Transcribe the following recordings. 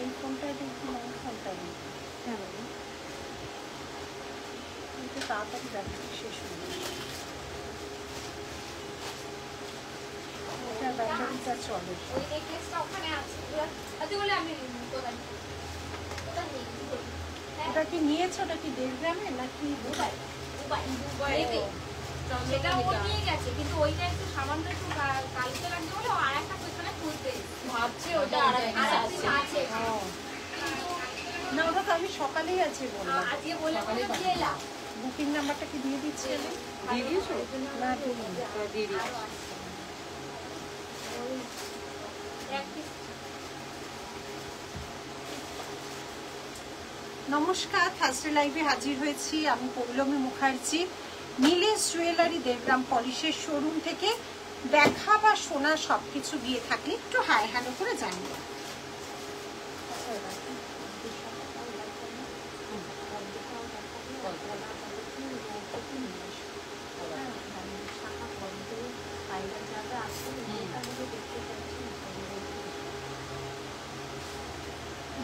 এই ফোনটা দেখি না, ফোনটা নেই। হ্যাঁ বাবু, একটু তাড়াতাড়ি ব্যাটারি শেষ হয়ে যাবে। এটা ব্যাটারিটা চলে। ওই নেকলেসটা ওখানে আছে। আচ্ছা বলে আমি কোথায় ওটা কি নিয়েছো? ওটা কি 1.5 গ্রামের নাকি দুবাই? সেটা ও নিয়ে গেছে, কিন্তু ওইটা একটু সামান্য একটু কালকে লাগছে বলে ও আর একটা পেছনে খুলতে ভাবছে ওটা আর একটা আছে। না, ওটা তো আমি সকালেই আছে বললাম। আজকে বলে দিয়ে এলাম। বুকিং নাম্বারটা কি দিয়ে দিচ্ছি? দিয়ে দিয়েছো? না, দিয়ে দিয়েছো। নমস্কার, থার্সডে লাইভে হাজির হয়েছি আমি পৌলমী মুখার্জি, নীলেশ জুয়েলারি 1.5 গ্রাম পলিশের শোরুম থেকে। দেখা বা শোনা সবকিছু দিয়ে থাকলে একটু হাই হ্যালো করে জানিয়ে।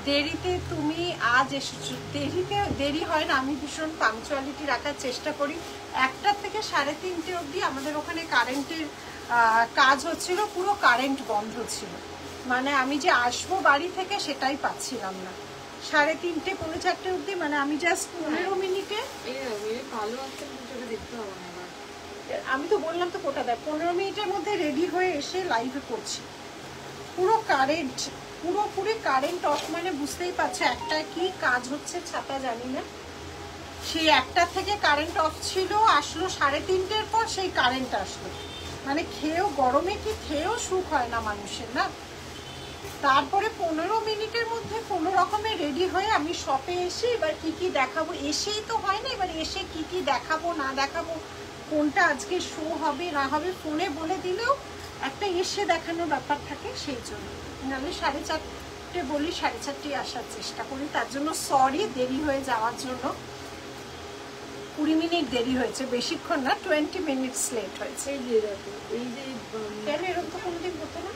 দেরিতে তুমি আজ এসেছো, দেরি হয় না, আমি ভীষণ পাংচুয়ালিটি রাখার চেষ্টা করি। 1টা থেকে 3:30 অবধি আমাদের ওখানে কারেন্টের কাজ হচ্ছিল, পুরো কারেন্ট বন্ধ ছিল, মানে আমি যে আসবো বাড়ি থেকে সেটাই পাচ্ছিলাম না। 3:30 পৌনে 4টে অবধি, মানে আমি জাস্ট 15 মিনিটে। ভালো আছে, দেখতে হবে না। আমি তো বললাম তো কোটা দেয়, 15 মিনিটের মধ্যে রেডি হয়ে এসে লাইভে করছি। পুরো কারেন্ট, পুরোপুরি কারেন্ট অফ, মানে বুঝতেই পারছে একটা কি কাজ হচ্ছে ছাতা জানি না। সেই 1টা থেকে কারেন্ট অফ ছিল, আসলো 3:30-এর পর সেই কারেন্ট আসলো। মানে খেয়েও, গরমে কি খেয়েও সুখ হয় না মানুষের, না। তারপরে 15 মিনিটের মধ্যে কোনো রকমে রেডি হয়ে আমি শপে এসে এবার কি কি দেখাবো, এসেই তো হয় না, এবার এসে কি কি দেখাবো না দেখাবো, কোনটা আজকে শো হবে না হবে ফোনে বলে দিলেও একটা এসে দেখানোর ব্যাপার থাকে, সেই জন্য। নাহলে 4:30 বলি, 4:30 আসার চেষ্টা করি। তার জন্য সরি দেরি হয়ে যাওয়ার জন্য। 20 মিনিট দেরি হয়েছে, বেশিক্ষণ না, 20 মিনিটস লেট হয়েছে। এই যে দেখো, এই যে কেন এরকম তো কোনোদিন হতো না?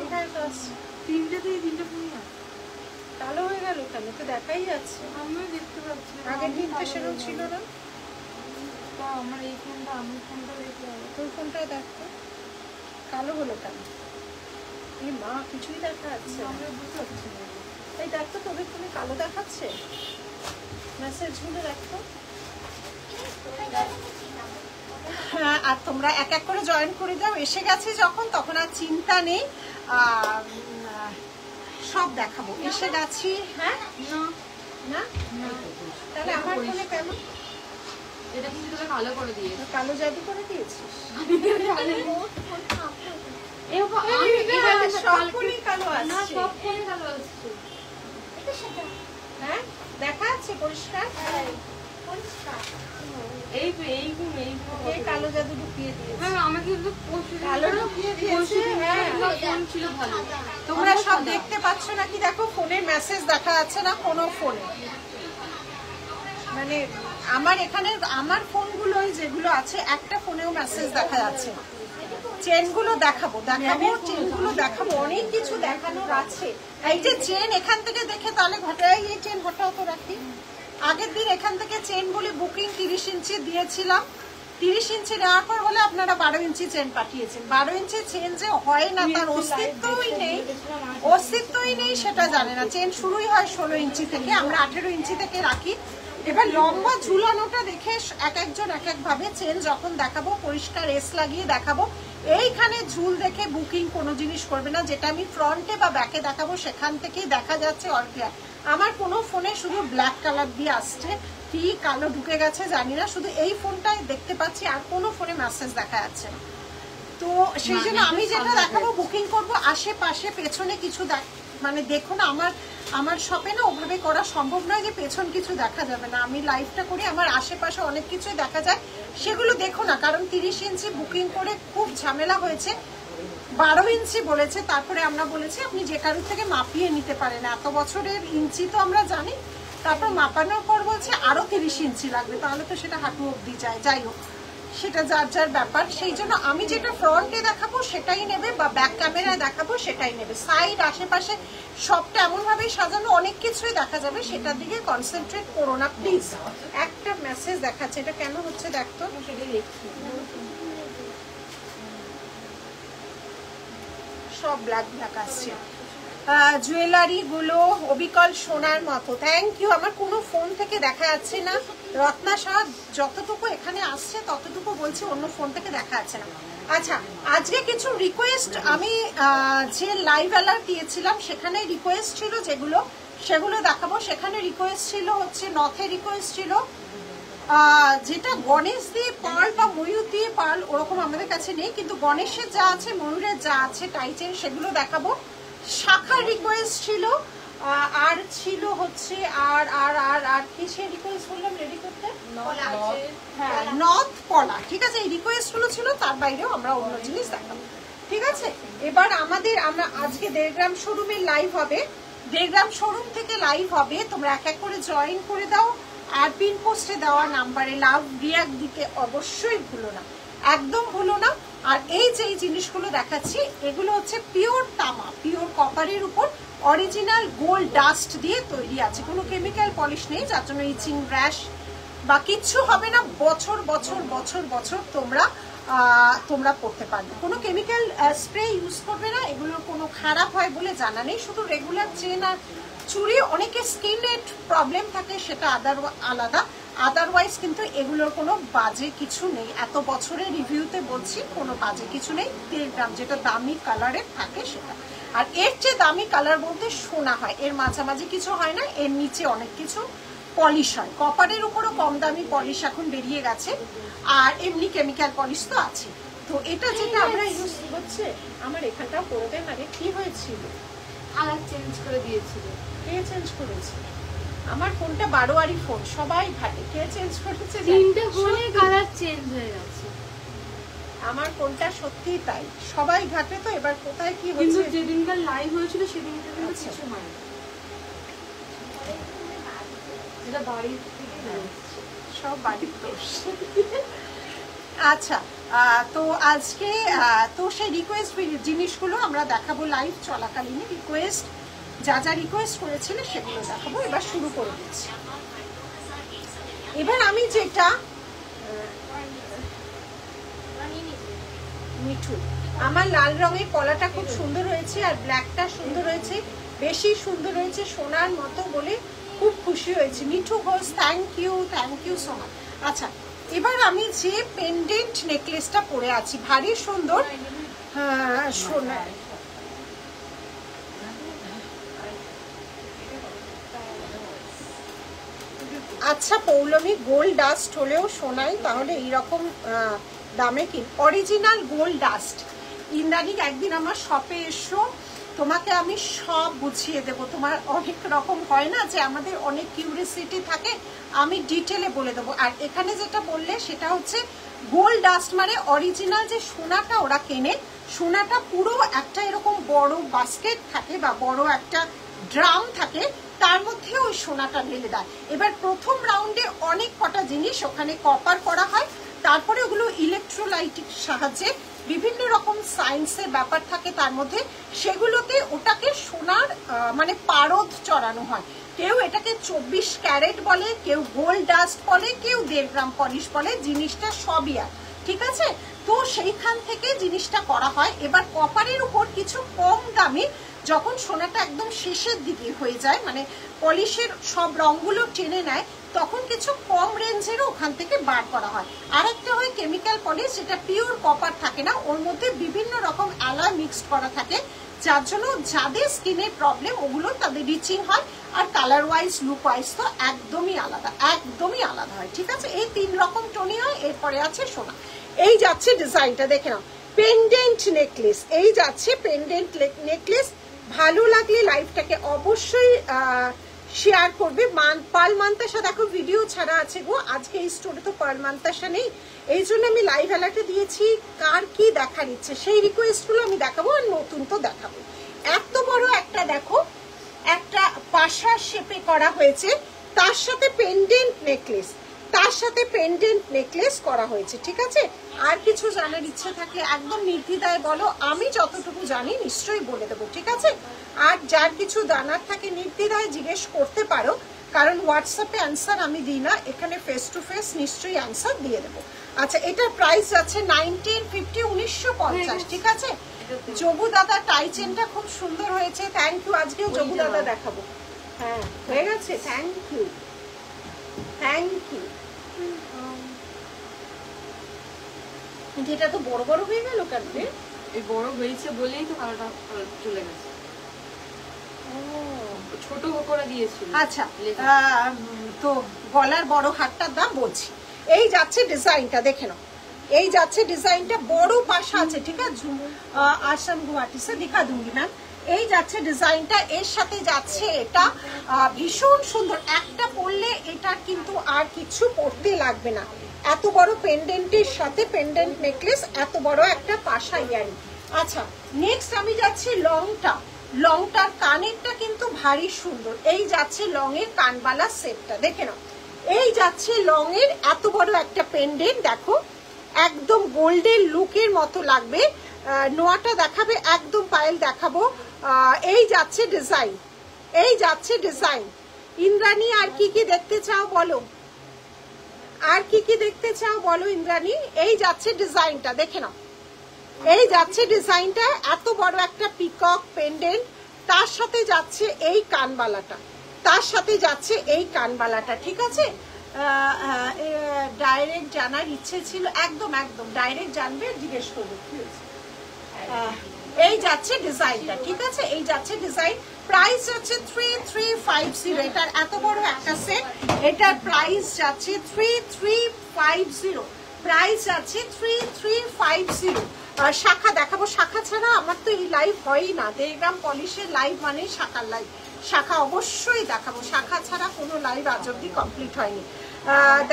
এখানে তো আসছে 3টে থেকে 3টে পর্যন্ত কালো হয়ে গেল, কেন তো দেখাই যাচ্ছে। আমিও দেখতে পাচ্ছি। আগের দিন তো সেরকম ছিল না। আমার এই ফোনটা, আমার ফোনটা দেখতে হবে। তোর ফোনটা দেখো কালো হলো কেন? এই মা, কিছুই দেখা যাচ্ছে না। আমরা বুঝতে পারছি না। এই দেখো তোদের ফোনে কালো দেখাচ্ছে, মেসেজগুলো দেখো। হ্যাঁ, আর তোমরা এক এক করে জয়েন করে দাও। এসে গেছে যখন, তখন আর চিন্তা নেই, সব দেখাবো। এসে গেছি। হ্যাঁ না, তাহলে আমার ফোনে কেমন? এটা কিন্তু তোকে কালো করে দিয়েছে। কালো জাদু করে দিয়েছিস? সব ফোনেই কালো আসছে। সব ফোনে কালো আসছে। হ্যাঁ, দেখা যাচ্ছে পরিষ্কার। এই কালো জাদু ঢুকিয়ে দিয়েছে। হ্যাঁ, আমাকে কিন্তু কালো ঢুকিয়ে দিয়েছে। হ্যাঁ, ফোন ছিল ভালো। তোমরা সব দেখতে পাচ্ছ নাকি দেখো? ফোনের মেসেজ দেখা যাচ্ছে না কোনো ফোনে, মানে আমার এখানে আমার ফোনগুলো যেগুলো আছে, একটা ফোনেও মেসেজ দেখা যাচ্ছে না। চেনগুলো দেখাবো, চেনগুলো দেখাবো, অনেক কিছু দেখানোর আছে। এই যে চেন এখান থেকে দেখে তাহলে ঘটাই, এই চেন ঘটাও তো রাখি। আগের দিন এখান থেকে চেনগুলি বুকিং 30 ইঞ্চি দিয়েছিলাম। 30 ইঞ্চি নেওয়ার পর বলে আপনারা 12 ইঞ্চি চেন পাঠিয়েছেন। 12 ইঞ্চি চেন যে হয় না, তার অস্তিত্বই নেই সেটা জানে না। চেন শুরুই হয় 16 ইঞ্চি থেকে, আমরা 18 ইঞ্চি থেকে রাখি। এবার লম্বা ঝুলানোটা দেখে এক একজন এক এক ভাবে। চেন যখন দেখাবো পরিষ্কার এস লাগিয়ে দেখাবো। এইখানে ঝুল দেখে বুকিং কোনো জিনিস করবে না। যেটা আমি ফ্রন্টে বা ব্যাকে দেখাবো সেখান থেকেই দেখা যাচ্ছে অল ক্লিয়ার। আমার কোনো ফোনে শুধু ব্ল্যাক কালার দিয়ে আসছে, কি কালো ঢুকে গেছে জানি না, শুধু এই ফোনটাই দেখতে পাচ্ছি, আর কোনো ফোনে মেসেজ দেখা যাচ্ছে না। তো সেই জন্য আমি যেটা দেখাবো বুকিং করবো, আশেপাশে পেছনে কিছু মানে দেখুন, আমার শপে না ওভাবে করা সম্ভব নয় যে পেছন কিছু দেখা যাবে না। আমি লাইভটা করি, আমার আশেপাশে অনেক কিছুই দেখা যায়, সেগুলো দেখো না। কারণ 30 ইঞ্চি বুকিং করে খুব ঝামেলা হয়েছে। 12 ইঞ্চি বলেছে, তারপরে আমরা বলেছি আপনি যে কারোর থেকে মাপিয়ে নিতে পারেন। এত বছরের ইঞ্চি তো আমরা জানি। তারপর মাপানোর পর বলছে আরো 30 ইঞ্চি লাগবে, তাহলে তো সেটা হাঁটু অবধি যায়। যাই হোক, সেটা যার যার ব্যাপার। সেই জন্য আমি যেটা ফ্রন্টে দেখাবো সেটাই নেবে, বা ব্যাক ক্যামেরায় দেখাবো সেটাই নেবে। সাইড আশেপাশে সবটা এমন ভাবে সাজানো, অনেক কিছুই দেখা যাবে, সেটার দিকে কনসেন্ট্রেট করো না প্লিজ। একটা মেসেজ দেখাচ্ছে, এটা কেন হচ্ছে দেখতো, সব ব্ল্যাক ব্ল্যাক আসছে। জুয়েলারি গুলো অবিকল সোনার মতো, থ্যাংক ইউ। আমার কোনো ফোন থেকে দেখা যাচ্ছে না রত্না শাহ, যতটুকু এখানে আসছে ততটুকু বলছি, অন্য ফোন থেকে দেখা যাচ্ছে না। আচ্ছা, আজকে কিছু রিকোয়েস্ট, আমি যে লাইভ অ্যালার্ট দিয়েছিলাম সেখানে রিকোয়েস্ট ছিল যেগুলো, সেগুলো দেখাবো। সেখানে রিকোয়েস্ট ছিল হচ্ছে, নথে রিকোয়েস্ট ছিল যেটা গণেশ দিয়ে পার্ল বা ময়ূর দিয়ে পার্ল, ওরকম আমাদের কাছে নেই, কিন্তু গণেশের যা আছে ময়ূরের যা আছে টাইচেন, সেগুলো দেখাবো। শাখার রিকোয়েস্ট ছিল, আর ছিল হচ্ছে আর আর আর আর কিসের রিকোয়েস্ট বললাম রেডি করতে, হ্যাঁ নথ পলা, ঠিক আছে, এই রিকোয়েস্ট গুলো ছিল। তার বাইরেও আমরা অন্য জিনিস দেখাবো, ঠিক আছে। এবার আমরা আজকে 1.5 গ্রাম শোরুমের লাইভ হবে, 1.5 গ্রাম শোরুম থেকে লাইভ হবে। তোমরা এক এক করে জয়েন করে দাও, আর পিন পোস্টে দেওয়া নাম্বারে লাভ রিয়াক্ট দিতে অবশ্যই ভুলো না, একদম ভুলো না। আর এই যে জিনিসগুলো দেখাচ্ছি এগুলো হচ্ছে পিওর তামা, পিওর কপারের উপর অরিজিনাল গোল্ড ডাস্ট দিয়ে তৈরি আছে, কোনো কেমিক্যাল পলিশ নেই, যার জন্য ইচিং র্যাশ বা কিচ্ছু হবে না। বছর বছর বছর বছর তোমরা পড়তে পারবে, কোনো কেমিক্যাল স্প্রে ইউজ করবে না। এগুলোর কোনো খারাপ হয় বলে জানা নেই, শুধু রেগুলার চেন আর চুড়ি, অনেকে স্কিনের প্রবলেম থাকে সেটা আলাদা, আদারওয়াইজ কিন্তু এগুলোর কোনো বাজে কিছু নেই। এত বছরের রিভিউতে বলছি কোনো বাজে কিছু নেই। 1.5 গ্রাম যেটা দামি কালারের থাকে সেটা, আর এর চেয়ে দামি কালার বলতে সোনা হয়, এর মাঝামাঝি কিছু হয় না, এর নিচে অনেক কিছু পলিশ হয়। কপারের উপরও কম দামি পলিশ এখন বেরিয়ে গেছে, আর এমনি কেমিক্যাল পলিশ তো আছে। তো এটা যেটা আমরা ইউজ হচ্ছে, আমার এখানটাও করে দেন, আগে কি হয়েছিল, কালার চেঞ্জ করে দিয়েছিল। কে চেঞ্জ করেছে? আমার ফোনটা 12 ফোন, সবাই ঘাটে, কে চেঞ্জ করেছে? 3টে ফোনে কালার চেঞ্জ হয়ে গেছে। আমার ফোনটা সত্যিই তাই, সবাই ঘাটে। তো এবার কোথায় কি কিন্তু হচ্ছে, যেদিনকার লাইভ হয়েছিল সেদিনটা কিন্তু আচ্ছা। কিছু হয়নি, যেটা বাড়ির থেকে সব বাড়ির দোষ। আচ্ছা, তো আজকে তো সেই রিকোয়েস্ট জিনিসগুলো আমরা দেখাবো লাইভ চলাকালীন। রিকোয়েস্ট যা যা রিকোয়েস্ট করেছিল সেগুলো দেখাবো। এবার শুরু করে দিচ্ছি। এবার আমি যেটা মিঠু, আমার লাল রঙের কলাটা খুব সুন্দর হয়েছে, আর ব্ল্যাকটা সুন্দর হয়েছে, বেশি সুন্দর হয়েছে, সোনার মতো বলে খুব খুশি হয়েছে। Mithu Ghosh, thank you so much. আচ্ছা, এবার আমি যে পেন্ডেন্ট নেকলেসটা পরে আছি, ভারী সুন্দর সোনা, আচ্ছা পৌলমী, গোল্ড ডাস্ট হলেও সোনাই, তাহলে এইরকম দামে কি? Original gold dust. ইন্দ্রাণী একদিন আমার শপে এসো, তোমাকে আমি সব বুঝিয়ে দেব। তোমার অনেক রকম হয় না যে আমাদের অনেক কিউরিয়াসিটি থাকে, আমি ডিটেলে বলে দেবো। আর এখানে যেটা বললে সেটা হচ্ছে গোল্ড ডাস্ট, মানে অরিজিনাল যে সোনাটা ওরা কেনে, সোনাটা পুরো একটা এরকম বড় বাস্কেট থাকে বা বড় একটা ড্রাম থাকে, তার মধ্যে ওই সোনাটা ঢেলে দেয়। এবার প্রথম রাউন্ডে অনেক কটা জিনিস ওখানে কপার করা হয়, তারপরে ওগুলো ইলেকট্রোলাইটের সাহায্যে বিভিন্ন রকম সায়েন্সের ব্যাপার থাকে তার মধ্যে, সেগুলোকে ওটাকে সোনার মানে পারদ চড়ানো হয়। কেউ এটাকে 24 ক্যারেট বলে, কেউ গোল্ড ডাস্ট বলে, কেউ 1.5 গ্রাম পলিশ বলে, জিনিসটা সবই আর ঠিক আছে। তো সেইখান থেকে জিনিসটা করা হয়। এবার কপারের উপর কিছু কম দামি, যখন সোনাটা একদম শেষের দিকে হয়ে যায়, মানে পলিশের সব রঙগুলো টেনে নেয়, তখন কিছু কম রেঞ্জেরও ওখান থেকে বার করা হয়। আর একটা হয় কেমিক্যাল পলিশ, যেটা পিওর কপার থাকে না, ওর মধ্যে বিভিন্ন রকম অ্যালয় মিক্সড করা থাকে, যার জন্য যাদের স্কিনের প্রবলেম ওগুলো তাদের রিচিং হয়, আর কালার ওয়াইজ লুক ওয়াইজ তো একদমই আলাদা, একদমই আলাদা হয়, ঠিক আছে। এই 3 রকম টোনই হয়। এরপরে আছে সোনা। এই যাচ্ছে ডিজাইনটা, দেখে নাও, পেন্ডেন্ট নেকলেস, এই যাচ্ছে পেন্ডেন্ট নেকলেস। ভালো লাগলে লাইভটাকে অবশ্যই শেয়ার করবে। পার্ল মান্তাসা দেখো ভিডিও ছাড়া আছে গো, আজকে এই স্টোরে তো পার্ল মান্তাসা নেই, এই জন্য আমি লাইভ অ্যালার্টে দিয়েছি। কার কি দেখার ইচ্ছে সেই রিকোয়েস্টগুলো আমি দেখাবো, আর নতুন তো দেখাবো। এত বড় একটা দেখো, একটা পাশা শেপে করা হয়েছে, তার সাথে পেন্ডেন্ট নেকলেস। তার সাথে পেন্ডেন্ট নেকলেস করা হয়েছে, ঠিক আছে? আর কিছু জানার ইচ্ছে থাকলে একদম নির্দ্বিধায় বলো, আমি যতটুকু জানি নিশ্চয়ই বলে দেবো, ঠিক আছে? আর যার কিছু জানার থাকে নির্দ্বিধায় জিজ্ঞেস করতে পারো, কারণ হোয়াটসঅ্যাপে অ্যান্সার আমি দিই না, এখানে ফেস টু ফেস নিশ্চয়ই অ্যান্সার দিয়ে দেবো। আচ্ছা, এটার প্রাইস আছে 1950, 1950, ঠিক আছে? যোগু দাদা টাই চেনটা খুব সুন্দর হয়েছে, থ্যাংক ইউ। আজকেও যোগু দাদা দেখাবো। হ্যাঁ, হয়ে গেছে, থ্যাংক ইউ, থ্যাংক ইউ। যেটা তো বড় বড় হয়ে গেল কেন রে? এই বড় হয়েছে বলেই তো কালারটা চলে গেছে। ছোট করে দিয়েছিল। আচ্ছা, তো গলার বড় হারটার দাম বলছি। এই যাচ্ছে ডিজাইনটা, দেখে নাও। এই যাচ্ছে ডিজাইনটা, বড় পাশা আছে, ঠিক আছে? আসাম গুয়াহাটি সে দিখা দুঙ্গি ম্যাম। এই যাচ্ছে ডিজাইনটা, এর সাথে যাচ্ছে এটা ভীষণ সুন্দর। একটা পরলে এটা কিন্তু আর কিছু পরতে লাগবে না। এত বড় পেন্ডেন্টের সাথে পেন্ডেন্ট নেকলেস, এত বড় একটা পাশা ইয়ারিং। আচ্ছা, নেক্সট আমি যাচ্ছি লংটা। লংটার কানেরটা কিন্তু ভারী সুন্দর। এই যাচ্ছে লং এর কানবালা সেটটা, দেখে নাও। এই যাচ্ছে লং এর এত বড় একটা পেন্ডেন্ট, দেখো একদম গোল্ডের লুকের মতো লাগবে। নোয়াটা দেখাবে, একদম পায়েল দেখাবো। এই যাচ্ছে ডিজাইন, এই যাচ্ছে ডিজাইন। ইন্দ্রাণী আর কি কি দেখতে চাও বলো, আর কি কি দেখতে চাও বলো ইন্দ্রাণী। এই যাচ্ছে ডিজাইনটা, দেখে নাও। এই যাচ্ছে ডিজাইনটা, এত বড় একটা পিকক পেন্ডেন্ট, তার সাথে যাচ্ছে এই কানবালাটা, তার সাথে যাচ্ছে এই কানবালাটা, ঠিক আছে? ডাইরেক্ট জানার ইচ্ছে ছিল, একদম একদম ডাইরেক্ট জানবে, জিজ্ঞেস করবে। এই যাচ্ছে ডিজাইনটা, ঠিক আছে? এই যাচ্ছে ডিজাইন। প্রাইস হচ্ছে 3350। এটার এত বড় একটা সেট, এটার প্রাইস যাচ্ছে 3350। প্রাইস আছে 3350। শাখা দেখাবো, শাখা ছাড়া আমার তো এই লাইভ হয়ই না। টেলিগ্রাম পলিশের লাইভ মানে শাখার লাইভ, শাখা অবশ্যই দেখাবো, শাখা ছাড়া কোনো লাইভ আজ অব্দি কমপ্লিট হয়নি।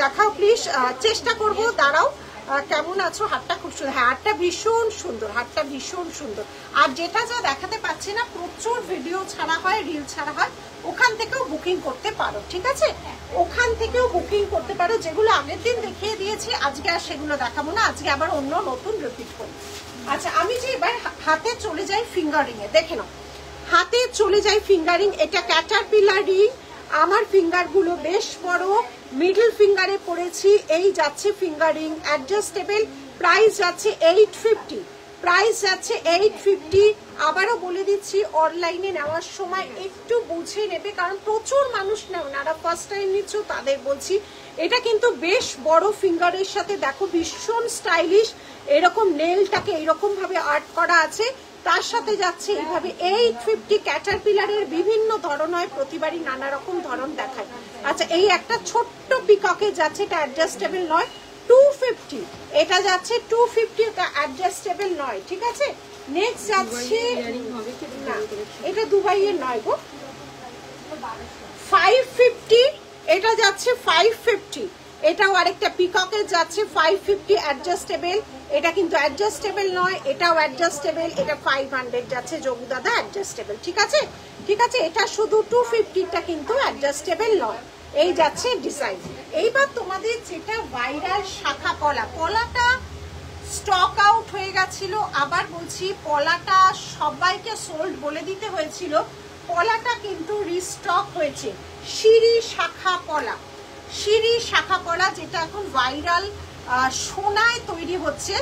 দেখাও প্লিজ, চেষ্টা করবো, দাঁড়াও। কেমন আছো? হাতটা খুব সুন্দর, হ্যাঁ হাতটা ভীষণ সুন্দর, হাতটা ভীষণ সুন্দর। আর যেটা যা দেখাতে পাচ্ছি না, প্রচুর ভিডিও ছাড়া হয়, রিল ছাড়া হয়, ওখান থেকেও বুকিং করতে পারো, ঠিক আছে? ওখান থেকেও বুকিং করতে পারো। যেগুলো আগের দিন দেখিয়ে দিয়েছি, আজকে আর সেগুলো দেখাবো না, আজকে আবার অন্য নতুন রিপিট করি। আচ্ছা, আমি যে এবার হাতে চলে যাই ফিঙ্গারিং এ, দেখে নাও। হাতে চলে যাই ফিঙ্গারিং, এটা ক্যাটারপিলার রিং। আমার ফিঙ্গার গুলো বেশ বড়, মিডল ফিঙ্গারে পড়েছি। এই যাচ্ছে ফিঙ্গারিং, অ্যাডজাস্টেবল। প্রাইস যাচ্ছে 850। প্রাইস যাচ্ছে 850। আবারও বলে দিচ্ছি, অনলাইনে নেওয়ার সময় একটু বুঝে নেবে, কারণ প্রচুর মানুষ নেও, যারা ফার্স্ট টাইম নিচ্ছ তাদের বলছি। এটা কিন্তু বেশ বড় ফিঙ্গারের সাথে, দেখো ভীষণ স্টাইলিশ। এরকম নেলটাকে এইরকম ভাবে আর্ট করা আছে, তার সাথে যাচ্ছে এইভাবে 850। ক্যাটারপিলারের বিভিন্ন ধরন হয়, প্রতিবারই নানা রকম ধরন দেখায়। আচ্ছা, এই একটা ছোট্ট পিককে যাচ্ছে, এটা অ্যাডজাস্টেবল নয়, 250। এটা যাচ্ছে 250, এটা অ্যাডজাস্টেবল নয়, ঠিক আছে? নেক্সট যাচ্ছে, এটা দুবাইয়ের নয় গো, 550। এটা যাচ্ছে 550। এটাও আরেকটা পিককের যাচ্ছে 550, অ্যাডজাস্টেবল। এটা কিন্তু অ্যাডজাস্টেবল নয়, এটাও অ্যাডজাস্টেবল। এটা 500 যাচ্ছে যোগু দাদা, অ্যাডজাস্টেবল, ঠিক আছে? ঠিক আছে, এটা শুধু 250টা কিন্তু অ্যাডজাস্টেবল নয়। এই যাচ্ছে ডিজাইন। এইবার তোমাদের যেটা ভাইরাল শাখা পলা, পলাটা স্টক আউট হয়ে গেছিল। আবার বলছি, পলাটা সবাইকে সোল্ড বলে দিতে হয়েছিল, পলাটা কিন্তু রিস্টক হয়েছে। সিঁড়ি শাখা পলা, সিঁড়ি শাখা পলা, যেটা এখন ভাইরাল সোনায় তৈরি হচ্ছে,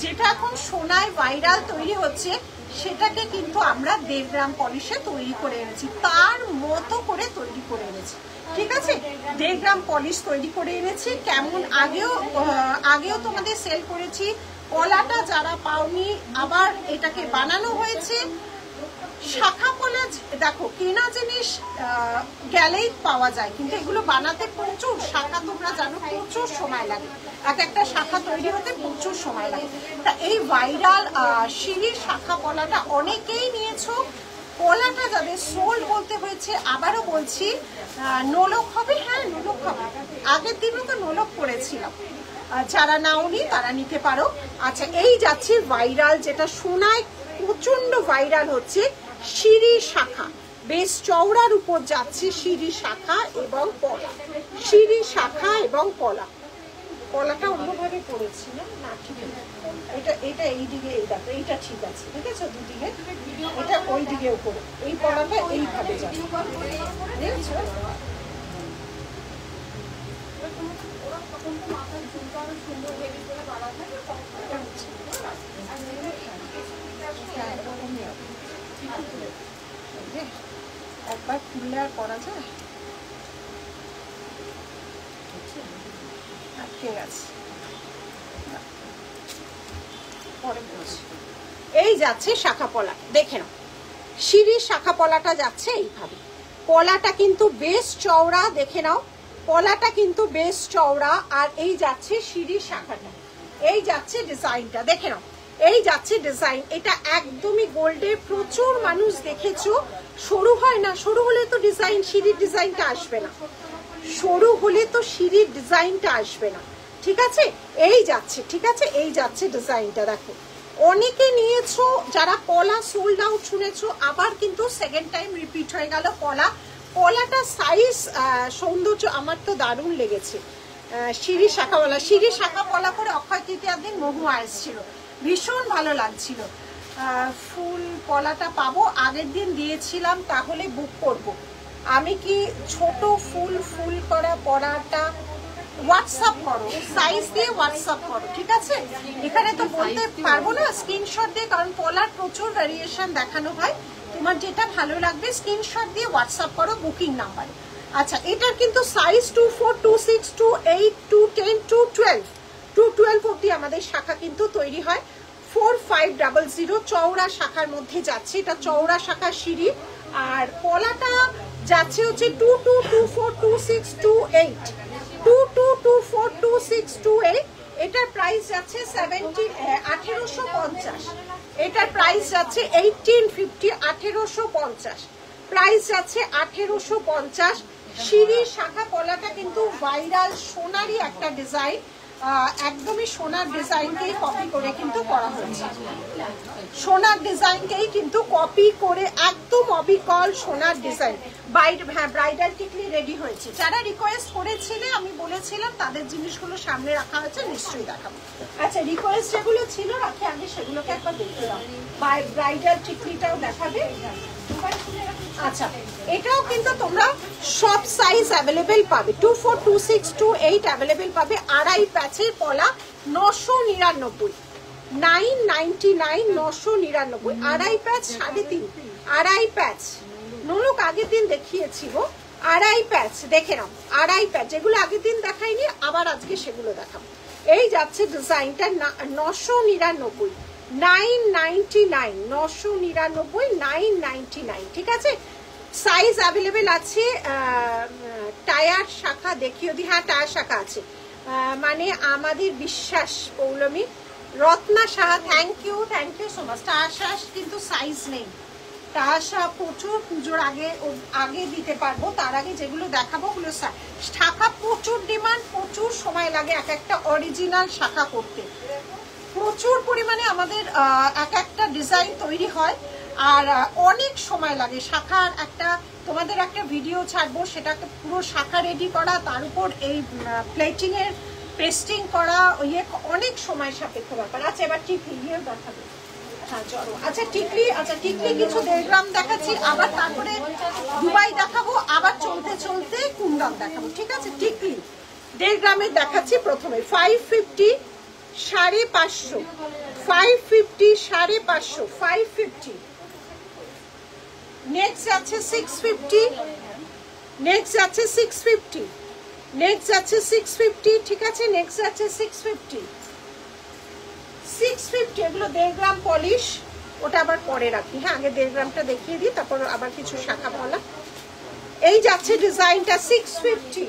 যেটা এখন সোনায় ভাইরাল তৈরি হচ্ছে, সেটাকে কিন্তু আমরা 1.5 গ্রাম পলিশে তৈরি করে এনেছি, তার মতো করে তৈরি করে এনেছি, ঠিক আছে? 1.5 গ্রাম পলিশ তৈরি করে এনেছি। কেমন আগেও তোমাদের সেল করেছি। পলাটা যারা পাওনি, আবার এটাকে বানানো হয়েছে। শাখা পলা দেখো, কেনা জিনিস গেলেই পাওয়া যায়, কিন্তু এগুলো বানাতে প্রচুর শাখা, তোমরা জানো প্রচুর সময় লাগে, এক একটা শাখা তৈরি হতে প্রচুর সময় লাগে। তা এই ভাইরাল সিঁড়ির শাখা পলাটা অনেকেই নিয়েছো। পলাটা যাদের সোল্ড বলতে হয়েছে, আবারও বলছি, নোলক হবে, হ্যাঁ নোলক হবে। আগের দিনও তো নোলক করেছিলাম, যারা নাওনি তারা নিতে পারো। আচ্ছা, এই যাচ্ছে ভাইরাল, যেটা সোনায় প্রচন্ড ভাইরাল হচ্ছে, সিঁড়ি শাখা। বেশ চওড়ার উপর যাচ্ছে সিঁড়ি শাখা এবং পলা, সিঁড়ি শাখা এবং পলা। পলাটা অন্যভাবে পড়েছি না, না ঠিক আছে, এটা এই দিকে, এই দেখো এইটা ঠিক আছে, ঠিক আছে, দুদিকে এটা ওই দিকে উপরে, এই পলাটা এইভাবে যাবে, বুঝেছো? একবার খুললে আর করা যায়? ঠিক আছে, এই যাচ্ছে শাখা পলা, দেখে নাও সিঁড়ির শাখা পলাটা যাচ্ছে এইভাবে। পলাটা কিন্তু বেশ চওড়া, দেখে নাও পলাটা কিন্তু বেশ চওড়া। আর এই যাচ্ছে সিঁড়ির শাখাটা, এই যাচ্ছে ডিজাইনটা, দেখে নাও এই যাচ্ছে ডিজাইন। এটা একদমই গোল্ডে, প্রচুর মানুষ দেখেছো সরু হয় না, সরু হলে তো ডিজাইন, সিঁড়ির ডিজাইনটা আসবে না, সরু হলে তো সিঁড়ির ডিজাইনটা আসবে না, ঠিক আছে? এই যাচ্ছে, ঠিক আছে, এই যাচ্ছে ডিজাইনটা। দেখো অনেকে নিয়েছো যারা পলা সোল্ড আউট শুনেছো, আবার কিন্তু সেকেন্ড টাইম রিপিট হয়ে গেল পলা। পলাটা সাইজ সৌন্দর্য আমার তো দারুণ লেগেছে। সিঁড়ি শাখাওয়ালা, সিঁড়ি শাখা পলা করে অক্ষয় তৃতীয়ার দিন মহুয়া এসেছিল, ভীষণ ভালো লাগছিল। ফুল পলাটা পাবো, আগের দিন দিয়েছিলাম, তাহলে বুক করব। আমি কি ছোট ফুল ফুল করা পলাটা হোয়াটসঅ্যাপ করো, সাইজ দিয়ে হোয়াটসঅ্যাপ করো, ঠিক আছে? এখানে তো বলতে পারবো না, স্ক্রিনশট দিয়ে, কারণ পলার প্রচুর ভ্যারিয়েশন দেখানো হয়। তোমার যেটা ভালো লাগবে স্ক্রিনশট দিয়ে হোয়াটসঅ্যাপ করো বুকিং নাম্বারে। আচ্ছা, এটার কিন্তু সাইজ 24, 26, 28, 210, 212, 212 অব্দি আমাদের শাখা কিন্তু তৈরি হয়। 4500 চওড়া শাখার মধ্যে যাচ্ছে, এটা চওড়া শাখা সিঁড়ি। আর পলাটা যাচ্ছে হচ্ছে 2224, 26, 28, 2224, 26, 28। এটার প্রাইস যাচ্ছে 1850, এটার প্রাইস যাচ্ছে 1850, 1850 প্রাইস যাচ্ছে 1850। সিঁড়ি শাখা পলাটা কিন্তু ভাইরাল সোনারই একটা ডিজাইন, একদমই সোনার ডিজাইনকেই কপি করে কিন্তু করা হয়েছে, সোনার ডিজাইনকেই কিন্তু কপি করে, একদম অবিকল সোনার ডিজাইন। হ্যাঁ, ব্রাইডাল টিকলি রেডি হয়েছে, যারা রিকোয়েস্ট করেছিলে আমি বলেছিলাম তাদের জিনিসগুলো সামনে রাখা হয়েছে, নিশ্চয়ই দেখাবো। আচ্ছা, রিকোয়েস্ট যেগুলো ছিল রাখি, আগে সেগুলোকে একবার দেখতে দাও। ব্রাইডাল টিকলিটাও দেখাবে। আচ্ছা, এটাও কিন্তু তোমরা সব সাইজ অ্যাভেলেবেল পাবে, 24, 26, 28 অ্যাভেলেবেল পাবে। আড়াই প্যাচের পলা 999, 999, 999, আড়াই প্যাচ 3.5, আড়াই প্যাচ নুলুক আগের দিন দেখিয়েছিল, আড়াই প্যাচ দেখে নাও, আড়াই প্যাচ, যেগুলো আগের দিন দেখাইনি আবার আজকে সেগুলো দেখাবো। এই যাচ্ছে ডিজাইনটা 999, 999, 999, 999, ঠিক আছে? সাইজ অ্যাভেলেবেল আছে। টায়ার শাখা দেখিও দি, হ্যাঁ টায়ার শাখা আছে, মানে আমাদের বিশ্বাস Paulami, Ratna Saha, thank you so much. Tyre শাহ কিন্তু সাইজ নেই, টায়ার শাহ প্রচুর পুজোর আগে দিতে পারবো, তার আগে যেগুলো দেখাবো ওগুলো শাখা প্রচুর ডিমান্ড, প্রচুর সময় লাগে এক একটা অরিজিনাল শাখা করতে, প্রচুর পরিমাণে আমাদের এক একটা ডিজাইন তৈরি হয়, আর অনেক সময় লাগে। শাখার একটা তোমাদের একটা ভিডিও ছাড়বো, সেটাকে পুরো শাখা রেডি করা, তার উপর এই প্লেটিং এর পেস্টিং করা, অনেক সময় সাপেক্ষ ব্যাপার। আচ্ছা, এবার টিকলি দেখাবে। হ্যাঁ চলো, আচ্ছা টিকলি, আচ্ছা টিকলি কিছু 1.5 গ্রাম দেখাচ্ছি, আবার তারপরে দুবাই দেখাবো, আবার চলতে চলতে কুমড়াম দেখাবো, ঠিক আছে? টিকলি 1.5 গ্রামের দেখাচ্ছি। প্রথমে 550, 550, 550, 550, 550। নেক্সট যাচ্ছে 650, নেক্সট যাচ্ছে 650, নেক্সট যাচ্ছে 650, ঠিক আছে? নেক্সট যাচ্ছে 650, 650। এগুলো 1.5 গ্রাম পলিশ, ওটা আবার পরে রাখি, হ্যাঁ আগে 1.5 গ্রামটা দেখিয়ে দিই, তারপর আবার কিছু শাখা পলা। এই যাচ্ছে ডিজাইনটা 650।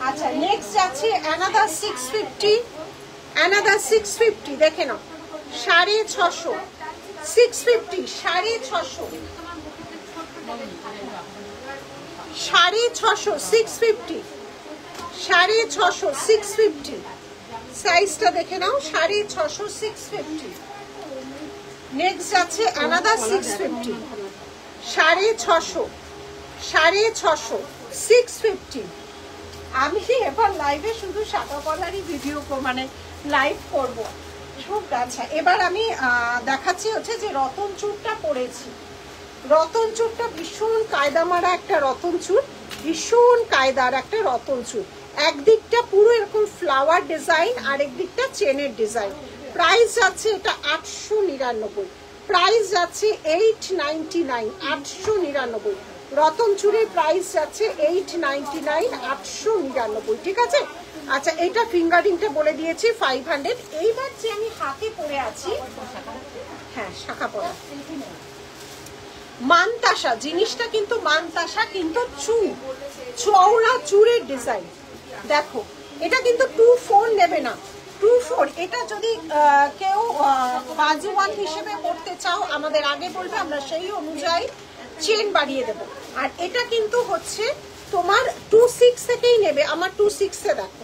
আচ্ছা, নেক্সট যাচ্ছে অ্যানাদার 650, অ্যানাদার 650, দেখে নাও 650, 650, 650, 650, 650, 650, 650, সাইজটা দেখে নাও 650, 650। নেক্সট যাচ্ছে অ্যানাদার 650, 650, 650, 650। আমি এবার লাইভে শুধু শাখা পলারই ভিডিও মানে লাইভ করব। খুব আচ্ছা, এবার আমি দেখাচ্ছি হচ্ছে যে রতন চূড়টা পরেছি। রতন চূড়টা ভীষণ কায়দা মারা একটা রতন চূড়, ভীষণ কায়দার একটা রতন চূড়। একদিকটা পুরো এরকম ফ্লাওয়ার ডিজাইন, আরেক দিকটা চেনের ডিজাইন। প্রাইস যাচ্ছে এটা 899, প্রাইস যাচ্ছে 899, 899। রতন চূড়ের প্রাইস যাচ্ছে 899, 899, ঠিক আছে। আচ্ছা, এটা ফিঙ্গারিংটা বলে দিয়েছি 500। এইবার যে আমি হাতে পরে আছি, হ্যাঁ শাখা পরা মানতাসা, জিনিসটা কিন্তু মানতাসা, কিন্তু চওড়া চূড়ের ডিজাইন। দেখো এটা কিন্তু 24 নেবে না, 24। এটা যদি কেউ বাজুওয়ান হিসেবে পড়তে চাও আমাদের আগে বলবে, আমরা সেই অনুযায়ী চেন বাড়িয়ে দেব। আর এটা কিন্তু হচ্ছে তোমার 26 থেকেই নেবে, আমার 26 এ দেখো।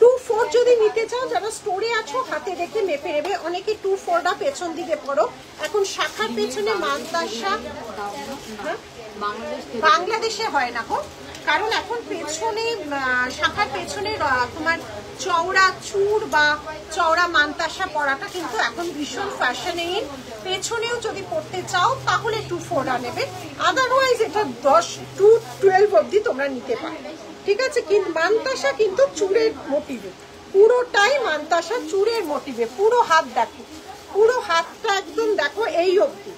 24 যদি নিতে চাও, যারা স্টোরে আছো হাতে রেখে মেপে নেবে। অনেকে 24টা পেছন দিকে পড়ো। এখন শাখার পেছনে মানতাসা বাংলাদেশে হয় না গো, কারণ এখন পেছনে শাখার পেছনে তোমার চওড়া চূড় বা চওড়া মানতাসা পরাটা কিন্তু এখন ভীষণ ফ্যাশনে। পেছনেও যদি পড়তে চাও তাহলে 24টা নেবে, আদারওয়াইজ এটা 10 to 12 অবধি তোমরা নিতে পারো, ঠিক আছে। কিন্তু মানতাসা কিন্তু চূড়ের মোটিভে, পুরোটাই মানতাসা চূড়ের মোটিভে। পুরো হাত দেখো, পুরো হাতটা একদম দেখো এই অবধি,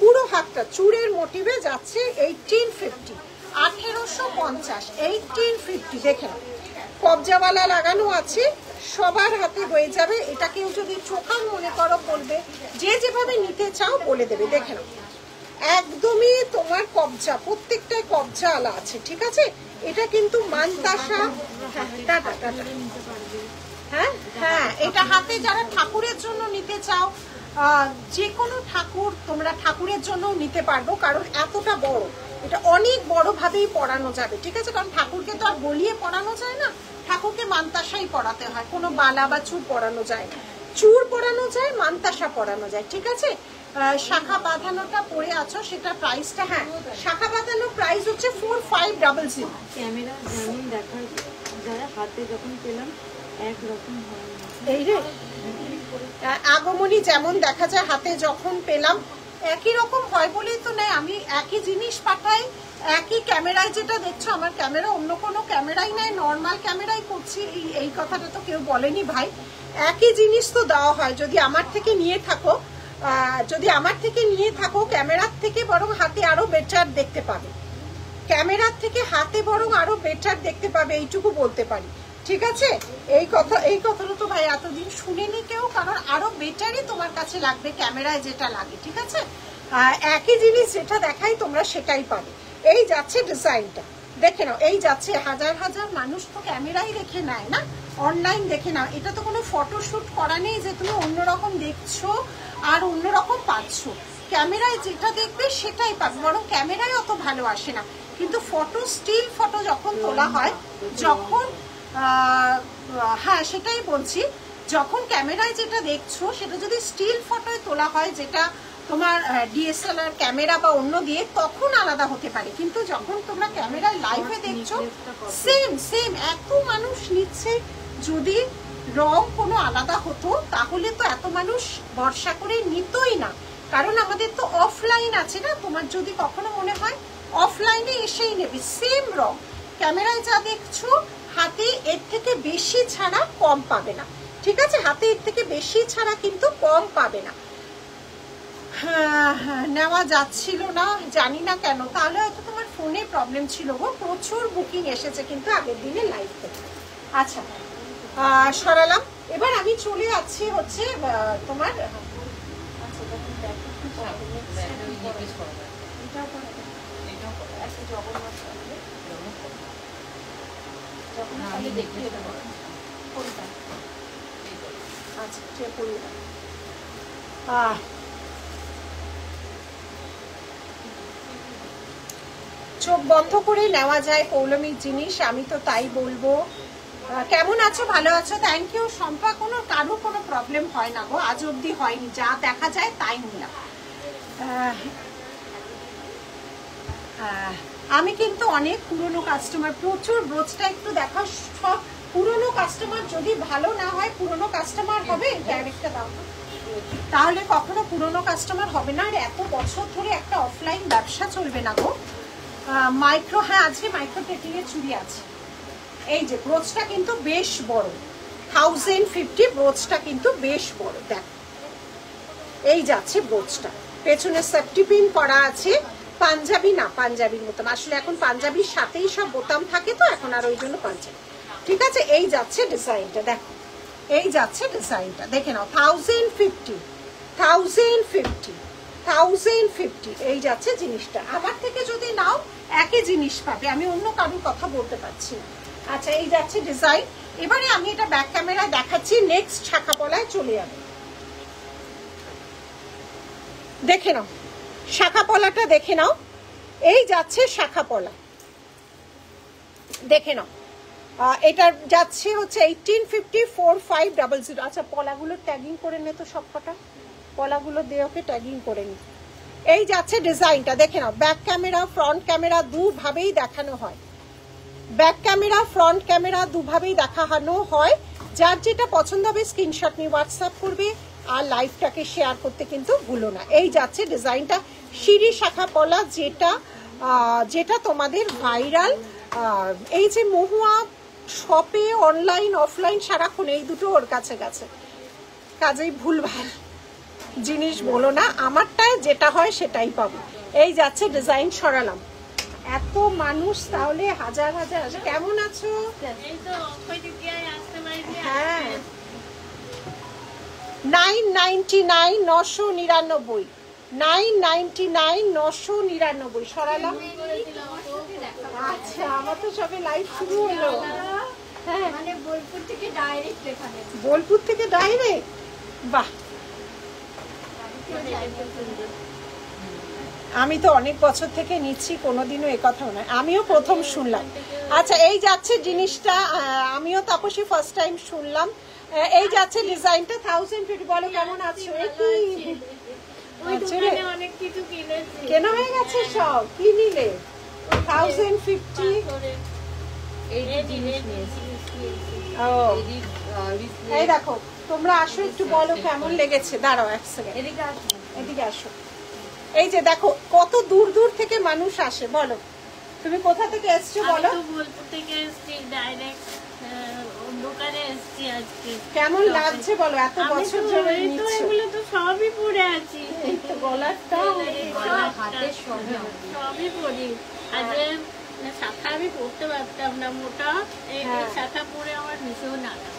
পুরো হাতটা চূড়ের মোটিভে যাচ্ছে। 1850, 1850, 1850। দেখে নাও কবজাওয়ালা লাগানো আছে, সবার হাতে হয়ে যাবে। এটা কেউ যদি চোখান মনে করো বলবে, যে যেভাবে নিতে চাও বলে দেবে। দেখে নাও একদমই তোমার কবজা, প্রত্যেকটাই কবজা আলা আছে, ঠিক আছে। এটা কিন্তু মানতাসা। হ্যাঁ হ্যাঁ, এটা হাতে যারা ঠাকুরের জন্য নিতে চাও, যে কোনো ঠাকুর তোমরা ঠাকুরের জন্য নিতে পারবো, কারণ এতটা বড়, এটা অনেক বড় ভাবেই পরানো যাবে, ঠিক আছে। কারণ ঠাকুরকে তো আর গলিয়ে পরানো যায় না, ঠাকুরকে মানতাসাই পরাতে হয়, কোনো বালা বা চূড় পরানো যায় না। চূড় পরানো যায়, মানতাসা পরানো যায়, ঠিক আছে। শাখা বাঁধানোটা পরে আছো, সেটা প্রাইসটা, হ্যাঁ শাখা বাঁধানো প্রাইস হচ্ছে 4500। ক্যামেরা যেমন দেখার, যারা হাতে যখন পেলাম একরকম হয় না। এই রে আগমনী যেমন দেখা যায় হাতে যখন পেলাম একই রকম হয় বলেই তো নেই। আমি একই জিনিস পাঠাই, একই ক্যামেরায়, যেটা দেখছো আমার ক্যামেরা অন্য কোনো ক্যামেরাই নেই, নর্মাল ক্যামেরাই করছি। এই কথাটা তো কেউ বলেনি ভাই, একই জিনিস তো দেওয়া হয়। যদি আমার থেকে নিয়ে থাকো ক্যামেরার থেকে বরং হাতে আরো বেটার দেখতে পাবে, ক্যামেরার থেকে হাতে বরং আরো বেটার দেখতে পাবে, এইটুকু বলতে পারি, ঠিক আছে। এই কথাটা তো ভাই এতদিন শুনিনি কেউ, কারণ আরো বেটারই তোমার কাছে লাগবে ক্যামেরায় যেটা লাগে, ঠিক আছে। একই জিনিস যেটা দেখাই তোমরা সেটাই পাবে। এই যাচ্ছে ডিজাইনটা, দেখে নাও। এই যাচ্ছে, হাজার হাজার মানুষ তো ক্যামেরাই রেখে নেয় না, অনলাইন দেখে নাও। এটা তো কোনো ফটোশুট করা নেই যে তুমি অন্যরকম দেখছো আর অন্যরকম পাচ্ছ। ক্যামেরায় যেটা দেখবে সেটাই পাবে, বরং ক্যামেরায় অত ভালো আসে না। কিন্তু ফটো, স্টিল ফটো যখন তোলা হয়, যখন হ্যাঁ সেটাই বলছি, যখন ক্যামেরায় যেটা দেখছো সেটা যদি স্টিল ফটোয় তোলা হয়, যেটা তোমার ডিএসএলআর ক্যামেরা বা অন্য দিয়ে, তখন আলাদা হতে পারে। কিন্তু যখন তোমরা ক্যামেরায় লাইভে দেখছো, সেম এত মানুষ নিচ্ছে। যদি রং কোনো আলাদা হতো তাহলে তো এত মানুষ ভরসা করে নিতই না, কারণ আমাদের তো অফলাইন আছে না। তোমার যদি কখনো মনে হয় অফলাইনে এসেই নেবে, সেম রং ক্যামেরায় যা দেখছো হাতে এর থেকে বেশি ছাড়া কম পাবে না, ঠিক আছে। হাতে এর থেকে বেশি ছাড়া কিন্তু কম পাবে না। নেওয়া যাচ্ছিল না, জানি না কেন, তাহলে হয়তো তোমার ফোনে প্রবলেম ছিল গো। প্রচুর বুকিং এসেছে কিন্তু আগের দিনে লাইভ থেকে। আচ্ছা সরালাম। এবার আমি চলে যাচ্ছি হচ্ছে তোমার চোখ বন্ধ করে নেওয়া যায় পৌলমীর জিনিস, আমি তো তাই বলবো। কেমন আছো, ভালো আছো? Thank you Shampa. কারো কোনো প্রবলেম হয় না গো, আজ অব্দি হয়নি, যা দেখা যায় তাই নিলাম। আমি কিন্তু অনেক পুরনো কাস্টমার, প্রচুর ব্রোচটা একটু দেখা, সব পুরনো কাস্টমার যদি ভালো না হয় পুরনো কাস্টমার হবে ডাইরেক্টটা দাও, তাহলে কখনো পুরনো কাস্টমার হবে না। আর এত বছর ধরে একটা অফলাইন ব্যবসা চলবে না গো। মাইক্রো, হ্যাঁ আজকে মাইক্রো টেকিং এর চুড়ি আছে। এই যে ব্রোচটা কিন্তু বেশ বড়, 1050 ব্রোচটা কিন্তু বেশ বড়। দেখ এই যাচ্ছে ব্রোচটা, পেছনে সেফটি পিন করা আছে, পাঞ্জাবি না, পাঞ্জাবির মতন আসলে এখন পাঞ্জাবির সাথেই সব বোতাম থাকে তো এখন আর ওই জন্য পাঞ্জাবি। ঠিক আছে, এই যাচ্ছে ডিজাইনটা, দেখো এই যাচ্ছে ডিজাইনটা, দেখে নাও 1050 এই যাচ্ছে জিনিসটা। আমার থেকে যদি নাও একই জিনিস পাবে, আমি অন্য কারোর কথা বলতে পারছি না। আচ্ছা এই যাচ্ছে ডিজাইন। এবারে আমি এটা ব্যাক ক্যামেরায় দেখাচ্ছি, নেক্সট শাখা পলায় চলে যাবে। দেখে নাও শাখা পলাটা, দেখে নাও এই যাচ্ছে শাখা পলা, দেখে নাও এটা যাচ্ছে হচ্ছে 18504500। আচ্ছা পলাগুলো ট্যাগিং করে নে তো, সব কটা পলাগুলো দিয়ে ওকে ট্যাগিং করে নি। এই যাচ্ছে ডিজাইনটা, দেখে নাও ব্যাক ক্যামেরা ফ্রন্ট ক্যামেরা দুভাবেই দেখানো হয়, ব্যাক ক্যামেরা ফ্রন্ট ক্যামেরা দুভাবেই দেখানো হয়। যার যেটা পছন্দ হবে স্ক্রিনশট নিয়ে হোয়াটসঅ্যাপ করবে, আর লাইভটাকে শেয়ার করতে কিন্তু ভুলো না। এই যাচ্ছে ডিজাইনটা, সিঁড়ি শাখা পলা, যেটা তোমাদের ভাইরাল। এই যে মহুয়া শপে অনলাইন অফলাইন সারাক্ষণ এই দুটো ওর কাছে গেছে, কাজেই ভুলভাল জিনিস বলো না, আমারটায় যেটা হয় সেটাই পাবো। এই যাচ্ছে ডিজাইন, সরালাম। এত মানুষ, তাহলে হাজার হাজার। কেমন আছো? হ্যাঁ 999 999 999 999 সরালাম। আচ্ছা আমার তো সবে লাইভ শুরু হলো। হ্যাঁ মানে বোলপুর থেকে ডাইরেক্ট এখানে, বোলপুর থেকে ডাইরেক্ট, বাহ। আমি তো অনেক বছর থেকে নিচ্ছি, কোনোদিনও এ কথাও নয়, আমিও প্রথম শুনলাম। আচ্ছা এই যাচ্ছে জিনিসটা, আমিও তাপসী ফার্স্ট টাইম শুনলাম। এই যাচ্ছে ডিজাইনটা 1050। বলো কেমন আছো? অনেক কিছু কিনেছি, কেনা হয়ে গেছে সব, কি নিলে? 1050 এই দেখো তোমরা আসো একটু বলো কেমন লেগেছে। দাঁড়াও এক সেকেন্ড, এদিকে আসো। এই যে দেখো কত দূর দূর থেকে মানুষ আসে, বলো তুমি কোথা থেকে এসছো বলো। বোলপুর থেকে এসেছি ডাইরেক্ট, দোকানে এসেছি আজকে। কেমন লাগছে বলো, এত বছর ধরে নিচ্ছ? এগুলো তো সবই পরে আছি, এই তো গলারটা, হাতের সবই পরি। আজকে শাখা আমি পরতে পারতাম না, মোটা এই শাখা পরে আমার ভীষণ আরাম।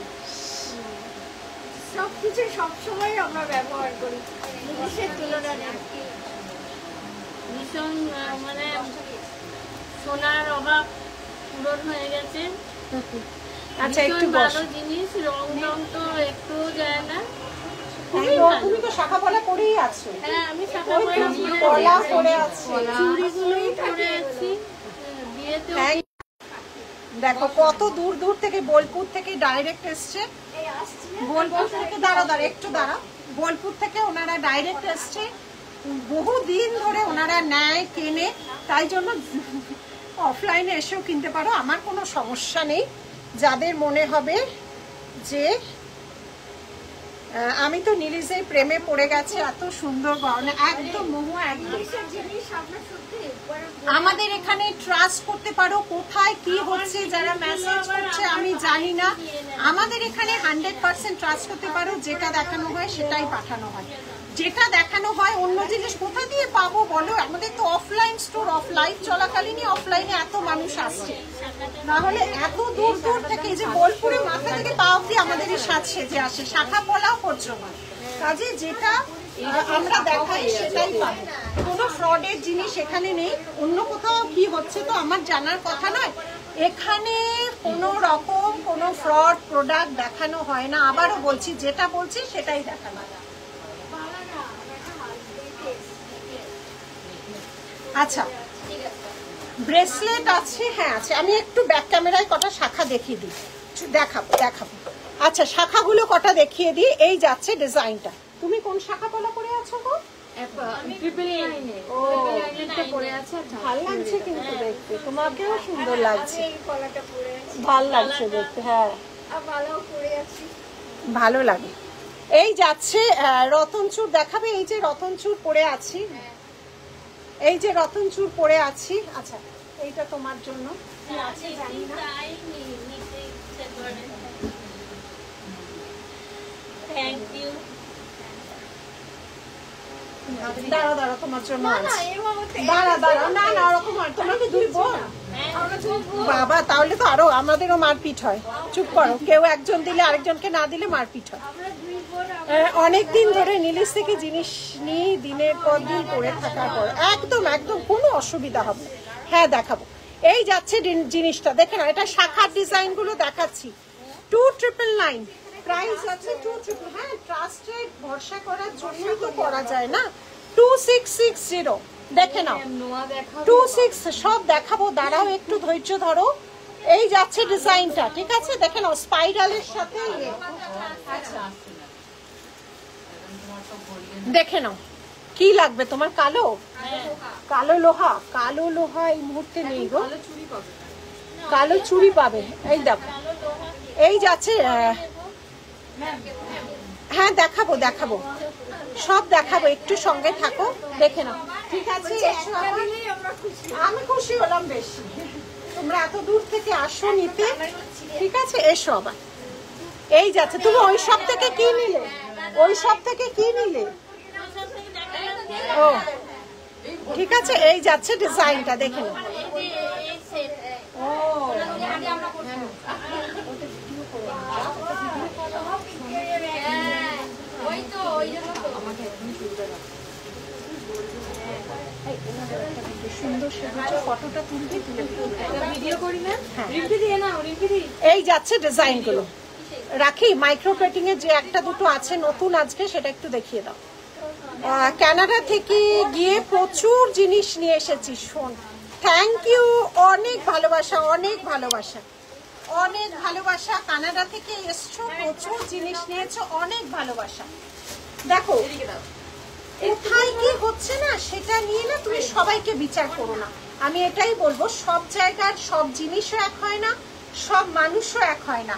সবকিছু সবসময় আমরা ব্যবহার করি, জিনিসের তুলনা নেই। ভীষণ মানে সোনার অভাব পূরণ হয়ে গেছে। আচ্ছা একটু ভালো জিনিস, রং তো একটু যায় না। তুমি তো শাখা পলা পরেই আছো। হ্যাঁ আমি শাখা পলা পরে আছি, চুড়িগুলোই পরে আছি। বিয়েতে দেখো কত দূর দূর থেকে, বোলপুর থেকে ডাইরেক্ট এসছে। বোলপুর থেকে দাঁড়া একটু দাঁড়া, বোলপুর থেকে ওনারা ডাইরেক্ট এসছে। বহুদিন ধরে ওনারা নেয়, কেনে, তাই জন্য অফলাইনে এসেও কিনতে পারো, আমার কোনো সমস্যা নেই। যাদের মনে হবে যে আমি তো নীলিজের প্রেমে পড়ে গেছে, এত সুন্দর গহনা, একদম মহুয়া, একদম আমাদের এখানে ট্রাস্ট করতে পারো। কোথায় কি হচ্ছে, যারা মেসেজ করছে আমি জানি না, আমাদের এখানে 100% ট্রাস্ট করতে পারো। যেটা দেখানো হয় সেটাই পাঠানো হয়, যেটা দেখানো হয়। অন্য জিনিস কোথা দিয়ে পাবো বলো? আমাদের তো অফলাইন স্টোর, অফলাইন চলাকালীনই অফলাইনে এত মানুষ আসছে, না হলে এত দূর দূর থেকে। এই যে বোলপুরে মাথা থেকে পা অব্দি আমাদের সাজ সেজে আসে, শাখা পলাও পর্যন্ত। কাজে যেটা আমরা দেখাই সেটাই পাবো, কোনো ফ্রডের জিনিস এখানে নেই। অন্য কোথাও কি হচ্ছে তো আমার জানার কথা নয়, এখানে কোনো রকম কোনো ফ্রড প্রোডাক্ট দেখানো হয় না। আবারও বলছি, যেটা বলছি সেটাই দেখানো হয়। আচ্ছা ব্রেসলেট আছে, হ্যাঁ আছে। আমি একটু ব্যাক ক্যামেরায় কটা শাখা দেখিয়ে দিই, দেখাবো। আচ্ছা শাখাগুলো কটা দেখিয়ে দিই। এই যাচ্ছে ডিজাইনটা। তুমি কোন শাখা পলা করে আছো গো? ট্রিপল 9 ও পরে আছে আর ভালো লাগছে কিন্তু দেখতে, তোমাকেও সুন্দর লাগছে, ভাল লাগছে দেখতে। হ্যাঁ ভালো লাগে। এই যাচ্ছে রতনচুর দেখাবে, এই যে রতনচুর পরে আছি, এই যে রতনচুর পরে আছি। আচ্ছা এইটা তোমার জন্য জানি না। Thank you. দাঁড়া দাঁড়া তোমার জন্য দাঁড়া দাঁড়া, না না ওরকম হয়, তোমাকে দুই বোন বাবা, তাহলে তো আরো আমাদেরও মারপিট হয়। চুপ করো, কেউ একজন দিলে আরেকজনকে না দিলে মারপিট হয়। অনেকদিন ধরে নিলিশ থেকে জিনিস নিয়ে দিনের পর দিন পরে থাকার পর একদম একদম কোনো অসুবিধা হবে না। হ্যাঁ দেখাবো, এই যাচ্ছে জিনিসটা দেখে না, এটা শাখার ডিজাইন গুলো দেখাচ্ছি। 2999 প্রাইস আছে 2 হ্যাঁ ট্রাস্টেড, ভরসা করার জন্য তো করা যায় না। 2660 দেখে নাও, 26 সব দেখাবো, দাঁড়াও একটু ধৈর্য ধরো। এই যাচ্ছে ডিজাইনটা, ঠিক আছে দেখে নাও, স্পাইরালের সাথে আচ্ছা দেখে নাও কি লাগবে তোমার। কালো কালো লোহা, কালো লোহা এই মুহূর্তে নেই গো, কালো চুড়ি পাবে। এই দেখো এই যাচ্ছে, হ্যাঁ দেখাবো দেখাবো সব দেখাবো, একটু সঙ্গে থাকো দেখে নাও, ঠিক আছে। আমি খুশি হলাম বেশি, তোমরা এত দূর থেকে আসো নিতে, ঠিক আছে এসো আবার। এই যাচ্ছে, তুমি ওই সব থেকে কি নিলে, ওই সব থেকে কি নিলে? ও ঠিক আছে, এই যাচ্ছে ডিজাইনটা দেখে নাও। ও সুন্দর ফটোটা তুলবি, তুলে ভিডিও করি না। এই যাচ্ছে ডিজাইন গুলো, রাখি মাইক্রো প্লেটিং এর যে একটা দুটো আছে নতুন আজকে, সেটা একটু দেখিয়ে দাও। কানাডা থেকে গিয়ে প্রচুর জিনিস নিয়ে এসেছি, শোন থ্যাংক ইউ, অনেক ভালোবাসা অনেক ভালোবাসা অনেক ভালোবাসা। কানাডা থেকে এসছো, প্রচুর জিনিস নিয়েছো, অনেক ভালোবাসা। দেখো কোথায় কি হচ্ছে না সেটা নিয়ে না তুমি সবাইকে বিচার করো না, আমি এটাই বলবো, সব জায়গার সব জিনিসও এক হয় না, সব মানুষও এক হয় না।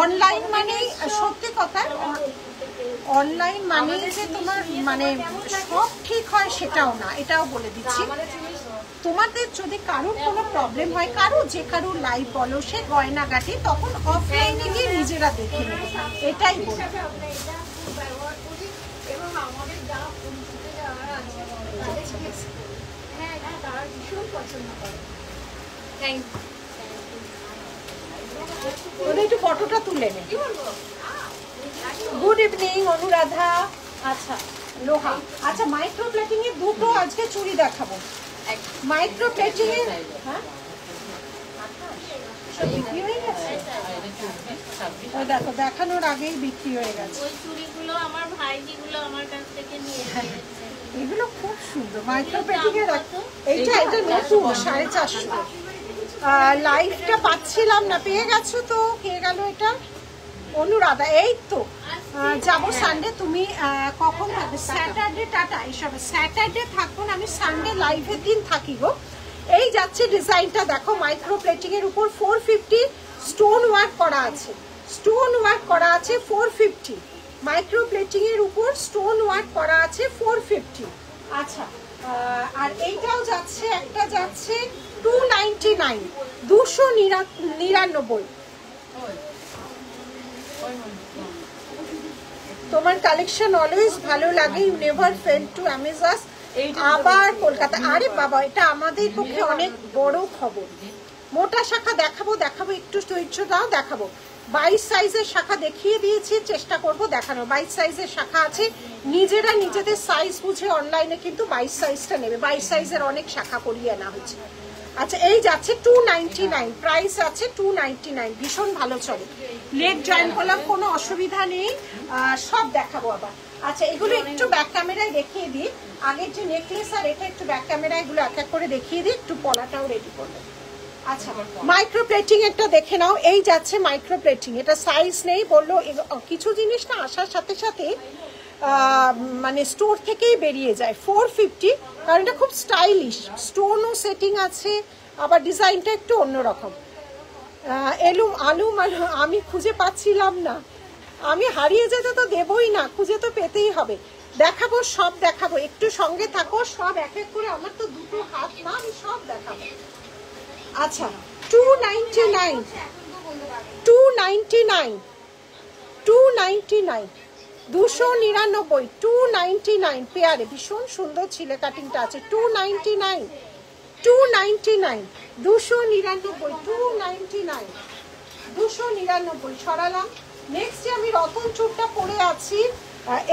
অনলাইন মানেই সত্যি কথা, অনলাইন মানে যে তোমার মানে সব ঠিক হয় সেটাও না, এটাও বলে দিচ্ছি। তোমাদের যদি কারোর কোনো প্রবলেম হয়, কারো যে কারো লাইভ বলো, সে গয়নাগাটি, তখন অফলাইনে গিয়ে নিজেরা দেখে নেবে, এটাই বলবো। একটু ফটোটা তুলে নে। Good evening Anuradha. আচ্ছা লোহা, আচ্ছা মাইক্রো প্লেটিং এর দুটো আজকে চুড়ি দেখাবো। মাইক্রো প্লেটিং এর হ্যাঁ বিক্রি হয়ে গেছে, ওই দেখো দেখানোর আগেই বিক্রি হয়ে গেছে। ওই চুড়িগুলো আমার ভাইজিগুলো আমার কাছ থেকে নিয়ে গেছে, এগুলো খুব সুন্দর মাইক্রো প্লেটিং এর। এইটা এটা নতুন 450। লাইভটা পাচ্ছিলাম না, পেয়ে গেছো তো, পেয়ে গেল এটা অনুরাধা। এই তো যাবো সানডে, তুমি কখন থাকবে? স্যাটারডে, টাটা এইসব স্যাটারডে থাকবো না, আমি সানডে লাইভের দিন থাকি গো। এই যাচ্ছে ডিজাইনটা দেখো, মাইক্রো প্লেটিং এর উপর 450 স্টোন ওয়ার্ক করা আছে, স্টোন ওয়ার্ক করা আছে 450, মাইক্রো প্লেটিং এর উপর স্টোন ওয়ার্ক করা আছে 450। আচ্ছা আর এইটাও যাচ্ছে, একটা যাচ্ছে 299, 299। তোমার কালেকশন অলওয়েজ ভালো লাগে, you never fail to amaze us. আবার কলকাতা, আরে বাবা এটা আমাদের পক্ষে অনেক বড় খবর। মোটা শাখা দেখাবো দেখাবো, একটু ধৈর্য দাও, দেখাবো। 22 সাইজের শাখা দেখিয়ে দিয়েছি, চেষ্টা করব দেখানো। 22 সাইজের শাখা আছে, নিজেরা নিজেদের সাইজ বুঝে অনলাইনে কিন্তু 22 সাইজটা নেবে, 22 সাইজের অনেক শাখা করিয়ে আনা হচ্ছে। আচ্ছা এই যাচ্ছে 299, প্রাইস আছে 299, ভীষণ ভালো চলে। লেগ জয়েন করলাম, কোনো অসুবিধা নেই, সব দেখাবো আবার। আচ্ছা এগুলো একটু ব্যাক ক্যামেরায় দেখিয়ে দিই, আগের যে নেকলেস আর এটা একটু ব্যাক ক্যামেরায় এগুলো এক এক করে দেখিয়ে দিই, একটু পলাটাও রেডি করবো। আচ্ছা মাইক্রো প্লেটিং একটা দেখে নাও, এই যাচ্ছে মাইক্রো প্লেটিং, এটা সাইজ নেই বললো। কিছু জিনিস না আসার সাথে সাথে মানে স্টোর থেকেই বেরিয়ে যায়। 450, কারণ এটা খুব স্টাইলিশ, স্টোনও সেটিং আছে, আবার ডিজাইনটা একটু অন্যরকম। আমি খুঁজে পাচ্ছিলাম না, আমি হারিয়ে যেতে তো দেবই না, খুঁজে তো পেতেই হবে। দেখাবো, সব দেখাবো, একটু সঙ্গে থাকো, সব এক এক করে, আমার তো দুটো হাত না, আমি সব দেখাবো। আচ্ছা, 299, 299, 299, 299, 299 পেয়ারে, ভীষণ সুন্দর ছিলে কাটিংটা আছে। 299, 299, 299, 299, 299 সরালাম। নেক্সট আমি রতন চুরটা পরে আছি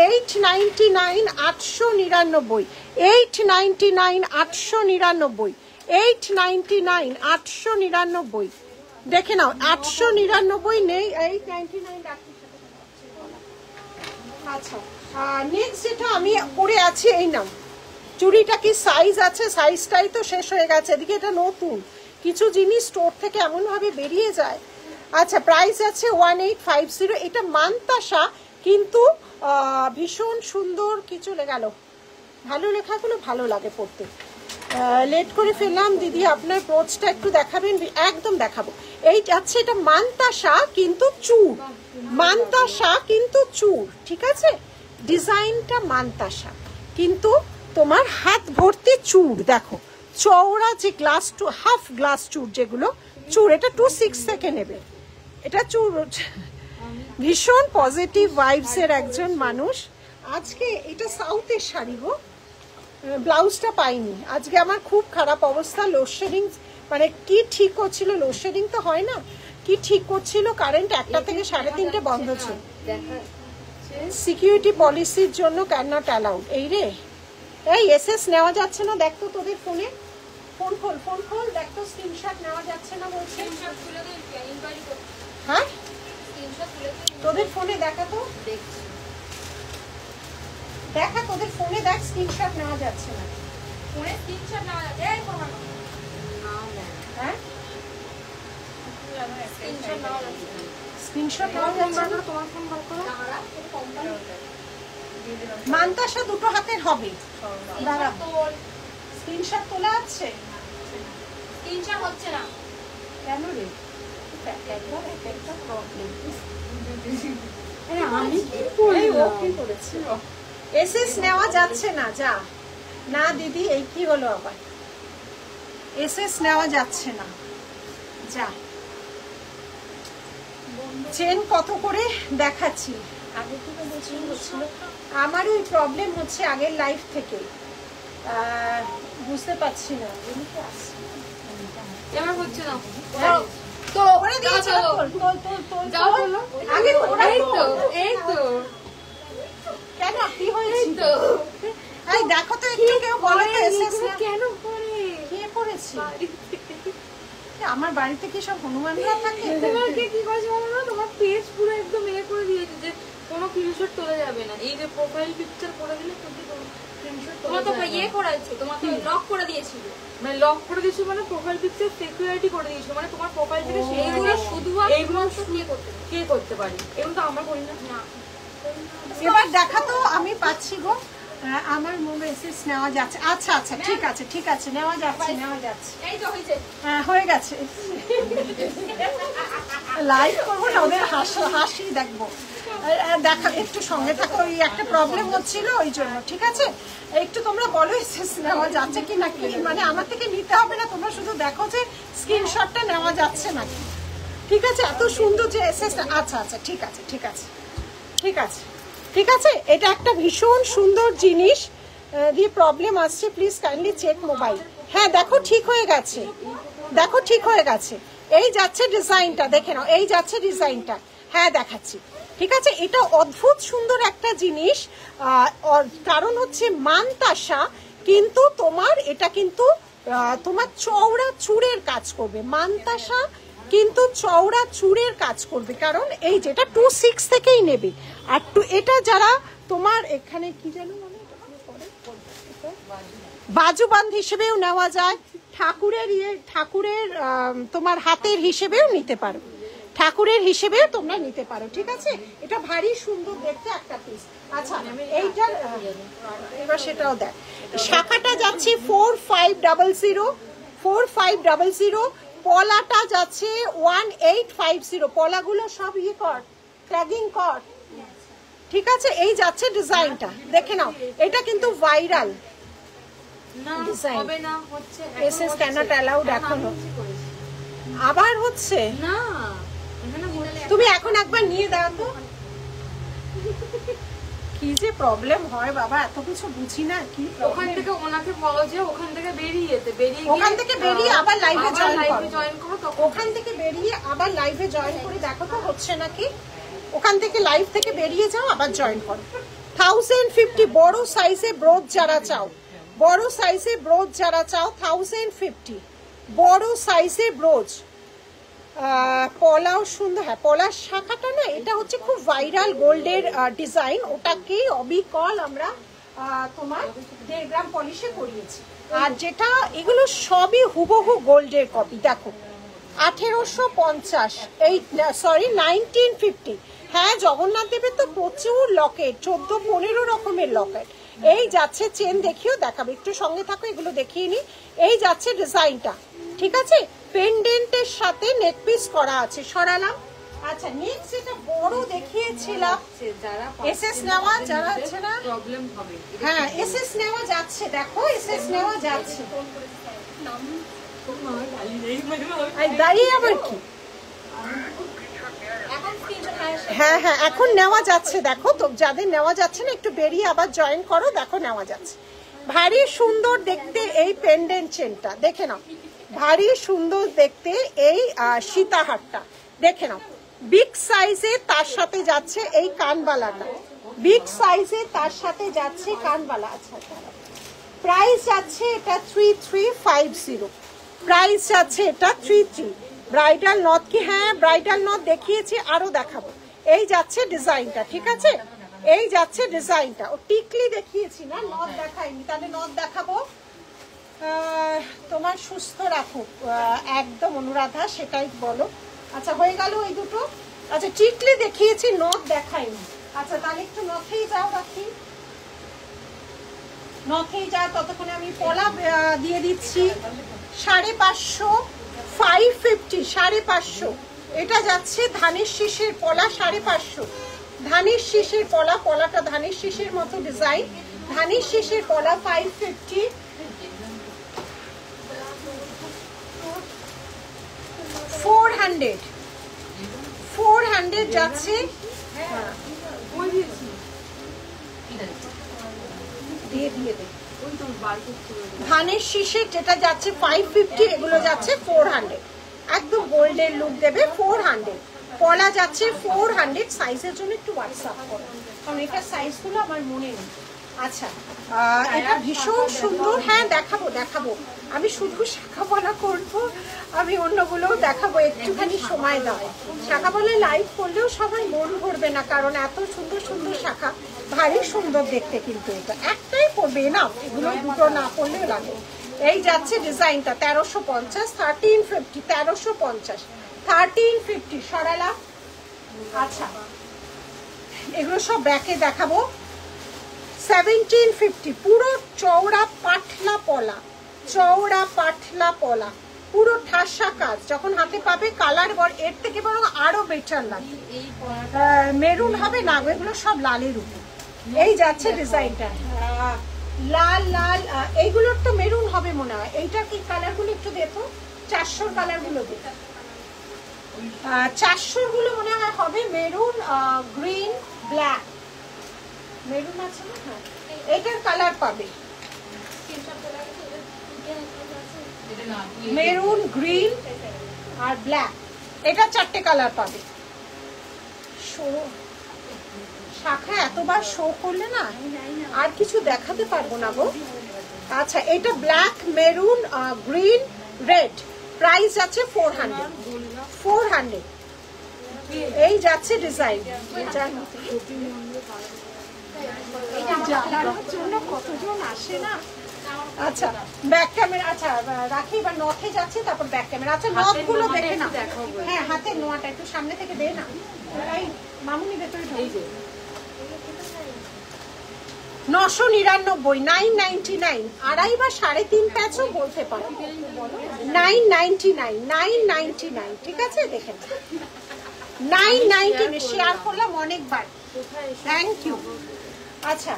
899, 899, 899, 899, 899, 899, দেখে নাও 899 নেই, 899 রাখি। আচ্ছা, নেক্সট যেটা আমি পরে আছি, এই নাও চুড়িটা কি সাইজ আছে, সাইজটাই তো শেষ হয়ে গেছে। এদিকে এটা নতুন, কিছু জিনিস স্টোর থেকে এমন ভাবে বেরিয়ে যায়। আচ্ছা, প্রাইস আছে 1850। এটা মান্তাসা, কিন্তু ভীষণ সুন্দর কিছু গেল, ভালো লেখাগুলো ভালো লাগে পড়তে। লেট করে ফেললাম দিদি, আপনার ব্রোচটা একটু দেখাবেন? একদম দেখাবো। এই যাচ্ছে, এটা মান্তাসা কিন্তু চুর, মান্তাসা কিন্তু চুর, ঠিক আছে? ডিজাইনটা মান্তাসা, কিন্তু তোমার হাত ভর্তি চুর, দেখো চওড়া যে গ্লাস টু হাফ গ্লাস চুর, যেগুলো চুর, এটা 26 থেকে নেবে। এটা চুর, ভীষণ পজিটিভ ভাইবস এর একজন মানুষ। আজকে এটা সাউথের শাড়ি গো, ব্লাউজটা পাইনি আজকে, আমার খুব খারাপ অবস্থা। লোডশেডিং, মানে কি ঠিক করছিল, লোডশেডিং তো হয় না, কি ঠিক করছিল, কারেন্ট 1টা থেকে 3:30 বন্ধ ছিল। সিকিউরিটি পলিসির জন্য ক্যান নট অ্যালাউড। এই রে, এই এসএস নেওয়া যাচ্ছে না, দেখতো তোদের ফোনে, ফোন খোল, দেখতো স্ক্রিনশট নেওয়া যাচ্ছে না বলছে। হ্যাঁ, তোদের ফোনে দেখা তো, দেখা তোদের ফোনে, দেখ স্ক্রিনশট নেওয়া যাচ্ছে না, ফোনে স্ক্রিনশট নেওয়া যাচ্ছে। এই কোন হ্যাঁ, স্ক্রিনশট নেওয়া যাচ্ছে না, স্ক্রিনশট নেওয়া যাচ্ছে না, তোমার ফোন বার করো। মান্তাসা দুটো হাতের হবে, দাঁড়া, স্ক্রিনশট তোলা আছে, স্ক্রিনশট হচ্ছে না কেন রে? একটা প্রবলেম, আমি কি করেছি? এসএস নেওয়া যাচ্ছে না, যা না দিদি, এই কি হলো আবার, এসএস নেওয়া যাচ্ছে না, যা। চেন কত করে দেখাচ্ছি, আগে থেকে বলছি হচ্ছিল, আমার ওই প্রবলেম হচ্ছে আগের লাইফ থেকে, বুঝতে পারছি না, আমার হচ্ছে না তো করে দিয়েছি, যাও বলো আগে এই তো কেন কি হয়েছে? এই দেখো তো একটু, কেউ বলো তো এসএস কেন করে কে করেছে? আমার বাড়িতে কি সব হনুমানরা থাকে? তোমাকে কি করেছে বলো না, তোমার পেজ পুরো একদম করে দিয়েছে যে কোনো স্ক্রিনশট তোলা যাবে না। এই যে প্রোফাইল পিকচার করে দিলে স্ক্রিনশট তোলা তো করেছে, তোমার তো লক করে দিয়েছিল, মানে লক করে দিয়েছিল, মানে প্রোফাইল পিকচার সিকিউরিটি করে দিয়েছিল, মানে তোমার প্রোফাইল থেকে সেইগুলো শুধু এইগুলো কে করতে পারি, এগুলো তো আমরা করি না। এবার দেখা তো, আমি পাচ্ছি গো, আমার মোবাইল নেওয়া যাচ্ছে। আচ্ছা আচ্ছা, ঠিক আছে ঠিক আছে, নেওয়া যাচ্ছে, এই তো হয়েছে, হ্যাঁ হয়ে গেছে। লাইভ করবো না, ওদের হাসি দেখবো, দেখা, একটু সঙ্গে থাকো, ওই একটা প্রবলেম হচ্ছিল ওই জন্য, ঠিক আছে? একটু তোমরা বলো এসএস নেওয়া যাচ্ছে কি নাকি, মানে আমার থেকে নিতে হবে না, তোমরা শুধু দেখো যে স্ক্রিনশটটা নেওয়া যাচ্ছে নাকি, ঠিক আছে? এত সুন্দর যে এসএস, আচ্ছা আচ্ছা, ঠিক আছে ঠিক আছে ঠিক আছে ঠিক আছে। এটা একটা ভীষণ সুন্দর জিনিস, দিয়ে প্রবলেম আসছে, প্লিজ কাইন্ডলি চেক মোবাইল। হ্যাঁ দেখো ঠিক হয়ে গেছে, দেখো ঠিক হয়ে গেছে, এই যাচ্ছে ডিজাইনটা, দেখে নাও, এই যাচ্ছে ডিজাইনটা, হ্যাঁ দেখাচ্ছি, ঠিক আছে? এটা অদ্ভুত সুন্দর একটা জিনিস, কারণ হচ্ছে মান্তাসা, কিন্তু তোমার এটা কিন্তু তোমার চওড়া চুড়ের কাজ করবে, মান্তাসা কিন্তু চওড়া চুড়ের কাজ করবে, কারণ এই যেটা 26 থেকেই নেবে। আর এটা যারা তোমার এখানে কি জানো, মানে বাজুবান্ধ হিসেবেও নেওয়া যায়, ঠাকুরের তোমার হাতের হিসেবেও নিতে পারো, ঠাকুরের হিসেবেও তোমরা নিতে পারো, ঠিক আছে? এটা ভারী সুন্দর দেখতে একটা পিস। আচ্ছা এইটার এবার সেটাও দেখ, শাখাটা যাচ্ছে 4500, 4500, পলাটা যাচ্ছে 1850। পলাগুলো সব ইয়ে কর, ট্যাগিং কর, ঠিক আছে? এই যাচ্ছে ডিজাইনটা, দেখে নাও। এটা কিন্তু ভাইরাল ডিজাইন। এসএস ক্যানট অ্যালাউড এখনো আবার হচ্ছে না। তুমি এখন একবার নিয়ে দাও তো, কি যে প্রবলেম হয় বাবা, এত কিছু বুঝি না কি। ওখান থেকে ওনাকে বলো যে ওখান থেকে বেরিয়ে যেতে, ওখান থেকে বেরিয়ে আবার লাইভে জয়েন করো। ওখান থেকে বেরিয়ে আবার লাইভে জয়েন করে দেখো তো হচ্ছে নাকি। ওখান থেকে লাইভ থেকে বেরিয়ে যাও, আবার জয়েন করো। 1050 বড় সাইজে ব্রোচ যারা চাও, বড় সাইজে ব্রোচ যারা চাও 1050 বড় সাইজে ব্রোচ। পলাও সুন্দর, হ্যাঁ পলার শাখাটা না, এটা হচ্ছে খুব ভাইরাল গোল্ডের ডিজাইন, ওটাকেই অবিকল আমরা তোমার 1.5 গ্রাম পলিশে করিয়েছি। আর যেটা এগুলো সবই হুবহু গোল্ডের কপি। দেখো 1850, এই সরি 1950। হ্যাঁ জগন্নাথ দেবের তো প্রচুর লকেট, 14-15 রকমের লকেট। এই যাচ্ছে চেন, দেখিও দেখাবো, একটু সঙ্গে থাকো, এগুলো দেখিয়ে নি। এই যাচ্ছে ডিজাইনটা, ঠিক আছে? পেন্ডেন্টের সাথে নেক পিস করা আছে, সরালাম। আচ্ছা নেক্সট যেটা বড় দেখিয়েছিলাম, এসএস নেওয়া যারা আছে না, প্রবলেম হবে। হ্যাঁ এসএস নেওয়া যাচ্ছে, দেখো এসএস নেওয়া যাচ্ছে। দাঁড়িয়ে আবার কি, হ্যাঁ হ্যাঁ এখন নেওয়া যাচ্ছে। দেখো তো যাদের নেওয়া যাচ্ছে না একটু বেরিয়ে আবার জয়েন করো, দেখো নেওয়া যাচ্ছে। ভারী সুন্দর দেখতে এই পেন্ডেন্ট চেনটা, দেখে নাও, ভারী সুন্দর দেখতে এই সীতাহারটা, দেখে নাও। বিগ সাইজে তার সাথে যাচ্ছে এই কানবালাটা, বিগ সাইজে তার সাথে যাচ্ছে কানবালা। আচ্ছা প্রাইস যাচ্ছে এটা 3350, প্রাইস যাচ্ছে এটা 33। ব্রাইডাল নথ কি, হ্যাঁ ব্রাইডাল নথ দেখিয়েছি, আরো দেখাবো। এই যাচ্ছে ডিজাইনটা, ঠিক আছে? এই যাচ্ছে ডিজাইনটা। ও টিকলি দেখিয়েছি না, নথ দেখাইনি, তাহলে নথ দেখাবো। তোমার সুস্থ রাখো একদম অনুরাধা, সেটাই বলো। আচ্ছা হয়ে গেল ওই দুটো। আচ্ছা টিকলি দেখিয়েছি, নথ দেখাইনি। আচ্ছা তাহলে একটু নথেই যাও, রাখি নথেই যাও। ততক্ষণে আমি পলা দিয়ে দিচ্ছি 550, 550, 550। এটা যাচ্ছে ধানের শীষের পলা, 550 ধানের শীষের পলা। পলাটা ধানের শীষের মতো ডিজাইন, ধানের শীষের পলা 550। 400 যাচ্ছে, দিয়ে দিয়ে দে। ধানের শীষের যেটা যাচ্ছে 550, এগুলো যাচ্ছে 400, একদম গোল্ডের লুক দেবে। 400 পলা যাচ্ছে 400। সাইজের জন্য একটু হোয়াটসঅ্যাপ করো, কারণ এটা সাইজগুলো আমার মনে নেই। আচ্ছা এটা ভীষণ সুন্দর, হ্যাঁ দেখাবো দেখাবো। আমি শুধু শাখাপলা করবো, আমি অন্যগুলোও দেখাবো, একটুখানি সময় দাও। শাখাপলা লাইভ করলেও সবাই মন ভরবে না, কারণ এত সুন্দর সুন্দর শাখা, ভারী সুন্দর দেখতে। কিন্তু এটা একটাই পড়বে না, এগুলো দুটো না পড়লেও লাগে। এই যাচ্ছে ডিজাইনটা 1350, 1350, 1350, 1350 সরালাম। আচ্ছা এগুলো সব ব্যাকে দেখাবো। 1750 পুরো চওড়া পাটলা পলা, চওড়া পাটলা পলা, পুরো ঠাসা কাজ। যখন হাতে পাবে কালার এর থেকে বরং আরো বেটার লাগে। মেরুন হবে না, এগুলো সব লালের উপর। এই যাচ্ছে ডিজাইনটা, লাল লাল। এইগুলোর তো মেরুন হবে মনে হয়। এইটার কি কালার গুলো একটু দেখো, 400 কালার গুলো দেখো, 400 গুলো মনে হয় হবে মেরুন, গ্রিন, ব্ল্যাক। মেরুন আছে না, হ্যাঁ এটার কালার পাবে মেরুন, গ্রিন আর ব্ল্যাক। এটা 4টে কালার পাবে। শাখা এতবার শো করলে না আর কিছু দেখাতে পারবো না গো। আচ্ছা এটা black, maroon, green, red. Price যাচ্ছে 400, 400। এই যাচ্ছে ডিজাইন। জানার জন্য কতজন আসে না। আচ্ছা ব্যাক ক্যামেরা, আচ্ছা রাখি, এবার নথে যাচ্ছে, তারপর ব্যাক ক্যামেরা। আচ্ছা নথ গুলো দেখে না, হ্যাঁ হাতের নোয়াটা একটু সামনে থেকে দে না। এই মামুনি ভেতরে ঢুকে 999, 999, আড়াই বা 3.5 প্যাচও বলতে পারো। 999, 999, ঠিক আছে দেখেন 999 শেয়ার করলাম অনেকবার, থ্যাংক ইউ। আচ্ছা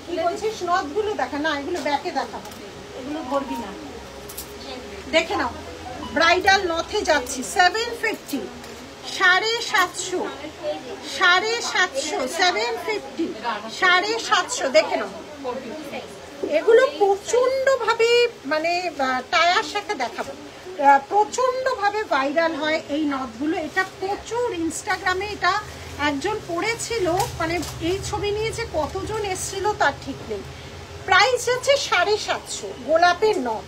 কি বলছিস নথগুলো দেখা, না এগুলো ব্যাকে দেখাবো, এগুলো ধরবি না, দেখে নাও ব্রাইডাল নথে যাচ্ছি 750, 750, 750, 750, 750, দেখে নাও এগুলো প্রচন্ড ভাবে মানে টায়ার শাখা দেখাবো, প্রচন্ড ভাবে ভাইরাল হয় এই নথগুলো। এটা প্রচুর ইনস্টাগ্রামে এটা একজন পড়েছিল, মানে এই ছবি নিয়ে যে কতজন এসেছিল তার ঠিক নেই। প্রাইস হচ্ছে 750, গোলাপের নথ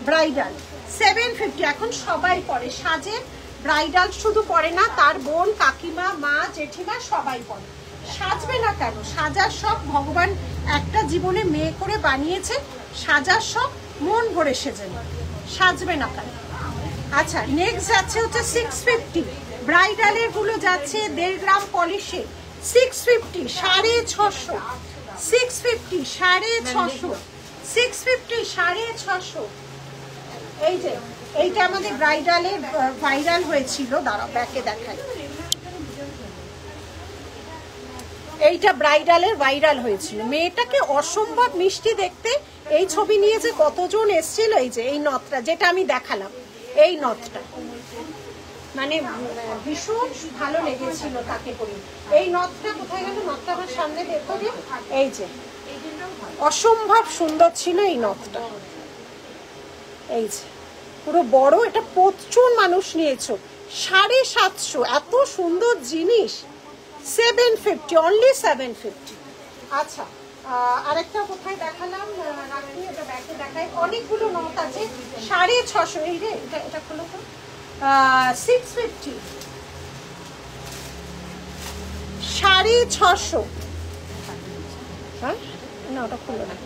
ব্রাইডাল 750। এখন সবাই পরে সাজে, ব্রাইডাল শুধু পরে না, তার বোন কাকিমা মা জেঠিমা সবাই পরে। সাজবে না কেন, সাজার শখ ভগবান একটা জীবনে মেয়ে করে বানিয়েছে, সাজার শখ মন ভরে সেজে না, সাজবে না কেন। আচ্ছা নেক্সট যাচ্ছে হচ্ছে 650, ব্রাইডালের গুলো যাচ্ছে 1.5 গ্রাম পলিশে 650, 650, 650, 650, 650, 650। এই যে এইটা আমাদের ব্রাইডালের ভাইরাল হয়েছিল, দাঁড়াও ব্যাকে দেখাই, এইটা ব্রাইডালের ভাইরাল হয়েছিল, মেয়েটাকে অসম্ভব মিষ্টি দেখতে। এই ছবি নিয়ে যে কতজন এসেছিল, এই যে এই নথটা যেটা আমি দেখালাম, এই নথটা মানে ভীষণ ভালো লেগেছিল তাকে করে। এই নথটা কোথায় গেল, নথটা আমার সামনে দেখো যে, এই যে অসম্ভব সুন্দর ছিল এই নথটা, এই যে পুরো বড়, এটা প্রচুর মানুষ নিয়েছো, 750, এত সুন্দর জিনিস 750, অনলি 750। আচ্ছা আরেকটা কোথায় দেখালাম, রাখি এটা ব্যাকে দেখাই, অনেকগুলো নথ আছে 650, এই রে এটা খোলো তো, 650, 650, হ্যাঁ না ওটা খুললো না,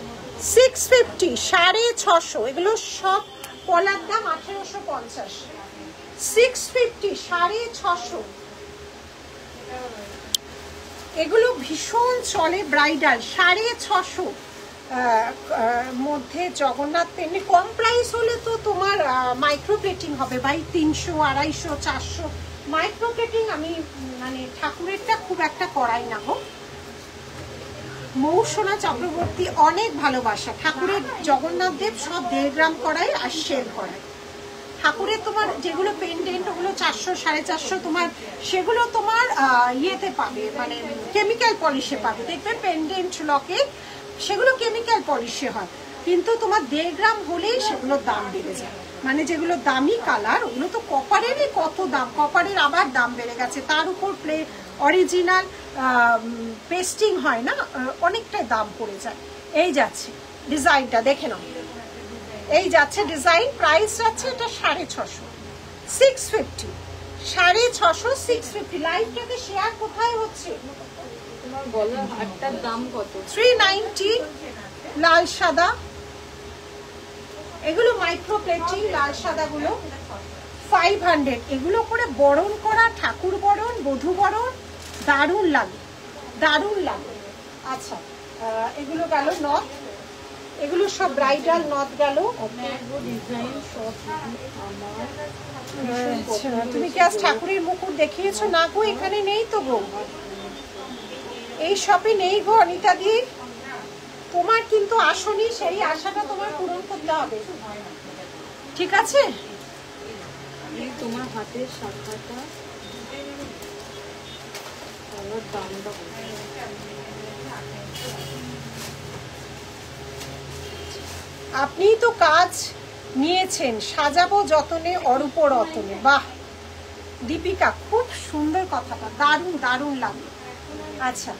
650, 650, এগুলো সব পলার দাম 1850, 650, 650, এগুলো ভীষণ চলে ব্রাইডাল 650 মধ্যে। জগন্নাথ তেমনি কম প্রাইস হলে তো তোমার মাইক্রো প্লেটিং হবে ভাই, 300, 250, 400 মাইক্রো প্লেটিং আমি মানে ঠাকুরেরটা খুব একটা করাই না গো। মৌসোনা চক্রবর্তী অনেক ভালোবাসা, ঠাকুরের জগন্নাথ দেব সব 1.5 গ্রাম করাই আর শেল করাই। ঠাকুরের তোমার যেগুলো পেন্ডেন্ট ওগুলো 400, 450 তোমার, সেগুলো তোমার ইয়েতে পাবে, মানে কেমিক্যাল পলিশে পাবে, দেখবে পেন্ডেন্ট লকে সেগুলো কেমিক্যাল পলিশে হয়, কিন্তু তোমার 1.5 গ্রাম হলেই সেগুলোর দাম বেড়ে যায়। মানে যেগুলো দামি কালার ওগুলো তো কপারেরই কত দাম, কপারের আবার দাম বেড়ে গেছে, তার উপর অরিজিনাল পেস্টিং হয় না, অনেকটাই দাম পড়ে যায়। এই যাচ্ছে ডিজাইনটা দেখে নাও, এই যাচ্ছে ডিজাইন, প্রাইস যাচ্ছে এটা 650, 650, 650, 650। লাইভটাতে শেয়ার কোথায় হচ্ছে, তোমার গলার হারটার দাম কত? 390, লাল সাদা, এগুলো মাইক্রো প্লেটিং, লাল সাদা গুলো 500, এগুলো করে বরণ করা, ঠাকুর বরণ, বধূ বরণ, দারুণ লাগে, দারুণ লাগে। আচ্ছা এগুলো গেল নথ, এগুলো সব ব্রাইডাল নথ গেল। তুমি কি আজ ঠাকুরের মুকুট দেখিয়েছো? না গো এখানে নেই তো গো, এই শপে নেই গো অনিতা দি, তোমার কিন্তু আসনি, সেই আশাটা তোমার পূরণ করতে হবে, ঠিক আছে? তোমার হাতের শাখাটা দামটা আপনি তো কাজ নিয়েছেন, সাজাবো যতনে অরূপ রতনে। বাহ দীপিকা, খুব সুন্দর কথাটা, দারুণ দারুণ লাগলো। আচ্ছা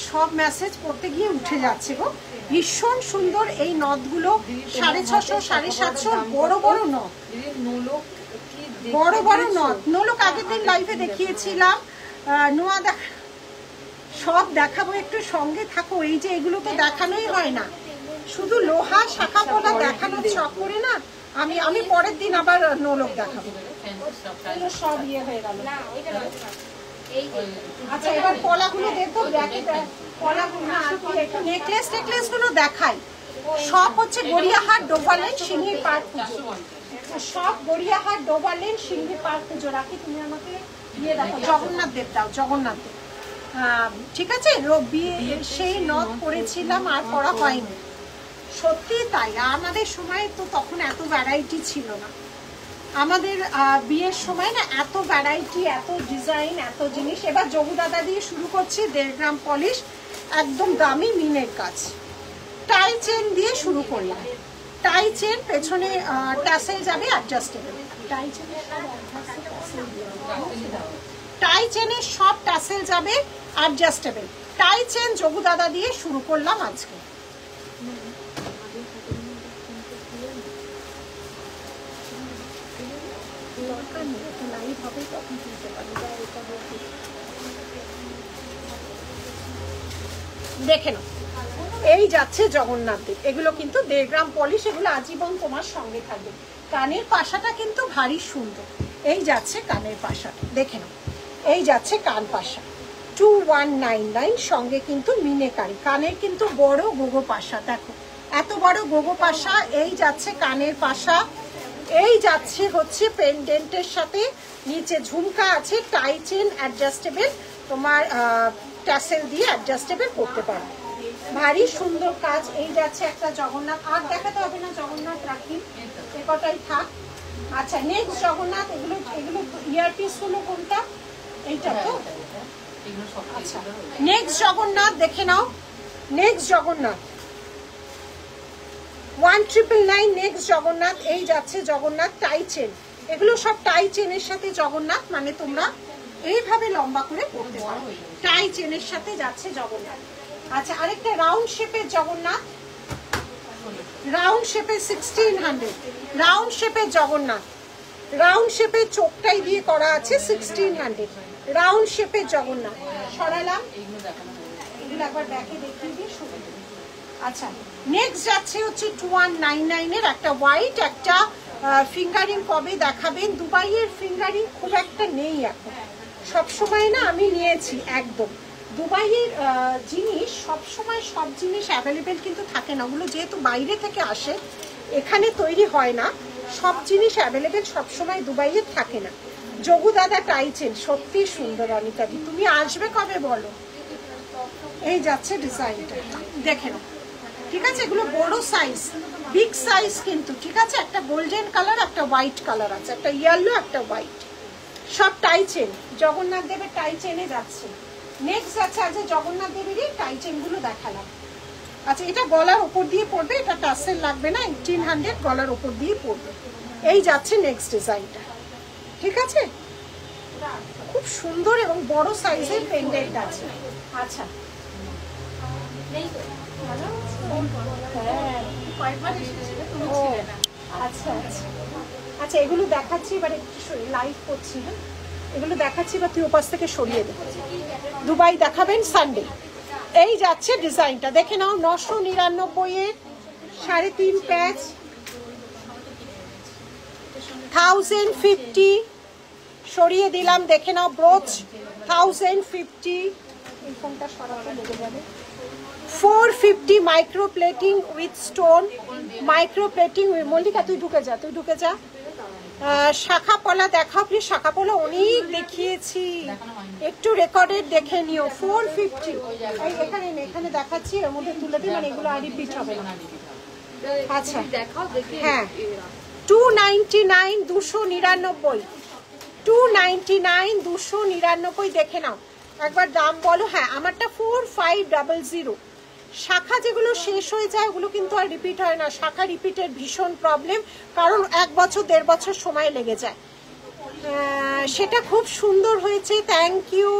সব মেসেজ পড়তে গিয়ে উঠে যাচ্ছে গো, ভীষণ সুন্দর এই নথগুলো, 650, 750, বড় বড় নথ, বড় বড় নথ। নোলক আগের দিন লাইভে দেখিয়েছিলাম, নোয়া দেখা, সব দেখাবো, একটু সঙ্গে থাকো। এই যে এগুলো তো দেখানোই হয় না, শুধু লোহা শাখা পলা দেখানোর শখ করে না, আমি পরের দিন আবার নোলক দেখাবো, সব ইয়ে হয়ে গেল। আচ্ছা এবার পলাগুলো দেখো, পলাগুলো নেকলেস টেকলেস গুলো দেখাই। সব হচ্ছে গড়িয়াহাট ডোভারলেন সিংহি পার্ক পুজো, সব গড়িয়াহাট ডোভারলেন সিংহি পার্ক পুজো। রাখি তুমি আমাকে দিয়ে দেখো, জগন্নাথ দেব দাও, জগন্নাথ দেব। ঠিক আছে, সেই নথ পরেছিলাম আর পরা হয়নি, সত্যি তাই। আমাদের সময় তো তখন এত ভ্যারাইটি ছিল না, আমাদের বিয়ের সময় না এত ভ্যারাইটি, এত ডিজাইন, এত জিনিস। এবার যোগু দাদা দিয়ে শুরু করছি, 1.5 গ্রাম পলিশ, একদম দামি মিনের কাজ। টাই চেন দিয়ে শুরু করলাম, টাই চেন, পেছনে ট্যাসেল যাবে অ্যাডজাস্টেবল। টাই চেনের সব ট্যাসেল যাবে অ্যাডজাস্টেবল। টাই চেন যোগু দাদা দিয়ে শুরু করলাম আজকে। দেখে নাও, এই যাচ্ছে জগন্নাথ দেব। এগুলো কিন্তু 1.5 গ্রাম পলিশ, এগুলো আজীবন তোমার সঙ্গে থাকবে। কানের পাশাটা কিন্তু ভারী সুন্দর। এই যাচ্ছে কানের পাশাটা, দেখে নাও, এই যাচ্ছে কান পাশা 2199, সঙ্গে কিন্তু মিনেকারি। কানের কিন্তু বড় গোগো পাশা, দেখো এত বড় গোগো পাশা। এই যাচ্ছে কানের পাশা, এই যাচ্ছে হচ্ছে পেন্ডেন্টের সাথে, নিচে ঝুমকা আছে, টাই চেন অ্যাডজাস্টেবল, তোমার ট্যাসেল দিয়ে অ্যাডজাস্টেবল করতে পারো, ভারী সুন্দর কাজ। এই যাচ্ছে একটা জগন্নাথ, আর দেখাতে হবে না, জগন্নাথ রাখি, এ কটাই থাক। আচ্ছা নেক্সট জগন্নাথ, এগুলো ইয়ারপিস হলো কোনটা, এইটা তো। আচ্ছা নেক্সট জগন্নাথ দেখে নাও, নেক্সট জগন্নাথ 1999, নেক্সট জগন্নাথ। এই যাচ্ছে জগন্নাথ টাই চেন, এগুলো সব টাই চেনের সাথে জগন্নাথ, মানে তোমরা এইভাবে লম্বা করে পড়তে পারো, টাই চেনের সাথে যাচ্ছে জগন্নাথ। আচ্ছা আরেকটা রাউন্ড শেপের জগন্নাথ, রাউন্ড শেপের 1600, রাউন্ড শেপের জগন্নাথ, রাউন্ড শেপের চোখটাই দিয়ে করা আছে 1600, রাউন্ড শেপের জগন্নাথ। সরালাম, এগুলো একবার ব্যাকে দেখিয়ে দিয়ে শুরু। আচ্ছা নেক্সট যাচ্ছে হচ্ছে 2199 এর একটা হোয়াইট, একটা ফিঙ্গারিং। কবে দেখাবেন? দুবাইয়ের ফিঙ্গারিং খুব একটা নেই এখন, সবসময় না আমি নিয়েছি একদম। দুবাইয়ের জিনিস সবসময়, সব জিনিস অ্যাভেলেবেল কিন্তু থাকে না, ওগুলো যেহেতু বাইরে থেকে আসে, এখানে তৈরি হয় না, সব জিনিস অ্যাভেলেবেল সবসময় দুবাইয়ে থাকে না। যোগু দাদা টাইচেন সত্যি সুন্দর। অনিতাদি তুমি আসবে কবে বলো? এই যাচ্ছে ডিজাইনটা, দেখে নাও, ঠিক আছে। এগুলো বড় সাইজ, বিগ সাইজ কিন্তু, ঠিক আছে। একটা গোল্ডেন কালার, একটা হোয়াইট কালার আছে, একটা ইয়েলো, একটা হোয়াইট, সব টাই চেন। জগন্নাথ দেবের টাই চেনে যাচ্ছে। নেক্সট যাচ্ছে, আজ জগন্নাথ দেবেরই টাই চেন গুলো দেখালাম। আচ্ছা এটা গলার উপর দিয়ে পড়বে, এটা টাসেল লাগবে না, 1800 গলার উপর দিয়ে পড়বে। এই যাচ্ছে নেক্সট ডিজাইনটা, ঠিক আছে। খুব সুন্দর এবং বড় সাইজের পেন্ডেন্ট আছে। আচ্ছা আচ্ছা আচ্ছা এগুলো দেখাচ্ছি, এবার একটু লাইভ করছি। হ্যাঁ এগুলো দেখাচ্ছি, বা তুই ওপাশ থেকে সরিয়ে দে। দুবাই দেখাবেন সানডে। এই যাচ্ছে ডিজাইনটা, দেখে নাও, 999 এর 3.5 প্যাচ, 1050 সরিয়ে দিলাম, দেখে নাও। ব্রোচ 1050, এই ফোনটা সরাতে লেগে যাবে। 450 micro plating with stone, micro plating. Mallika তুই ঢুকে যা, তুই ঢুকে যা। শাখা পলা দেখাও প্লিজ, শাখা পলা অনেক দেখিয়েছি, একটু রেকর্ডেড দেখে নিও। 450, এখানে এখানে দেখাচ্ছি, এর মধ্যে তুলে দিই, মানে এগুলো আর রিপিট হবে না। আচ্ছা হ্যাঁ 299, 299, 299, 299 দেখে নাও একবার, দাম বলো। হ্যাঁ আমারটা 4500। শাখা যেগুলো শেষ হয়ে যায় ওগুলো কিন্তু আর রিপিট হয় না, শাখা রিপিটের ভীষণ প্রবলেম, কারণ 1 বছর 1.5 বছর সময় লেগে যায়। সেটা খুব সুন্দর হয়েছে, থ্যাংক ইউ।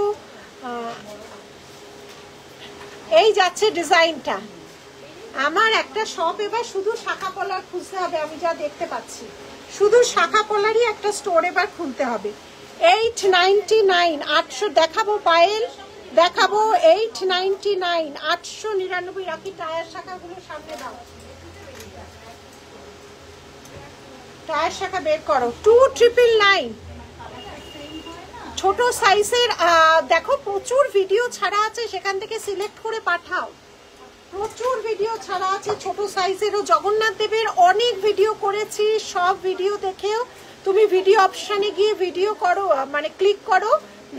এই যাচ্ছে ডিজাইনটা। আমার একটা শপ এবার শুধু শাখা পলার খুঁজতে হবে, আমি যা দেখতে পাচ্ছি শুধু শাখা পলারই একটা স্টোর এবার খুলতে হবে। 899, 800 দেখাবো পায়েল, দেখাবো 899, 899 রাখি। টায়ার শাখাগুলো সামনে দাও, টায়ার শাখা বের করো। 2999, ছোট সাইজের দেখো প্রচুর ভিডিও ছাড়া আছে, সেখান থেকে সিলেক্ট করে পাঠাও। প্রচুর ভিডিও ছাড়া আছে ছোট সাইজেরও। জগন্নাথ দেবের অনেক ভিডিও করেছি, সব ভিডিও দেখেও তুমি ভিডিও অপশানে গিয়ে ভিডিও করো, মানে ক্লিক করো,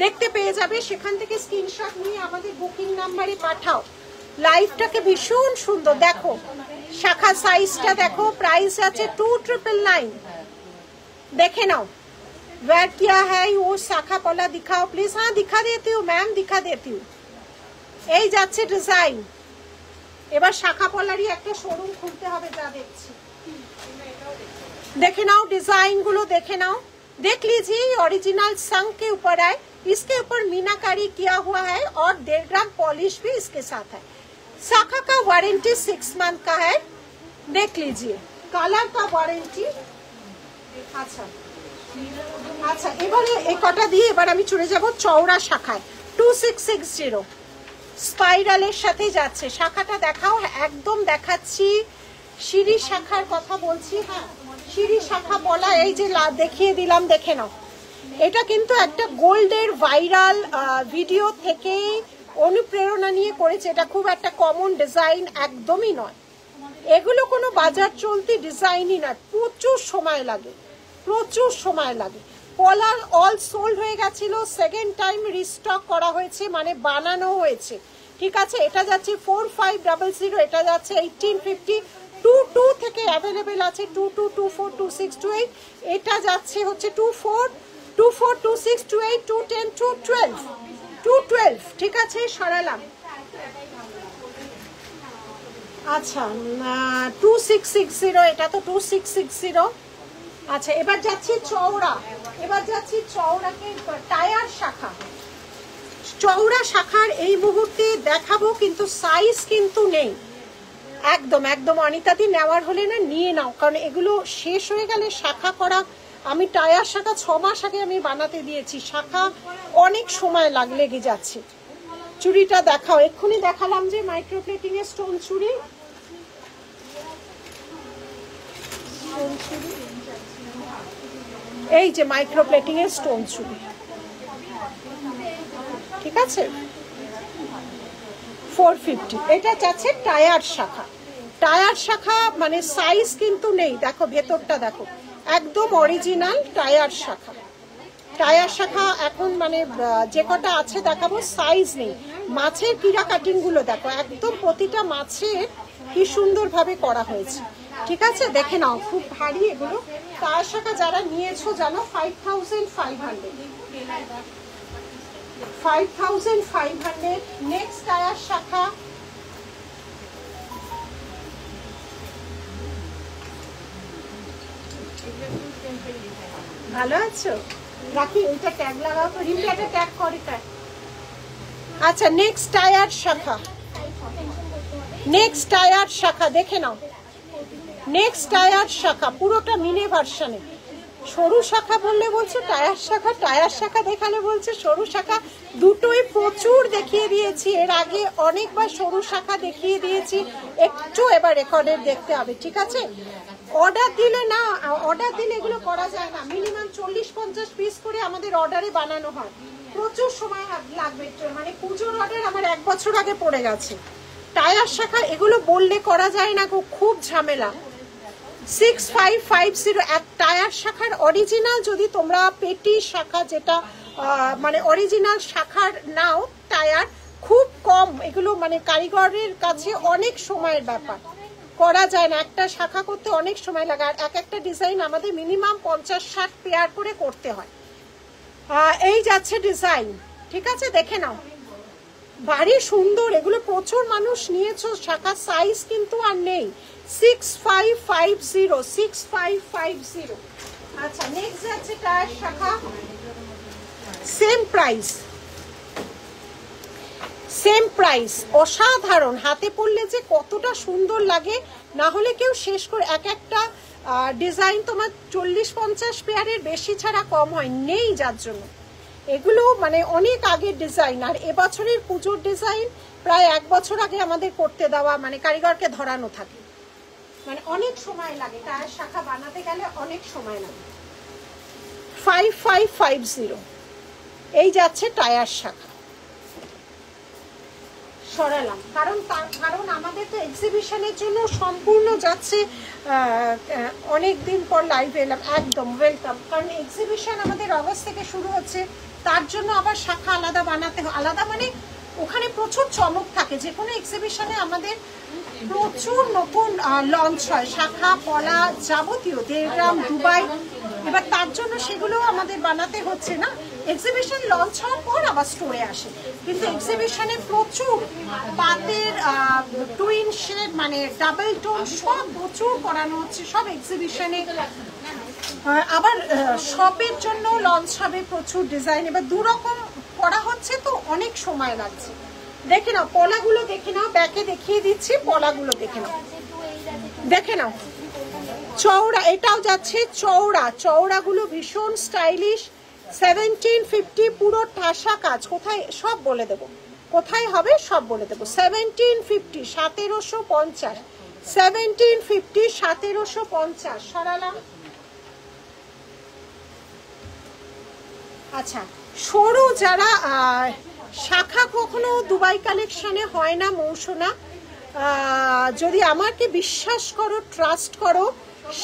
দেখতে পেয়ে যাবে। সেখান থেকে স্ক্রিনশট নিয়ে আমাদের বুকিং নাম্বারে পাঠাও। লাইভটাকে ভীষণ সুন্দর দেখো, শাখা সাইজটা দেখো, প্রাইস আছে 2999। দেখে নাও वेयर क्या है वो शाखा पला दिखाओ प्लीज। हाँ दिखा देती हूँ मैम, दिखा देती हूँ। এই যাচ্ছে ডিজাইন। এবার শাখা পলারই একটা শোরুম খুলতে হবে, যা দেখছি। देखे नाओ डिजाइन गुलो, देखे नाओ, देख लीजिए। ओरिजिनल संग के ऊपर है, इसके ऊपर मीनाकारी किया हुआ है और 1.5 ग्राम पॉलिश भी इसके साथ है। शाखा का वारंटी 6 मंथ का है, देख लीजिए। कलर का वारंटी। अच्छा আচ্ছা, এবারে এই কটা দিয়ে এবার আমি চলে যাব চওড়া শাখায়। 2660 স্পাইরালের সাথে যাচ্ছে। শাখাটা দেখাও, একদম দেখাচ্ছি। সিঁড়ি শাখার কথা বলছি। হ্যাঁ, সিঁড়ি শাখা বলা, এই যে দেখিয়ে দিলাম, দেখে নাও। এটা কিন্তু একটা গোল্ডের ভাইরাল ভিডিও থেকে অনুপ্রেরণা নিয়ে করেছে। এটা খুব একটা কমন ডিজাইন একদমই নয়, এগুলো কোনো বাজার চলতি ডিজাইনই নয়। প্রচুর সময় লাগে, প্রচুর সময় লাগে। পলার অল সোল্ড হয়ে গেছিল, সেকেন্ড টাইম রিস্টক করা হয়েছে, মানে বানানো হয়েছে। ঠিক আছে, এটা যাচ্ছে 4500, এটা যাচ্ছে 1850। 22 থেকে অ্যাভেলেবেল আছে, 22, 24, 26, 28। এটা যাচ্ছে হচ্ছে 24, 24, 26, 28, 210, 212, 212। ঠিক আছে, সরালাম। আচ্ছা 2660, এটা তো 2660। আচ্ছা, এবার যাচ্ছি চওড়া। এবার যাচ্ছি চওড়াকে টায়ার শাখা। চওড়া শাখার এই মুহূর্তে দেখাবো, কিন্তু সাইজ কিন্তু নেই। একদম একদম অনিতাদি নেওয়ার হলে না নিয়ে নাও, কারণ এগুলো শেষ হয়ে গেলে শাখা করা। আমি টায়ার শাখা 6 মাস আগে আমি বানাতে দিয়েছি, শাখা অনেক সময় লেগে যাচ্ছে। চুড়িটা দেখাও, এক্ষুনি দেখালাম যে মাইক্রোপ্লেটিং এর স্টোন চুড়ি। এই যে মাইক্রোপ্লেটিং এর স্টোন চুড়ি, ঠিক আছে, 450। এটা যাচ্ছে টায়ার শাখা। টায়ার শাখা মানে সাইজ কিন্তু নেই, দেখো ভেতরটা দেখো, একদম অরিজিনাল টায়ার শাখা। টায়ার শাখা এখন মানে যে কটা আছে দেখাবো, সাইজ নেই। মাছের কিরা কাটিং গুলো দেখো, একদম প্রতিটা মাছের কি সুন্দর ভাবে করা হয়েছে। ঠিক আছে, দেখে নাও, খুব ভারী এগুলো। টায়ার শাখা যারা নিয়েছো জানো 5500, 5500। নেক্সট টায়ার শাখা। ভালো আছো? রাখি এটা ট্যাগ লাগাও তো, রিমটা ট্যাগ করে তাই। আচ্ছা, নেক্সট টায়ার শাখা। নেক্সট টায়ার শাখা দেখে নাও। নেক্সট টায়ার শাখা পুরোটা মিনে ভার্সনে। সরু শাখা বললে বলছো টায়ার শাখা, টায়ার শাখা দেখালে বলছে সরু শাখা। দুটোই প্রচুর দেখিয়ে দিয়েছি এর আগে, অনেকবার সরু শাখা দেখিয়ে দিয়েছি। একটু এবার রেকর্ডের দেখতে হবে, ঠিক আছে? অর্ডার দিলে না, অর্ডার দিলে এগুলো করা যায় না। মিনিমাম 40-50 পিস করে আমাদের অর্ডারে বানানো হয়। প্রচুর সময় লাগবে, মানে পুজোর অর্ডার আমার 1 বছর আগে পড়ে গেছে। টায়ার শাখা এগুলো বললে করা যায় না, খুব ঝামেলা। 6550 টায়ার শাখার অরিজিনাল। যদি তোমরা পেটি শাখা যেটা মানে অরিজিনাল শাখার নাও টায়ার, খুব কম এগুলো, মানে কারিগরের কাছে অনেক সময়ের ব্যাপার, করা যায় না। একটা শাখা করতে অনেক সময় লাগে, আর একটা ডিজাইন আমাদের মিনিমাম 50-60 পেয়ার করে করতে হয়। এই যাচ্ছে ডিজাইন, ঠিক আছে, দেখে নাও, ভারী সুন্দর এগুলো। প্রচুর মানুষ নিয়েছো, শাখা সাইজ কিন্তু আর নেই। 6550, 6550। আচ্ছা, নেক্সট যাচ্ছে টায়ার শাখা। Same price, same price. অসাধারণ, হাতে পড়লে যে কতটা সুন্দর লাগে, না হলে কেউ শেষ করে। একটা ডিজাইন তোমার 40-50 পেয়ারের বেশি ছাড়া কম হয় নেই, যার জন্য এগুলো মানে অনেক আগের ডিজাইন। আর এবছরের পুজোর ডিজাইন প্রায় 1 বছর আগে আমাদের করতে দেওয়া, মানে কারিগরকে ধরানো থাকে, মানে অনেক সময় লাগে। টায়ার শাখা বানাতে গেলে অনেক সময় লাগে। 5550। এই যাচ্ছে টায়ার শাখা, সরালাম কারণ আমাদের তো এক্সিবিশনের জন্য সম্পূর্ণ যাচ্ছে। অনেক দিন পর লাইভে এলাম, একদম ওয়েলকাম। কারণ এক্সিবিশন আমাদের অগস্ট থেকে শুরু হচ্ছে, তার জন্য আবার শাখা আলাদা বানাতে হয়। আলাদা মানে ওখানে প্রচুর চমক থাকে, যে কোনো এক্সিবিশনে আমাদের প্রচুর নতুন লঞ্চ হয়, শাখা পলা যাবতীয়, দেড়গ্রাম দুবাই। এবার তার জন্য সেগুলো আমাদের বানাতে হচ্ছে না, এক্সিবিশন লঞ্চ হওয়ার পর আবার স্টোরে আসে। কিন্তু এক্সিবিশনে প্রচুর পাতের টুইন শেড মানে ডাবল টোন সব প্রচুর করানো হচ্ছে, সব এক্সিবিশনে। আবার শপের জন্য লঞ্চ হবে প্রচুর ডিজাইন। এবার দুরকম করা হচ্ছে, তো অনেক সময় লাগছে। দেখে নাও পলাগুলো, দেখে নাও, ব্যাকে দেখিয়ে দিচ্ছি, পলাগুলো দেখে নাও, দেখে নাও। চওড়া, এটাও যাচ্ছে চওড়া, চওড়াগুলো ভীষণ স্টাইলিশ। 1750 পুরো ঠাসা কাজ। কোথায় সব বলে দেবো, কোথায় হবে সব বলে দেবো। 1750, 1750, 1750, 1750 সরালাম। আচ্ছা, সরু যারা শাখা কখনো দুবাই কালেকশনে হয় না মৌসুনা, যদি আমাকে বিশ্বাস করো, ট্রাস্ট করো,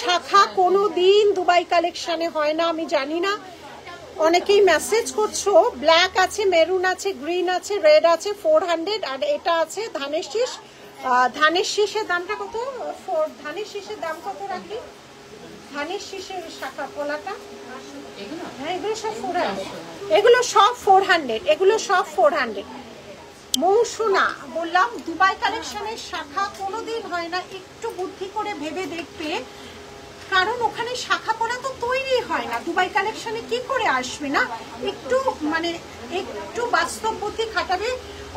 শাখা কোনো দিন দুবাই কালেকশনে হয় না। আমি জানি না, অনেকেই মেসেজ করছো। ব্ল্যাক আছে, মেরুন আছে, গ্রিন আছে, রেড আছে, 400। আর এটা আছে ধানের শীষ। ধানের শীষের দামটা কত? ধানের শীষের দাম কত রাখি? ধানের শীষের শাখা পলাটা, হ্যাঁ এগুলো সব 400, এগুলো সব 400, এগুলো সব 400। মৌসুনা বললাম দুবাই কালেকশনের শাখা কোনোদিন হয় না, একটু বুদ্ধি করে ভেবে দেখবে। কারণ ওখানে শাখা পলা তো তৈরি হয় না, দুবাই কালেকশনে কি করে আসবে না? একটু মানে একটু বাস্তব বুদ্ধি খাটাবে।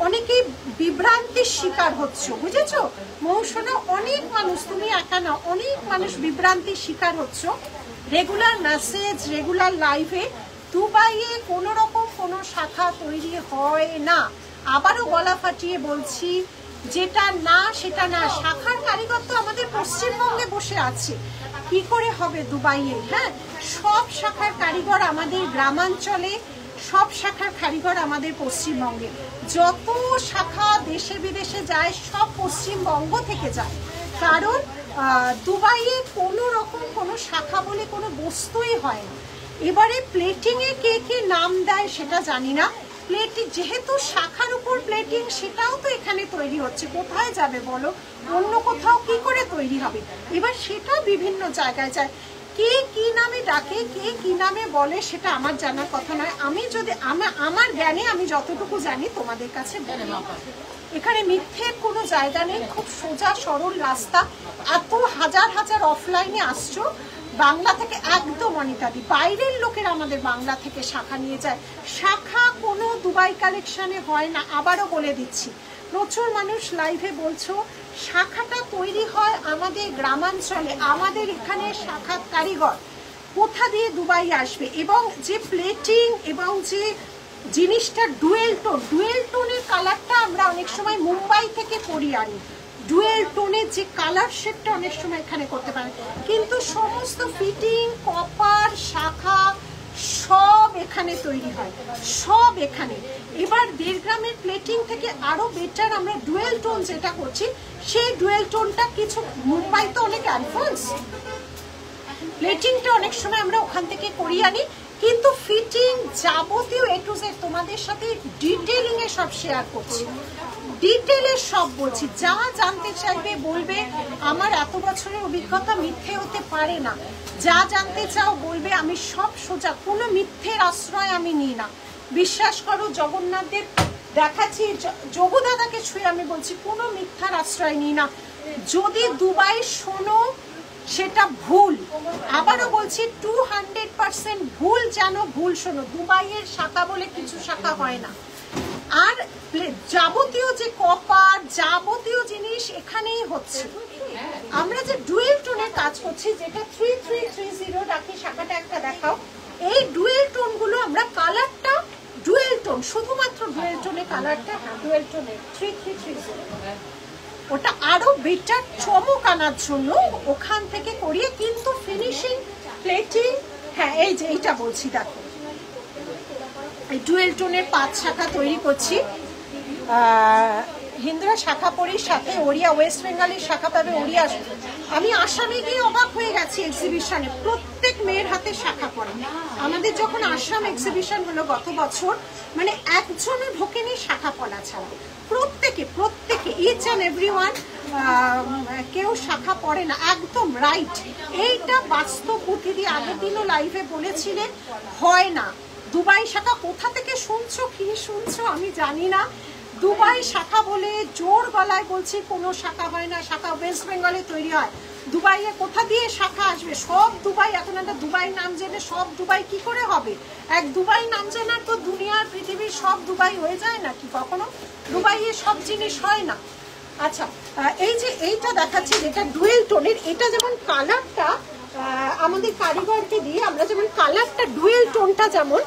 অনেকেই বিভ্রান্তির শিকার হচ্ছে, বুঝেছো মৌসুনা? অনেক মানুষ, তুমি একা না, অনেক মানুষ বিভ্রান্তির শিকার হচ্ছে। রেগুলার মেসেজ, রেগুলার লাইভে দুবাইয়ে কোনো রকম কোনো শাখা তৈরি হয় না। আবারও গলা ফাটিয়ে বলছি, যেটা না সেটা না। শাখার কারিগর তো আমাদের পশ্চিমবঙ্গে বসে আছে, কি করে হবে দুবাইয়ে? হ্যাঁ, সব শাখার কারিগর আমাদের গ্রামাঞ্চলে, সব শাখার কারিগর আমাদের পশ্চিমবঙ্গে। যত শাখা দেশে বিদেশে যায় সব পশ্চিমবঙ্গ থেকে যায়। কারণ দুবাইয়ে কোনো রকম কোনো শাখা বলে কোনো বস্তুই হয় না। এবারে প্লেটিংয়ে কে কে নাম দেয় সেটা জানি না। প্লেটিং যেহেতু শাখার উপর প্লেটিং, সেটাও তো এখানে তৈরি হচ্ছে, কোথায় যাবে বলো? অন্য কোথাও কি করে তৈরি হবে? এবার সেটা বিভিন্ন জায়গায় যায়। কে কি নামে ডাকে, কে কি নামে বলে, সেটা আমার জানার কথা নয়। আমি যদি আমার জ্ঞানে আমি যতটুকু জানি তোমাদের কাছে বলে। এখানে মিথ্যের কোনো জায়গা নেই, খুব সোজা সরল রাস্তা। এত হাজার হাজার অফলাইনে আসছো বাংলা থেকে, একদম অনিতাদি, বাইরের লোকেরা আমাদের বাংলা থেকে শাখা নিয়ে যায়। শাখা কোনো দুবাই কালেকশনে হয় না, আবারও বলে দিচ্ছি। প্রচুর মানুষ লাইভে বলছো শাখাটা তৈরি হয় আমাদের গ্রামাঞ্চলে, আমাদের এখানে শাখা কারিগর কোথা দিয়ে দুবাই আসবে? এবং যে প্লেটিং এবং যে জিনিসটা ডুয়েল টোন, ডুয়েল টোনের কালারটা আমরা অনেক সময় মুম্বাই থেকে করিয়ে আনি। ডুয়েল টোনের যে কালার শেডটা অনেক সময় এখানে করতে পারে, কিন্তু সমস্ত ফিটিং, কপার, শাখা সব এখানে তৈরি হয়, সব এখানে। এবার 1.5 গ্রামের প্লেটিং থেকে আরো বেটার আমরা ডুয়েল টোন যেটা করছি, সেই ডুয়েল টোনটা কিছু মুম্বাই তো অনেক অ্যাডভান্স, প্লেটিংটা অনেক সময় আমরা ওখান থেকে করিয়ে আনি। কিন্তু ফিটিং যাবতীয় এ টু জেড তোমাদের সাথে ডিটেইলিং এ সব শেয়ার করছি, ডিটেইলে সব বলছি। যা জানতে চাইবে বলবে, আমার এত বছরের অভিজ্ঞতা মিথ্যে হতে পারে না। যা জানতে চাও বলবে, আমি সব সোজা, কোনো মিথ্যের আশ্রয় আমি নিই না। বিশ্বাস করো, জগন্নাথদের দেখাচ্ছি, যোগু দাদাকে ছুঁয়ে আমি বলছি, কোনো মিথ্যার আশ্রয় নিই না। যদি দুবাই শোনো সেটা ভুল, আবারও বলছি 200% ভুল, যেন ভুল শোনো। দুবাইয়ের শাখা বলে কিছু শাখা হয় না। আর যাবতীয় যে কপার, যাবতীয় জিনিস এখানেই হচ্ছে। আমরা যে ডুয়েল টোনের কাজ করছি, যেটা 3330 রাখি, শাখাটা একটা দেখাও। এই ডুয়েল টোন গুলো আমরা কালারটা ডুয়েল টোন, শুধুমাত্র ডুয়েল টোনের কালারটা, ডুয়েল টোনের 3330, ওটা আরো বেটার চমক আনার জন্য ওখান থেকে করিয়ে। কিন্তু ফিনিশিং, প্লেটিং, হ্যাঁ এই যে এইটা বলছি, দেখো এই ডুয়েল টোনের 5 শাখা তৈরি করছি। হিন্দুরা শাখা পরির সাথে ওড়িয়া, ওয়েস্ট বেঙ্গলের শাখা পাবে, ওড়িয়া। আমি আসামে গিয়ে অবাক হয়ে গেছি এক্সিবিশনে, প্রত্যেক মেয়ের হাতে শাখা পরা। আমাদের যখন আসাম এক্সিবিশন হলো গত বছর, মানে একজনও ঢোকেনি শাখা পরা ছাড়া, প্রত্যেকে ইচ অ্যান্ড এভরিওয়ান, কেউ শাখা পরে না, একদম রাইট। এইটা বাস্তব বুদ্ধি দিয়ে আগের দিনও লাইভে বলেছিলেন, হয় না। দুবাই শাখা কোথা থেকে শুনছো, কি শুনছো আমি জানি না। দুবাই শাখা বলে জোর গলায় বলছি কোনো শাখা হয় না, শাখা ওয়েস্ট বেঙ্গলে তৈরি হয়। দুবাইয়ে কোথা দিয়ে শাখা আসবে? সব দুবাই, এখন একটা দুবাই নাম জেনে সব দুবাই কি করে হবে? এক দুবাই নাম জানার তো দুনিয়ার পৃথিবীর সব দুবাই হয়ে যায় নাকি কখনো? দুবাইয়ে সব জিনিস হয় না। আচ্ছা, এই যে এইটা দেখাচ্ছি যেটা ডুয়েল টোনের, এটা যেমন কালারটা আমাদের কারিগরকে দিয়ে আমরা যেমন কালারটা ডুয়েল টোনটা, যেমন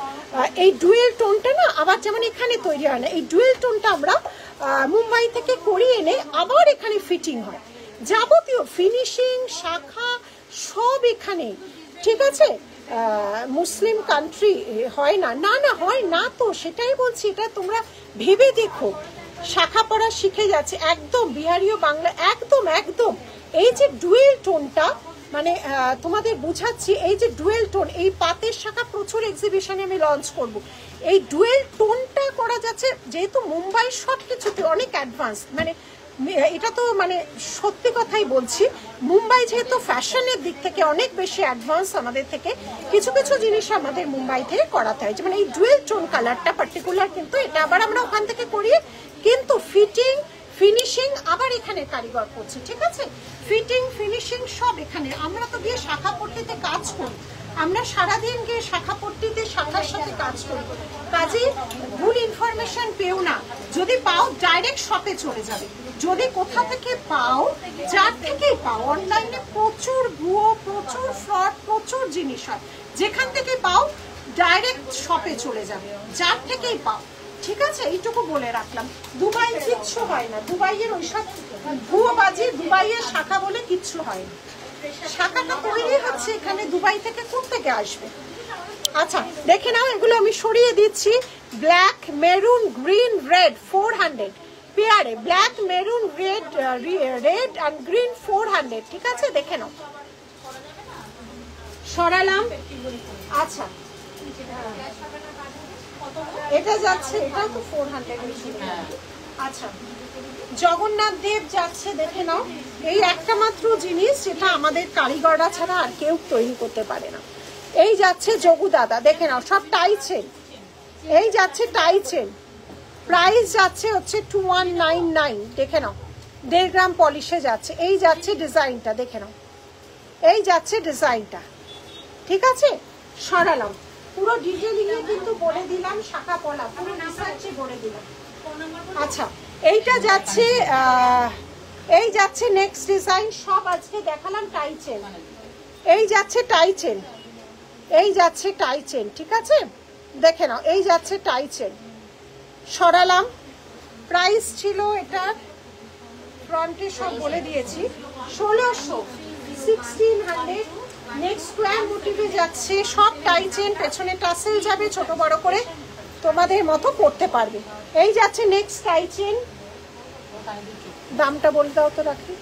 এই ডুয়েল টোনটা না আবার যেমন এখানে তৈরি হয় না, এই ডুয়েল টোনটা আমরা মুম্বাই থেকে করিয়ে এনে আবার এখানে ফিটিং হয়, যাবতীয় ফিনিশিং শাখা সব এখানে। ঠিক আছে, মুসলিম কান্ট্রি হয় না, না না হয় না তো, সেটাই বলছি। এটা তোমরা ভেবে দেখো, শাখা পড়া শিখে যাচ্ছে একদম বিহারীয় বাংলা, একদম একদম। এই যে ডুয়েল টোনটা, মানে তোমাদের বুঝাচ্ছি, এই যে ডুয়েল টোন, এই পাতের শাখা প্রচুর এক্সিবিশনে আমি লঞ্চ করব। এই ডুয়েল টোনটা করা যাচ্ছে যেহেতু মুম্বাই সব কিছুতে অনেক অ্যাডভান্স, মানে এটা তো মানে সত্যি কথাই বলছি, মুম্বাই যেহেতু ফ্যাশনের দিক থেকে অনেক বেশি অ্যাডভান্স আমাদের থেকে, কিছু কিছু জিনিস আমাদের মুম্বাই থেকে করাতে হয়। যেমন এই ডুয়েল টোন কালারটা পার্টিকুলার, কিন্তু এটা আবার আমরা ওখান থেকে করিয়ে, কিন্তু ফিটিং ফিনিশিং আবার এখানে কারিগর করছে। ঠিক আছে, ফিটিং ফিনিশিং সব এখানে। আমরা তো গিয়ে শাখা পট্টিতে কাজ করি, আমরা সারাদিন গিয়ে শাখা পট্টিতে শাখার সাথে কাজ করি, কাজে ভুল ইনফরমেশন পেও না। যদি পাও ডাইরেক্ট শপে চলে যাবে, যদি কোথা থেকে পাও, যার থেকেই পাও, অনলাইনে প্রচুর ভুয়ো, প্রচুর ফ্রড, প্রচুর জিনিস হয়, যেখান থেকে পাও ডাইরেক্ট শপে চলে যাবে, যার থেকেই পাও। ঠিক আছে, এইটুকু বলে রাখলাম। দুবাই কিচ্ছু হয় না, দুবাইয়ের ওইসব ভুয়োবাজি, দুবাইয়ের শাখা বলে কিচ্ছু হয় না। শাখাটা তৈরি হচ্ছে এখানে, দুবাই থেকে কোত্থেকে আসবে? আচ্ছা দেখে নাও, এগুলো আমি সরিয়ে দিচ্ছি। ব্ল্যাক, মেরুন, গ্রিন, রেড 400 পেয়ারে, black, maroon, red, red and green 400। ঠিক আছে, দেখে নাও, সরালাম। আচ্ছা, এটা যাচ্ছে, এটাও তো 400। আচ্ছা, জগন্নাথ দেব যাচ্ছে, দেখে নাও। এই একটা মাত্র জিনিস যেটা আমাদের কারিগররা ছাড়া আর কেউ তৈরি করতে পারে না। এই যাচ্ছে যোগু দাদা, দেখে নাও, সব টাই চেন। এই যাচ্ছে টাই চেন, প্রাইস যাচ্ছে হচ্ছে 2199। দেখে নাও, 1.5 গ্রাম পলিশে যাচ্ছে। এই যাচ্ছে ডিজাইনটা, দেখে নাও, এই যাচ্ছে ডিজাইনটা। ঠিক আছে, সরালাম, পুরো ডিটেইলিংয়ে কিন্তু বলে দিলাম, শাখা পলা পুরো রিসার্চে বলে দিলাম। আচ্ছা, এইটা যাচ্ছে, এই যাচ্ছে নেক্সট ডিজাইন, সব আজকে দেখালাম টাই চেন। এই যাচ্ছে টাই চেন, এই যাচ্ছে টাই চেন। ঠিক আছে, দেখে নাও, এই যাচ্ছে টাই চেন। সরালাম, প্রাইস ছিল এটা ফ্রন্টে সব বলে দিয়েছি, 1600, 1600। নেক্সট স্কোয়ার মোটিভে যাচ্ছে, সব টাই চেন, পেছনে টাসেল যাবে ছোট বড় করে, তোমাদের মতো করতে পারবে। এই যাচ্ছে নেক্সট টাই চেন, দামটা বলে দাও তো রাখি।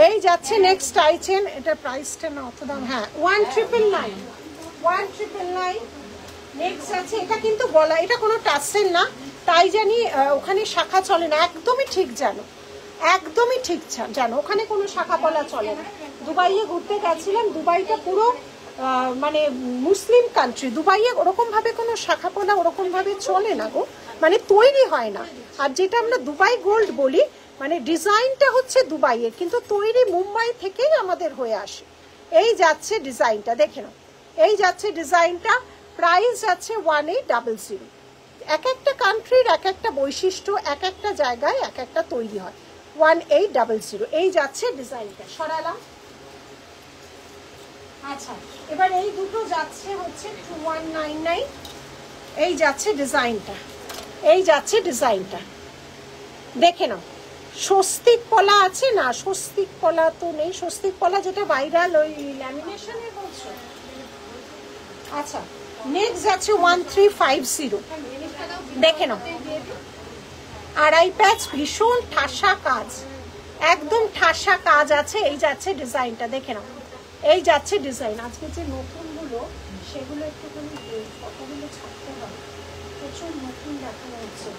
এই যাচ্ছে নেক্সট টাই চেন, এটা প্রাইসটা না অত দাম, হ্যাঁ 1999, 1999। নেক্সট আছে, এটা কিন্তু গলা, এটা কোনো টাসেল না, তাই জানি ওখানে শাখা চলে না, একদমই ঠিক জানো, একদমই ঠিক জানো, ওখানে কোনো শাখা পলা চলে না। দুবাইয়ে ঘুরতে গেছিলাম, দুবাইটা পুরো মানে মুসলিম কান্ট্রি, দুবাইয়ে ওরকম ভাবে কোনো শাখা পলা ওরকম ভাবে চলে না গো, মানে তৈরি হয় না। আর যেটা আমরা দুবাই গোল্ড বলি, মানে ডিজাইনটা হচ্ছে দুবাইয়ের, কিন্তু তৈরি মুম্বাই থেকেই আমাদের হয়ে আসে। এই যাচ্ছে ডিজাইনটা, দেখে নাও, এই যাচ্ছে ডিজাইনটা, প্রাইস যাচ্ছে 1800। এক একটা কান্ট্রির এক একটা বৈশিষ্ট্য, এক একটা জায়গায় এক একটা তৈরি হয়। 1800। এই যাচ্ছে ডিজাইনটা, সরালাম। আচ্ছা, এবার এই দুটো যাচ্ছে হচ্ছে 2199। এই যাচ্ছে ডিজাইনটা, এই যাচ্ছে ডিজাইনটা, দেখে নাও। স্বস্তিক পলা আছে না? স্বস্তিক পলা তো নেই, স্বস্তিক পলা যেটা ভাইরাল ওই ল্যামিনেশনের বলছো। আচ্ছা, নেক্সট যাচ্ছে 1350, দেখে নাও আড়াই প্যাচ, ভীষণ ঠাসা কাজ, একদম ঠাসা কাজ আছে। এই যাচ্ছে ডিজাইনটা, দেখে নাও এই যাচ্ছে ডিজাইন। আজকে যে নতুন গুলো সেগুলো একটুখানি ফটোগুলো ছাড়তে হবে, প্রচুর নতুন দেখানো হচ্ছে।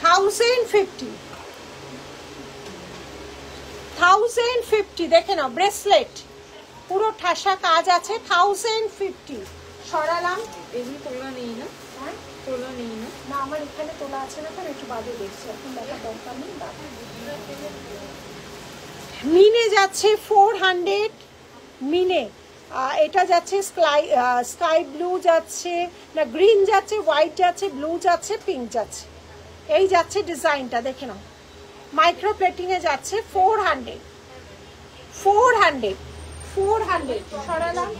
1050 দেখে নাও, ব্রেসলেট পুরো ঠাসা কাজ আছে, 1050 সরালাম। এমনি তোলা নেই না? হ্যাঁ তোলা নেই না? না আমার এখানে তোলা আছে না, একটু বাদে দেখছি, এখন দেখা দরকার নেই। মিনে যাচ্ছে 400, মিনে এটা যাচ্ছে স্কাই ব্লু যাচ্ছে, না গ্রিন যাচ্ছে, হোয়াইট যাচ্ছে, ব্লু যাচ্ছে, পিঙ্ক যাচ্ছে। এই যাচ্ছে ডিজাইনটা, দেখে নাও মাইক্রো প্লেটিং এ যাচ্ছে 400 সরালাম।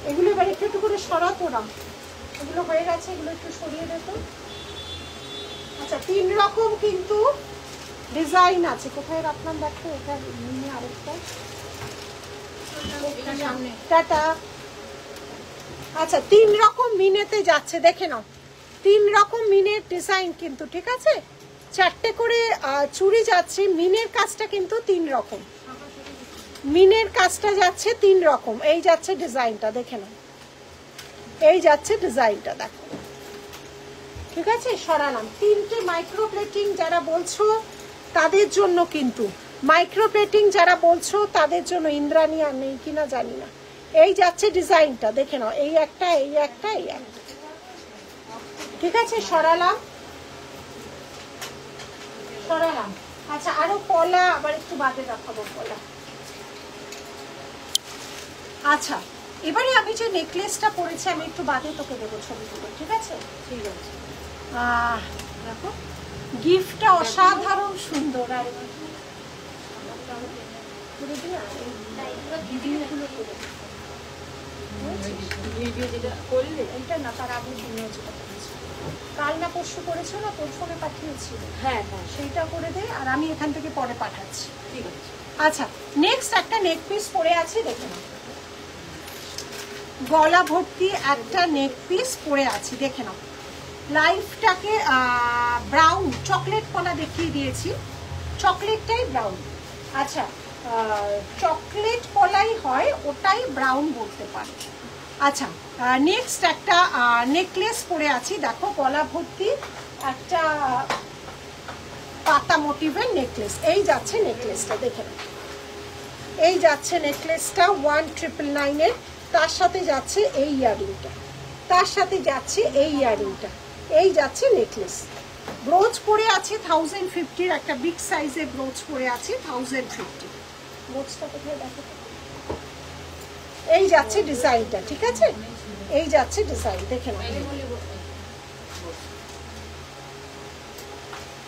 এগুলো এবার একটু একটু করে সরাতো না, এগুলো হয়ে গেছে, এগুলো একটু সরিয়ে দিত। আচ্ছা 3 রকম কিন্তু ডিজাইন আছে, কোথায় রাখলাম দেখো, এটা নিয়ে আরেকটা টাটা। আচ্ছা 3 রকম মিনেতে যাচ্ছে, দেখে নাও 3 রকম মিনের ডিজাইন কিন্তু, ঠিক আছে 4টে করে চুড়ি যাচ্ছে। মিনের কাজটা কিন্তু 3 রকম, মিনের কাজটা যাচ্ছে 3 রকম। এই যাচ্ছে ডিজাইনটা, দেখে নাও এই যাচ্ছে ডিজাইনটা, দেখো ঠিক আছে সরালাম। 3টে মাইক্রো প্লেটিং যারা বলছো তাদের জন্য কিন্তু, মাইক্রো প্লেটিং যারা বলছো তাদের জন্য, ইন্দ্রাণী আর নেই কিনা জানি না। এই যাচ্ছে ডিজাইনটা, দেখে নাও এই একটা, এই একটা, এই একটা, ঠিক আছে সরালাম। আচ্ছা আরো পলা আবার একটু বাদে দেখাবো পলা। আচ্ছা এবারে আমি যে নেকলেসটা পরেছি আমি একটু বাদে তোকে দেবো ছবিগুলো, ঠিক আছে? ঠিক আছে। দেখো গিফটটা অসাধারণ সুন্দর। আর ভিডিও যেটা করলে এটা না, তার আগে ভিডিও যেটা করেছি কাল না পরশু করেছো না, তোর ফোনে পাঠিয়েছি, হ্যাঁ হ্যাঁ সেইটা করে দে, আর আমি এখান থেকে পরে পাঠাচ্ছি। ঠিক আছে। আচ্ছা নেক্সট একটা নেক পিস পরে আছি, দেখে নাও গলা ভর্তি একটা নেক পিস পরে আছি, দেখে নাও লাইফটাকে ব্রাউন চকলেট কলা দেখিয়ে দিয়েছি, চকলেটটাই ব্রাউন। আচ্ছা চকলেট কলাই হয়, ওটাই ব্রাউন বলতে পারে। আচ্ছা নেক্সট একটা নেকলেস পরে আছি, দেখো গলা ভর্তি একটা পাতা মোটিভের নেকলেস। এই যাচ্ছে নেকলেসটা, দেখে নাও এই যাচ্ছে নেকলেসটা 1999-এর, তার সাথে যাচ্ছে এই ইয়ারিংটা, তার সাথে যাচ্ছে এই ইয়ারিংটা, এই যাচ্ছে নেকলেস। ব্রোচ পরে আছে 1050-র, একটা বিগ সাইজের ব্রোচ পরে আছে 1050। ব্রোচটা কোথায় দেখো, এই যাচ্ছে ডিজাইনটা, ঠিক আছে এই যাচ্ছে ডিজাইন, দেখে নাও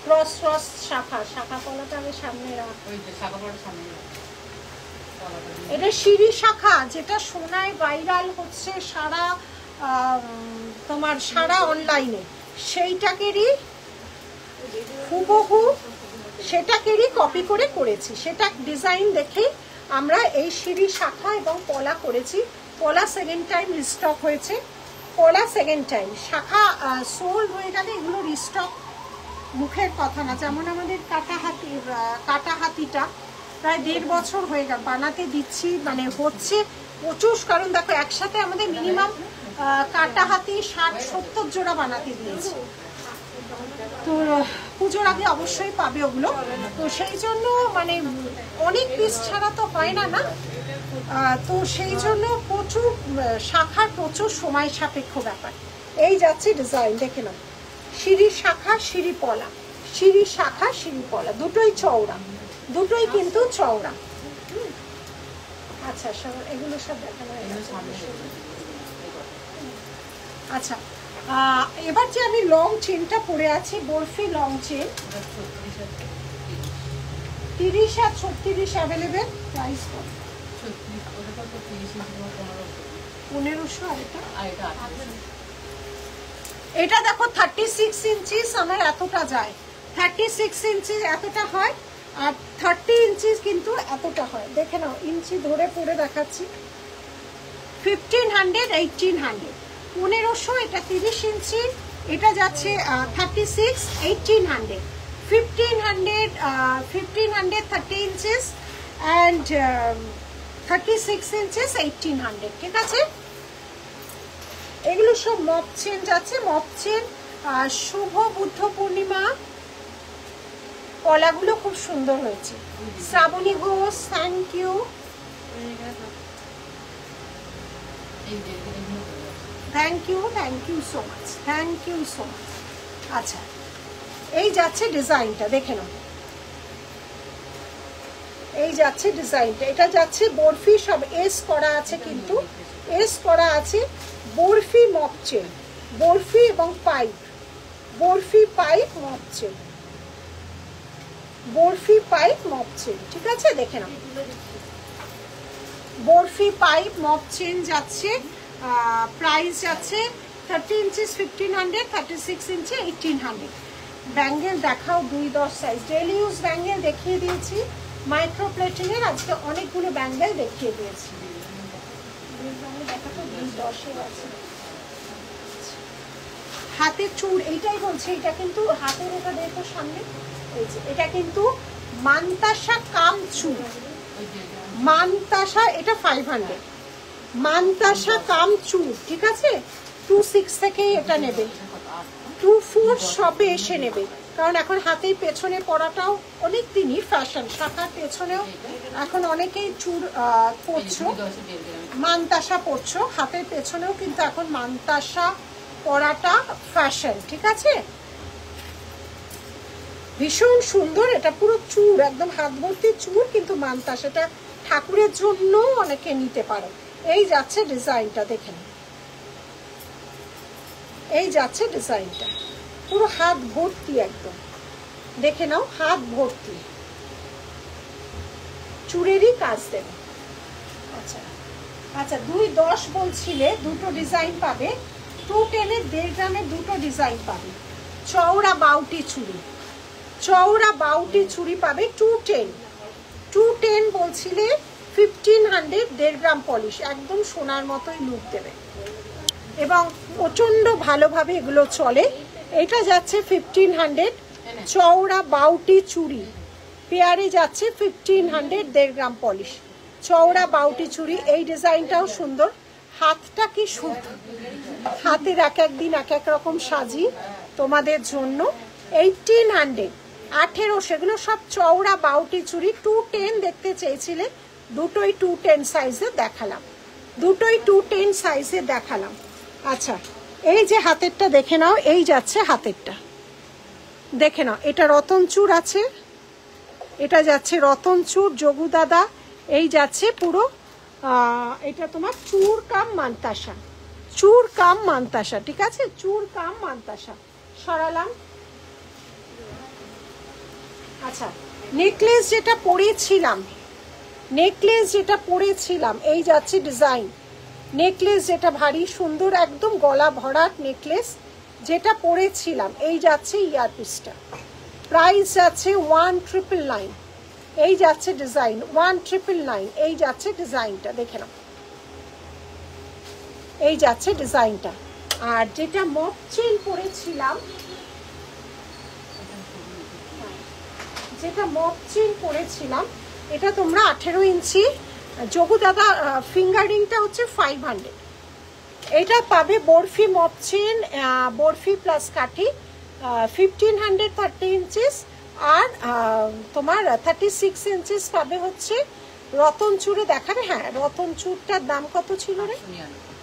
ক্রস ক্রস শাখা, শাখা কলাটা আমি সামনে রাখ, এটা সিঁড়ি শাখা যেটা সোনায় ভাইরাল হচ্ছে সারা তোমার সারা অনলাইনে, সেইটাকেরই হুবহু সেটাকেরই কপি করে করেছি, সেটা ডিজাইন দেখেই আমরা এই সিঁড়ি শাখা এবং পলা করেছি। পলা সেকেন্ড টাইম রিস্টক হয়েছে, পলা সেকেন্ড টাইম, শাখা সোল্ড হয়ে গেলে এগুলো রিস্টক মুখের কথা না। যেমন আমাদের কাটা হাতিটা প্রায় 1.5 বছর হয়ে গেল বানাতে দিচ্ছি, মানে হচ্ছে প্রচুর, কারণ দেখো একসাথে আমাদের মিনিমাম কাটা হাতি 60-70 জোড়া বানাতে দিয়েছি, তো পুজোর আগে অবশ্যই পাবে ওগুলো। তো সেই জন্য মানে অনেক পিস ছাড়া তো হয় না, না তো সেই জন্য প্রচুর শাখার প্রচুর সময় সাপেক্ষ ব্যাপার। এই যাচ্ছে ডিজাইন, দেখে নাও সিঁড়ি শাখা সিঁড়ি পলা, সিঁড়ি শাখা সিঁড়ি পলা, দুটোই চওড়া, দুটোই কিন্তু চওড়া। আচ্ছা এগুলো সব দেখানো হয়ে গেছে। আচ্ছা এবার যে আমি লং চেনটা পরে আছি, বরফি লং চেন 30 আর 36 অ্যাভেলেবেল, প্রাইস 1500। আর এটা দেখো 36 ইঞ্চিস, আমার এতটা যায় 36 ইঞ্চি এতটা হয়, আর 30 ইঞ্চি কিন্তু এতটা হয়। দেখে নাও, ইঞ্চি ধরে পরে দেখাচ্ছি। 1500, 1800, 1500, এটা 30 ইঞ্চি, এটা যাচ্ছে 36, 1800, 1500, 30 ইঞ্চিস অ্যান্ড 36 ইঞ্চিস 1800, ঠিক আছে? এগুলো সব মপ চেন যাচ্ছে, মপ চেন। শুভ বুদ্ধ পূর্ণিমা, কলাগুলো খুব সুন্দর হয়েছে। Shraboni Ghosh, thank you. Thank you so much, thank you so much. আচ্ছা, এই যাচ্ছে ডিজাইনটা, দেখে নাও। এই যাচ্ছে ডিজাইনটা, এটা যাচ্ছে বরফি, সব এস করা আছে, কিন্তু এস করা আছে। বরফি মপ চেন, বরফি এবং পাইপ, বরফি পাইপ মপ চেন, বরফি পাইপ মপ চেন, ঠিক আছে? দেখে নাও, বরফি পাইপ মপ চেন যাচ্ছে। প্রাইস যাচ্ছে 30 ইঞ্চিস 1500, 36 ইঞ্চি 1800। ব্যাঙ্গেল দেখাও, 2-10 সাইজ। ডেলি ইউজ ব্যাঙ্গেল দেখিয়ে দিয়েছি, মাইক্রো প্লেটিংয়ের আজকে অনেকগুলো ব্যাঙ্গেল দেখিয়ে দিয়েছি। হাতের চুড়, এইটাই বলছি, এটা কিন্তু হাতের, এটা দেখো সামনে, এই যে এটা কিন্তু মান্তাসা কাম চুড়, মান্তাসা, এটা 500, মান্তাসা কাম চুড়, ঠিক আছে? 26 থেকেই এটা নেবে, 24 সবে এসে নেবে, কারণ এখন হাতের পেছনে পরাটাও অনেক দিনই ফ্যাশন। শাখার পেছনেও এখন অনেকেই চুড় পরছো, মান্তাসা পরছো, হাতের পেছনেও কিন্তু এখন মান্তাসা পরাটা ফ্যাশন, ঠিক আছে? ভীষণ সুন্দর, এটা পুরো চুড়, একদম হাত ভর্তি চুড়, কিন্তু মান্তাসা, এটা ঠাকুরের জন্য অনেকে নিতে পারো। এই যাচ্ছে ডিজাইনটা, দেখেন, এই যাচ্ছে ডিজাইনটা, পুরো হাত ভর্তি একদম, দেখে নাও, হাত ভর্তি চুড়েরই কাজ দেবে। আচ্ছা আচ্ছা, 2-10 বলছিলে, দুটো ডিজাইন পাবে। 210-এর 1.5 গ্রামের দুটো ডিজাইন পাবে। চওড়া বাউটি চুড়ি, চওড়া বাউটি চুড়ি পাবে 210 বলছিলে। 1500, 1.5 গ্রাম পলিশ, একদম সোনার মতোই লুক দেবে এবং প্রচন্ড ভালোভাবে এগুলো চলে। এটা যাচ্ছে 1500, চওড়া বাউটি চুড়ি পেয়ারে যাচ্ছে 1500, 1.5 গ্রাম পলিশ, চওড়া বাউটি চুড়ি। এই ডিজাইনটাও সুন্দর, হাতটা কি সুন্দর, হাতের এক এক দিন এক এক রকম সাজি তোমাদের জন্য। 1800, 1800, সেগুলো সব চওড়া বাউটি চুড়ি। 210 দেখতে চেয়েছিলে, দুটোই 210 সাইজে দেখালাম, দুটোই 210 সাইজে দেখালাম। আচ্ছা, এই যে হাতেরটা দেখে নাও, এই যাচ্ছে হাতেরটা, দেখে নাও, এটা রতন চূড় আছে, এটা যাচ্ছে রতন চূড়, যোগু দাদা। এই যাচ্ছে পুরো, এটা তোমার চূড় কাম মান্তাসা, চূড় কাম মান্তাসা, ঠিক আছে? চূড় কাম মান্তাসা সরালাম। আচ্ছা, নেকলেস যেটা পরেছিলাম, নেকলেস যেটা পরেছিলাম, এই যাচ্ছে ডিজাইন। নেকলেস যেটা ভারী সুন্দর, একদম গলা ভরাট নেকলেস যেটা পরেছিলাম, এই যাচ্ছে ইয়ারপিসটা। প্রাইস যাচ্ছে 1999, এই যাচ্ছে ডিজাইন 1999, এই যাচ্ছে ডিজাইনটা, দেখে নাও, এই যাচ্ছে ডিজাইনটা। আর যেটা মপ চেন পরেছিলাম, যেটা মপ চেন পরেছিলাম, এটা তোমরা 18 ইঞ্চি। যোগু দাদা ফিঙ্গারিংটা হচ্ছে 500, এটা পাবে বরফি মপ চেন, বরফি প্লাস কাঠি 1500, 30 ইঞ্চিস। আর তোমার 36 ইঞ্চিস পাবে হচ্ছে রতন চূড়ে দেখাবে। হ্যাঁ, রতন চূড়টার দাম কত ছিল রে?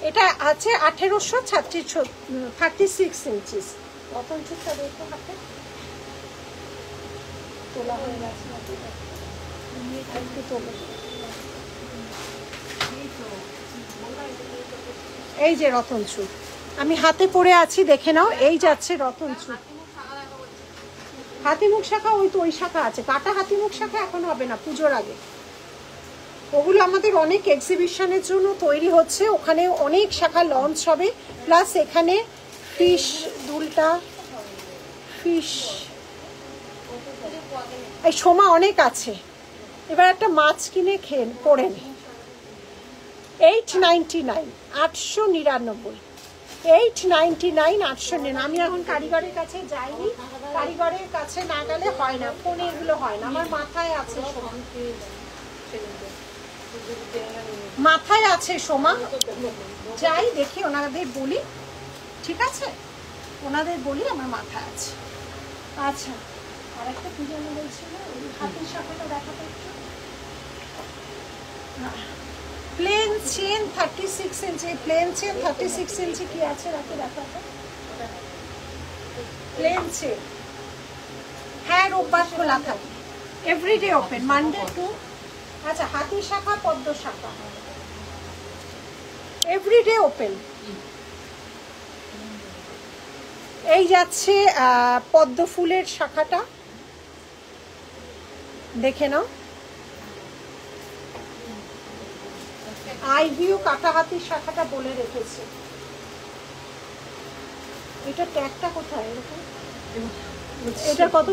এটা আছে 1836, 36 ইঞ্চিস। রতন চূড়টা দেখো, হাতে তোলা হয়ে গেছে, একটু তোলো। এই যে রতন চূড় আমি হাতে পরে আছি, দেখে নাও, এই যাচ্ছে রতন চূড়। হাতিমুখ শাখা, ওই তো ওই শাখা আছে, কাটা হাতিমুখ শাখা এখন হবে না, পুজোর আগে। ওগুলো আমাদের অনেক এক্সিবিশনের জন্য তৈরি হচ্ছে, ওখানে অনেক শাখা লঞ্চ হবে। প্লাস এখানে ফিশ দুলটা, ফিশ এই সোমা অনেক আছে। এবার একটা মাছ কিনে খেয়ে পড়ে নে। 899, 899, 899, 899। আমি এখন কারিগরের কাছে যাইনি, কারিগরের কাছে না গেলে হয় না, ফোনে এগুলো হয় না। আমার মাথায় আছে সোমা, মাথায় আছে সোমা। যাই দেখি ওনাদের বলি, ঠিক আছে, ওনাদের বলি আমার মাথায় আছে। আচ্ছা, আর একটা কি যেন বলছিল, হাতের শাখাটা দেখাতে একটু। প্লেন চেন 36 ইঞ্চি, প্লেন চেন 36 ইঞ্চি কি আছে রাখে দেখাতে। প্লেন চেন, হ্যাঁ রোববার খোলা থাকে, এভরিডে ওপেন, মানডে টু। আচ্ছা, হাতি শাখা পদ্ম শাখা এভরিডে ওপেন। এই যাচ্ছে পদ্ম ফুলের শাখাটা, দেখে নাও। আইভিউ কাটা হাতির শাখাটা বলে রেখেছে। এটা ট্যাগটা কোথায় এরকম? এটা কত?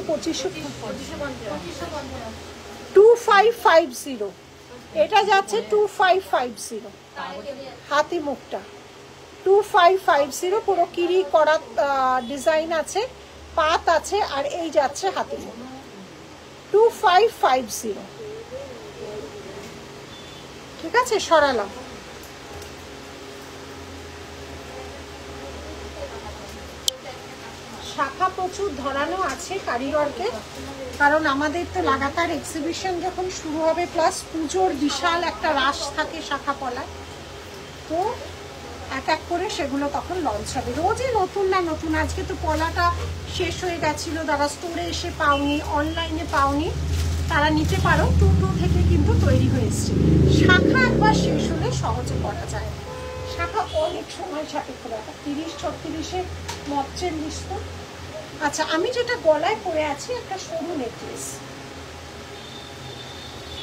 2550। এটা যাচ্ছে 2550, হাতি মুখটা 2550, পুরো কিরি করা ডিজাইন আছে, পাত আছে, আর এই যাচ্ছে হাতি মুখ 2550। ঠিক আছে, সরালাম। শাখা প্রচুর ধরানো আছে কারিগরকে, কারণ আমাদের তো লাগাতার এক্সিবিশন যখন শুরু হবে, প্লাস পুজোর বিশাল একটা রাশ থাকে শাখা পলায়, তো এক এক করে সেগুলো তখন লঞ্চ হবে। রোজই নতুন না নতুন। আজকে তো পলাটা শেষ হয়ে গেছিল, যারা স্টোরে এসে পাওনি, অনলাইনে পাওনি, তারা নিতে পারো। 2 থেকে কিন্তু তৈরি হয়েছে। শাখা একবার শেষ হলে সহজে করা যায়। শাখা অনেক সময় সাপেক্ষ ব্যাপার, 30-36-এ 40 তো। আচ্ছা, আমি যেটা গলায় পরে আছি একটা সরু নেকলেস,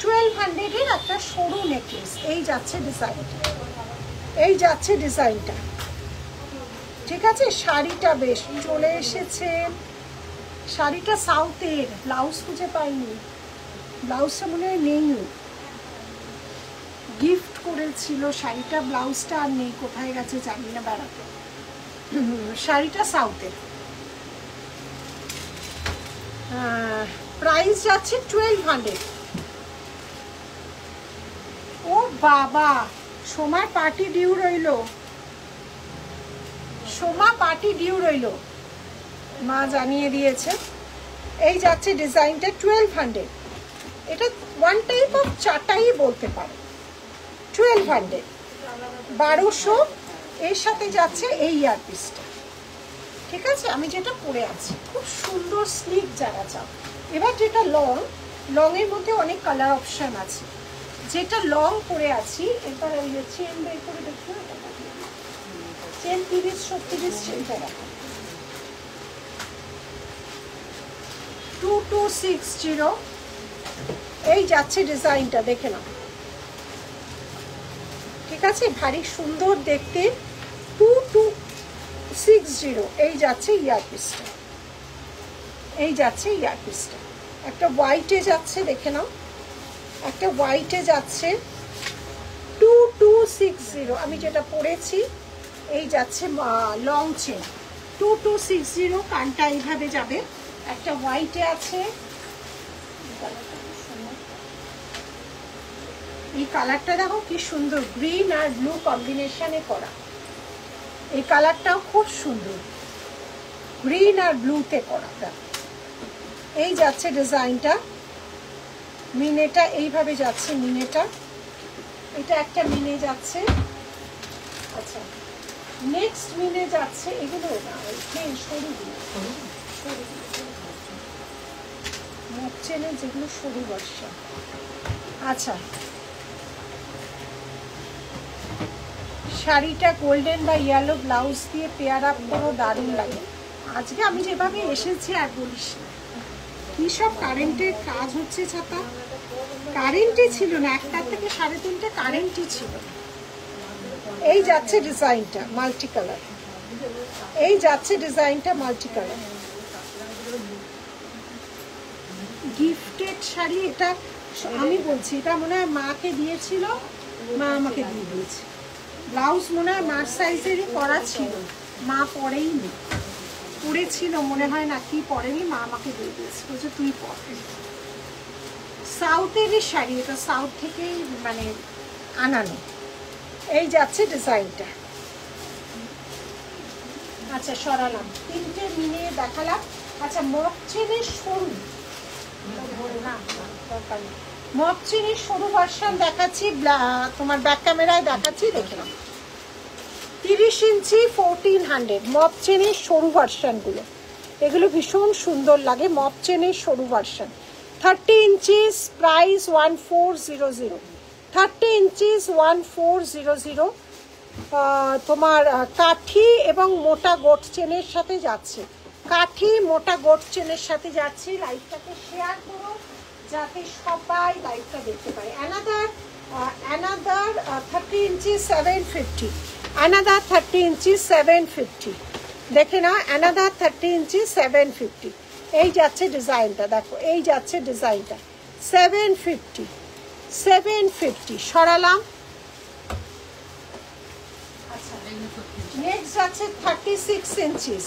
1200-এর একটা সরু নেকলেস। এই যাচ্ছে ডিজাইনটা, এই যাচ্ছে ডিজাইনটা, ঠিক আছে। শাড়িটা বেশ চলে এসেছে, শাড়িটা সাউথের। ব্লাউজ খুঁজে পাইনি, ব্লাউজটা মনে হয় নেই, গিফট করেছিল শাড়িটা, ব্লাউজটা আর নেই, কোথায় গেছে জানি না, বেড়াতে। শাড়িটা সাউথের, প্রাইস যাচ্ছে 1200। ও বাবা, সোমার পার্টি ডিউ রইল, সোমা পার্টি ডিউ রইল, মা জানিয়ে দিয়েছে। এই যাচ্ছে ডিজাইনটা 1200। এটা ওয়ান টাইপ অফ চাটাই বলতে পারো। 1200, 1200। এর সাথে যাচ্ছে এই ইয়ারপিসটা, ঠিক আছে। আমি যেটা পরে আছি খুব সুন্দর স্লিক যারা চাও। এবার যেটা লং, লংয়ের মধ্যে অনেক কালার অপশন আছে। যেটা লং পরে আছি, এবার ওই যে চেন বের করে দেখি, চেন 30-36 চেনটা রাখো, 2260। এই যাচ্ছে ডিজাইনটা, দেখে নাও, ঠিক আছে, ভারী সুন্দর দেখতে। 2260। এই যাচ্ছে ইয়ারপিসটা, এই যাচ্ছে ইয়ারপিসটা। একটা হোয়াইটে যাচ্ছে, দেখে নাও, একটা হোয়াইটে যাচ্ছে 2260। আমি যেটা পরেছি এই যাচ্ছে লং চেন 2260, কানটা এইভাবে যাবে। একটা হোয়াইটে আছে, এই কালারটা দেখো কি সুন্দর, গ্রিন আর ব্লু কম্বিনেশনে করা। এই কালারটাও খুব সুন্দর, গ্রিন আর ব্লুতে করা। এই যাচ্ছে ডিজাইনটা, মিনেটা এইভাবে যাচ্ছে, মিনেটা, এটা একটা মিনে যাচ্ছে। আচ্ছা, নেক্সট মিনে যাচ্ছে, এগুলো না সরু মুখ চেনে যেগুলো সরু বর্ষা। আচ্ছা, শাড়িটা গোল্ডেন বা ইয়েলো ব্লাউজ দিয়ে পেয়ার আপ করো, দারুণ লাগে। আজকে আমি যেভাবে এসেছি আর বলিস না, কি সব কারেন্টের কাজ হচ্ছে। ছাতা কারেন্টই ছিল না, 1টা থেকে 3:30 কারেন্টই ছিল। এই যাচ্ছে ডিজাইনটা মাল্টি কালার, এই যাচ্ছে ডিজাইনটা মাল্টি কালার। গিফটেড শাড়ি। এটা আমি বলছি এটা মনে হয় মাকে দিয়েছিল, মা আমাকে দিয়ে দিয়েছে। ব্লাউজ মনে হয় মার সাইজেরই করা ছিল, মা পরেইনি, পরেছিল মনে হয় না, কি পরেনি, মা আমাকে দিয়ে দিয়েছে, বলছে তুই পর। সাউথেরই শাড়ি, এটা সাউথ থেকেই মানে আনানো। এই যাচ্ছে ডিজাইনটা। আচ্ছা সরালাম, তিনটে মিলে দেখালাম। আচ্ছা মগ চেনের সরু, মগ চেনের সরু ভার্সন দেখাচ্ছি, তোমার ব্যাক ক্যামেরায় দেখাচ্ছি, দেখে নাও। 30 ইঞ্চি 1400 মগ চেনের সরু ভার্সনগুলো, এগুলো ভীষণ সুন্দর লাগে। মগ চেনের সরু ভার্সন 30 ইঞ্চিস, প্রাইস 1400। 30 ইঞ্চিস 1400। তোমার কাঠি এবং মোটা গোট চেনের সাথে যাচ্ছে, কাঠি মোটা গোট চেনের সাথে যাচ্ছে। লাইভটাকে শেয়ার করো যাতে সবাই লাইভটা দেখতে পারে। অ্যানাদার 30 ইঞ্চি 750, অ্যানাদার 30 ইঞ্চি 750, দেখে না, অ্যানাদার 30 ইঞ্চি 750। এই যাচ্ছে ডিজাইনটা, দেখো এই যাচ্ছে ডিজাইনটা 750, 750 সরালাম। নেক্সট আছে 36 ইঞ্চিস,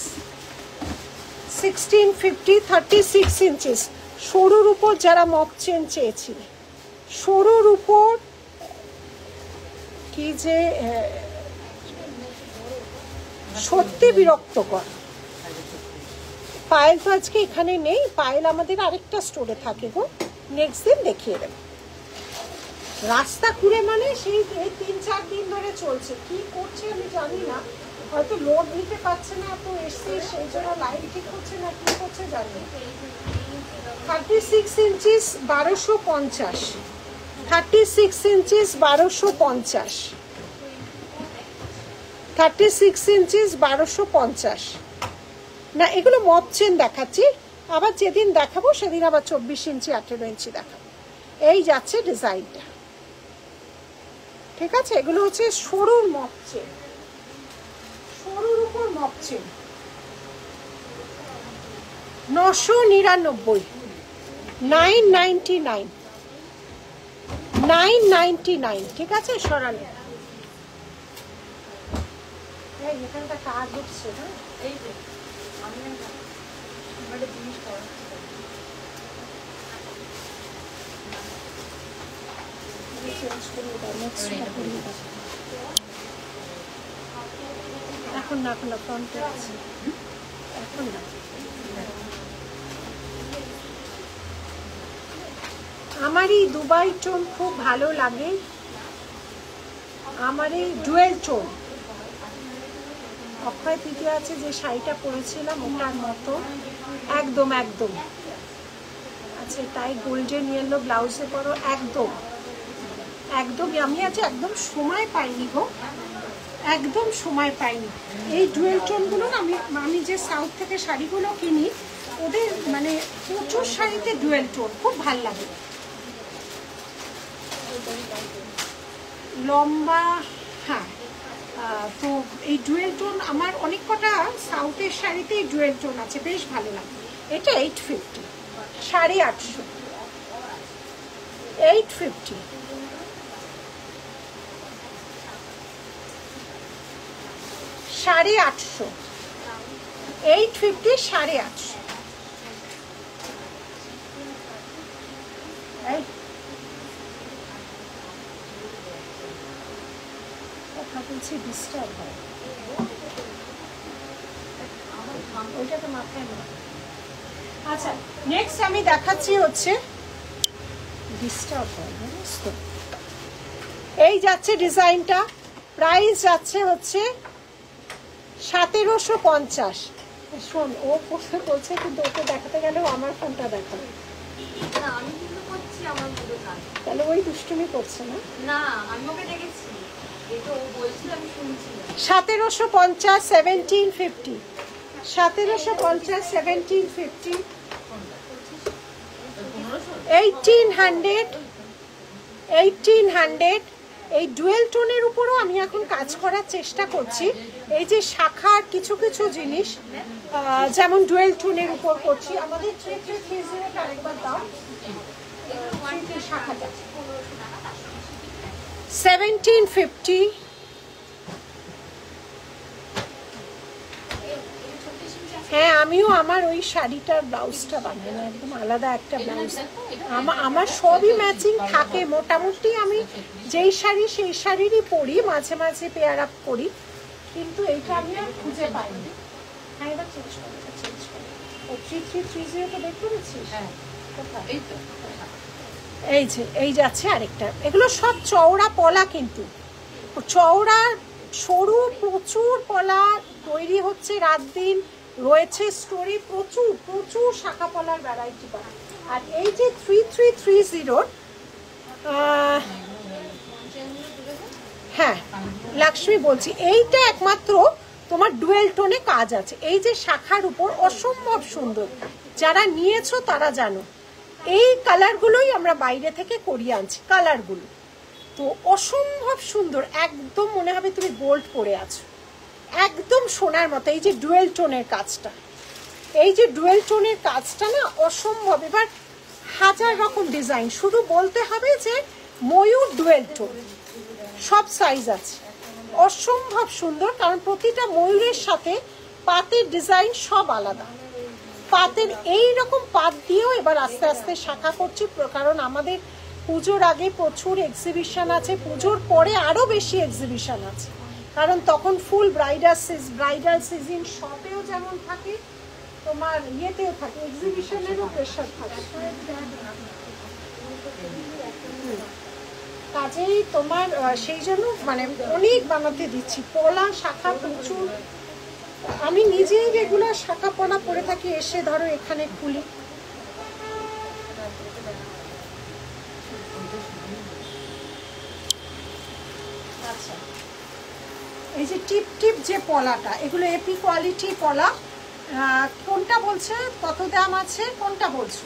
1650, 36 ইঞ্চিস সরুর উপর যারা মগ চেন চেয়েছিলে, সরুর উপর কি যে সত্যি বিরক্তকর। পায়েল তো আজকে এখানে নেই, পায়েল আমাদের আরেকটা স্টোরে থাকে গো, নেক্সট দিন দেখিয়ে দেব। রাস্তা ঘুরে মানে সেই 3-4 দিন ধরে চলছে, কি করছে আমি জানি না, হয়তো লোড নিতে পারছে না, তো এসছে সেই জন্য লাইন ঠিক করছে না, কি করছে জানি না। 36 ইঞ্চিস 1250, 36 ইঞ্চিস 1250, 36 ইঞ্চিস 1250 না, এগুলো মগ চেন দেখাচ্ছি, আবার যেদিন দেখাবো সেদিন আবার 24 ইঞ্চি 18 ইঞ্চি দেখাবো। এই যাচ্ছে ডিজাইনটা, ঠিক আছে। এগুলো হচ্ছে সরুর মগ চেন, সরুর উপর মগ চেন। 999, 999, 999, ঠিক আছে সরালে। এখানটা কাজ হচ্ছে না, এই যে আমি একটা জিনিস এখন না, এখন না, ফ্রন্টে আছে, এখন না। আমার এই দুবাই টোন খুব ভালো লাগে, আমার এই ডুয়েল টোন। অক্ষয় তৃতীয়া আছে যে শাড়িটা পরেছিলাম ওটার মতো একদম একদম। আচ্ছা তাই গোল্ডেন ইয়েলো ব্লাউজে পরো, একদম একদমই। আমি আজ একদম সময় পাইনি গো, একদম সময় পাইনি। এই ডুয়েল টোনগুলো না, আমি যে সাউথ থেকে শাড়িগুলো কিনি ওদের মানে প্রচুর শাড়িতে ডুয়েল টোন খুব ভাল লাগে। লম্বা, হ্যাঁ, তো এই ডুয়েল টোন আমার অনেক কটা সাউথের শাড়িতেই ডুয়েল টোন আছে, বেশ ভালো লাগে। এটা 850, 850, 850। 850, 850, 850। কথা বলছি ডিস্টার্ব হয়, ওইটা তো মাথায় না। আচ্ছা নেক্সট আমি দেখাচ্ছি হচ্ছে ডিস্টার্ব হয়, জানিস তো। এই যাচ্ছে ডিজাইনটা, প্রাইস যাচ্ছে হচ্ছে 1750। শোন ও বলছে কিন্তু ওকে দেখাতে গেলেও আমার ফোনটা দেখাবে, আমি কিন্তু করছি আমার মতো কাজ, তাহলে ওই দুষ্টুমি করছে না। না আমি ওকে দেখেছি, এটা ও বলছিল আমি শুনছি। 1750, 1750, 1750, 1750, 1800, 1800। এই ডুয়েল টোনের উপরও আমি এখন কাজ করার চেষ্টা করছি। এই যে শাখার কিছু কিছু জিনিস যেমন ডুয়েল টোনের উপর করছি। আমাদের 3330 আরেকবার দাও, শাখাটা 1750। হ্যাঁ, আমিও আমার ওই শাড়িটার ব্লাউজটা বানাই না, একদম আলাদা একটা ব্লাউজ। আমার সবই ম্যাচিং থাকে মোটামুটি। আমি যেই শাড়ি সেই শাড়িরই পরি, মাঝে মাঝে পেয়ার আপ করি, কিন্তু এইটা আমি আর খুঁজে পাইনি। হ্যাঁ, এবার চেঞ্জ করি, চেঞ্জ করি। ও 3330 তো দেখতে পেয়েছিস? হ্যাঁ, এই যে এই যাচ্ছে আরেকটা। এগুলো সব চওড়া পলা, কিন্তু চওড়া সরু প্রচুর পলা তৈরি হচ্ছে রাত দিন, রয়েছে স্টোরি, প্রচুর প্রচুর শাখা পলার ভ্যারাইটি পাওয়া। আর এই যে 3330, হ্যাঁ লক্ষ্মী বলছি, এইটা একমাত্র তোমার ডুয়েল টোনে কাজ আছে। এই যে শাখার উপর অসম্ভব সুন্দর, যারা নিয়েছো তারা জানো। এই কালারগুলোই আমরা বাইরে থেকে করিয়ে আনছি, কালারগুলো তো অসম্ভব সুন্দর, একদম মনে হবে তুমি গোল্ড পরে আছো, একদম সোনার মতো। এই যে ডুয়েল টোনের কাজটা, এই যে ডুয়েল টোনের কাজটা না অসম্ভব। এবার হাজার রকম ডিজাইন, শুধু বলতে হবে যে ময়ূর ডুয়েল টোন, সব সাইজ আছে, অসম্ভব সুন্দর। কারণ প্রতিটা ময়ূরের সাথে পাতের ডিজাইন সব আলাদা। পাতের এই রকম পাত দিয়েও এবার আস্তে আস্তে শাখা করছি, কারণ আমাদের পুজোর আগে প্রচুর এক্সিবিশন আছে, পুজোর পরে আরো বেশি এক্সিবিশন আছে, কারণ তখন ফুল ব্রাইডাল সিজন শপেও যেমন থাকে, তোমার ইয়েতেও থাকে, এক্সিবিশনেরও প্রেশার থাকে। কাজেই তোমার সেই জন্য মানে অনেক বানাতে দিচ্ছি, পলা শাখা প্রচুর। আমি নিজেই রেগুলার শাখা পলা পরে থাকি, এসে ধরো এখানে খুলি। আচ্ছা, এই যে টিপ টিপ যে পলাটা, এগুলো এপি কোয়ালিটি পলা। কোনটা বলছে কত দাম আছে, কোনটা বলছো?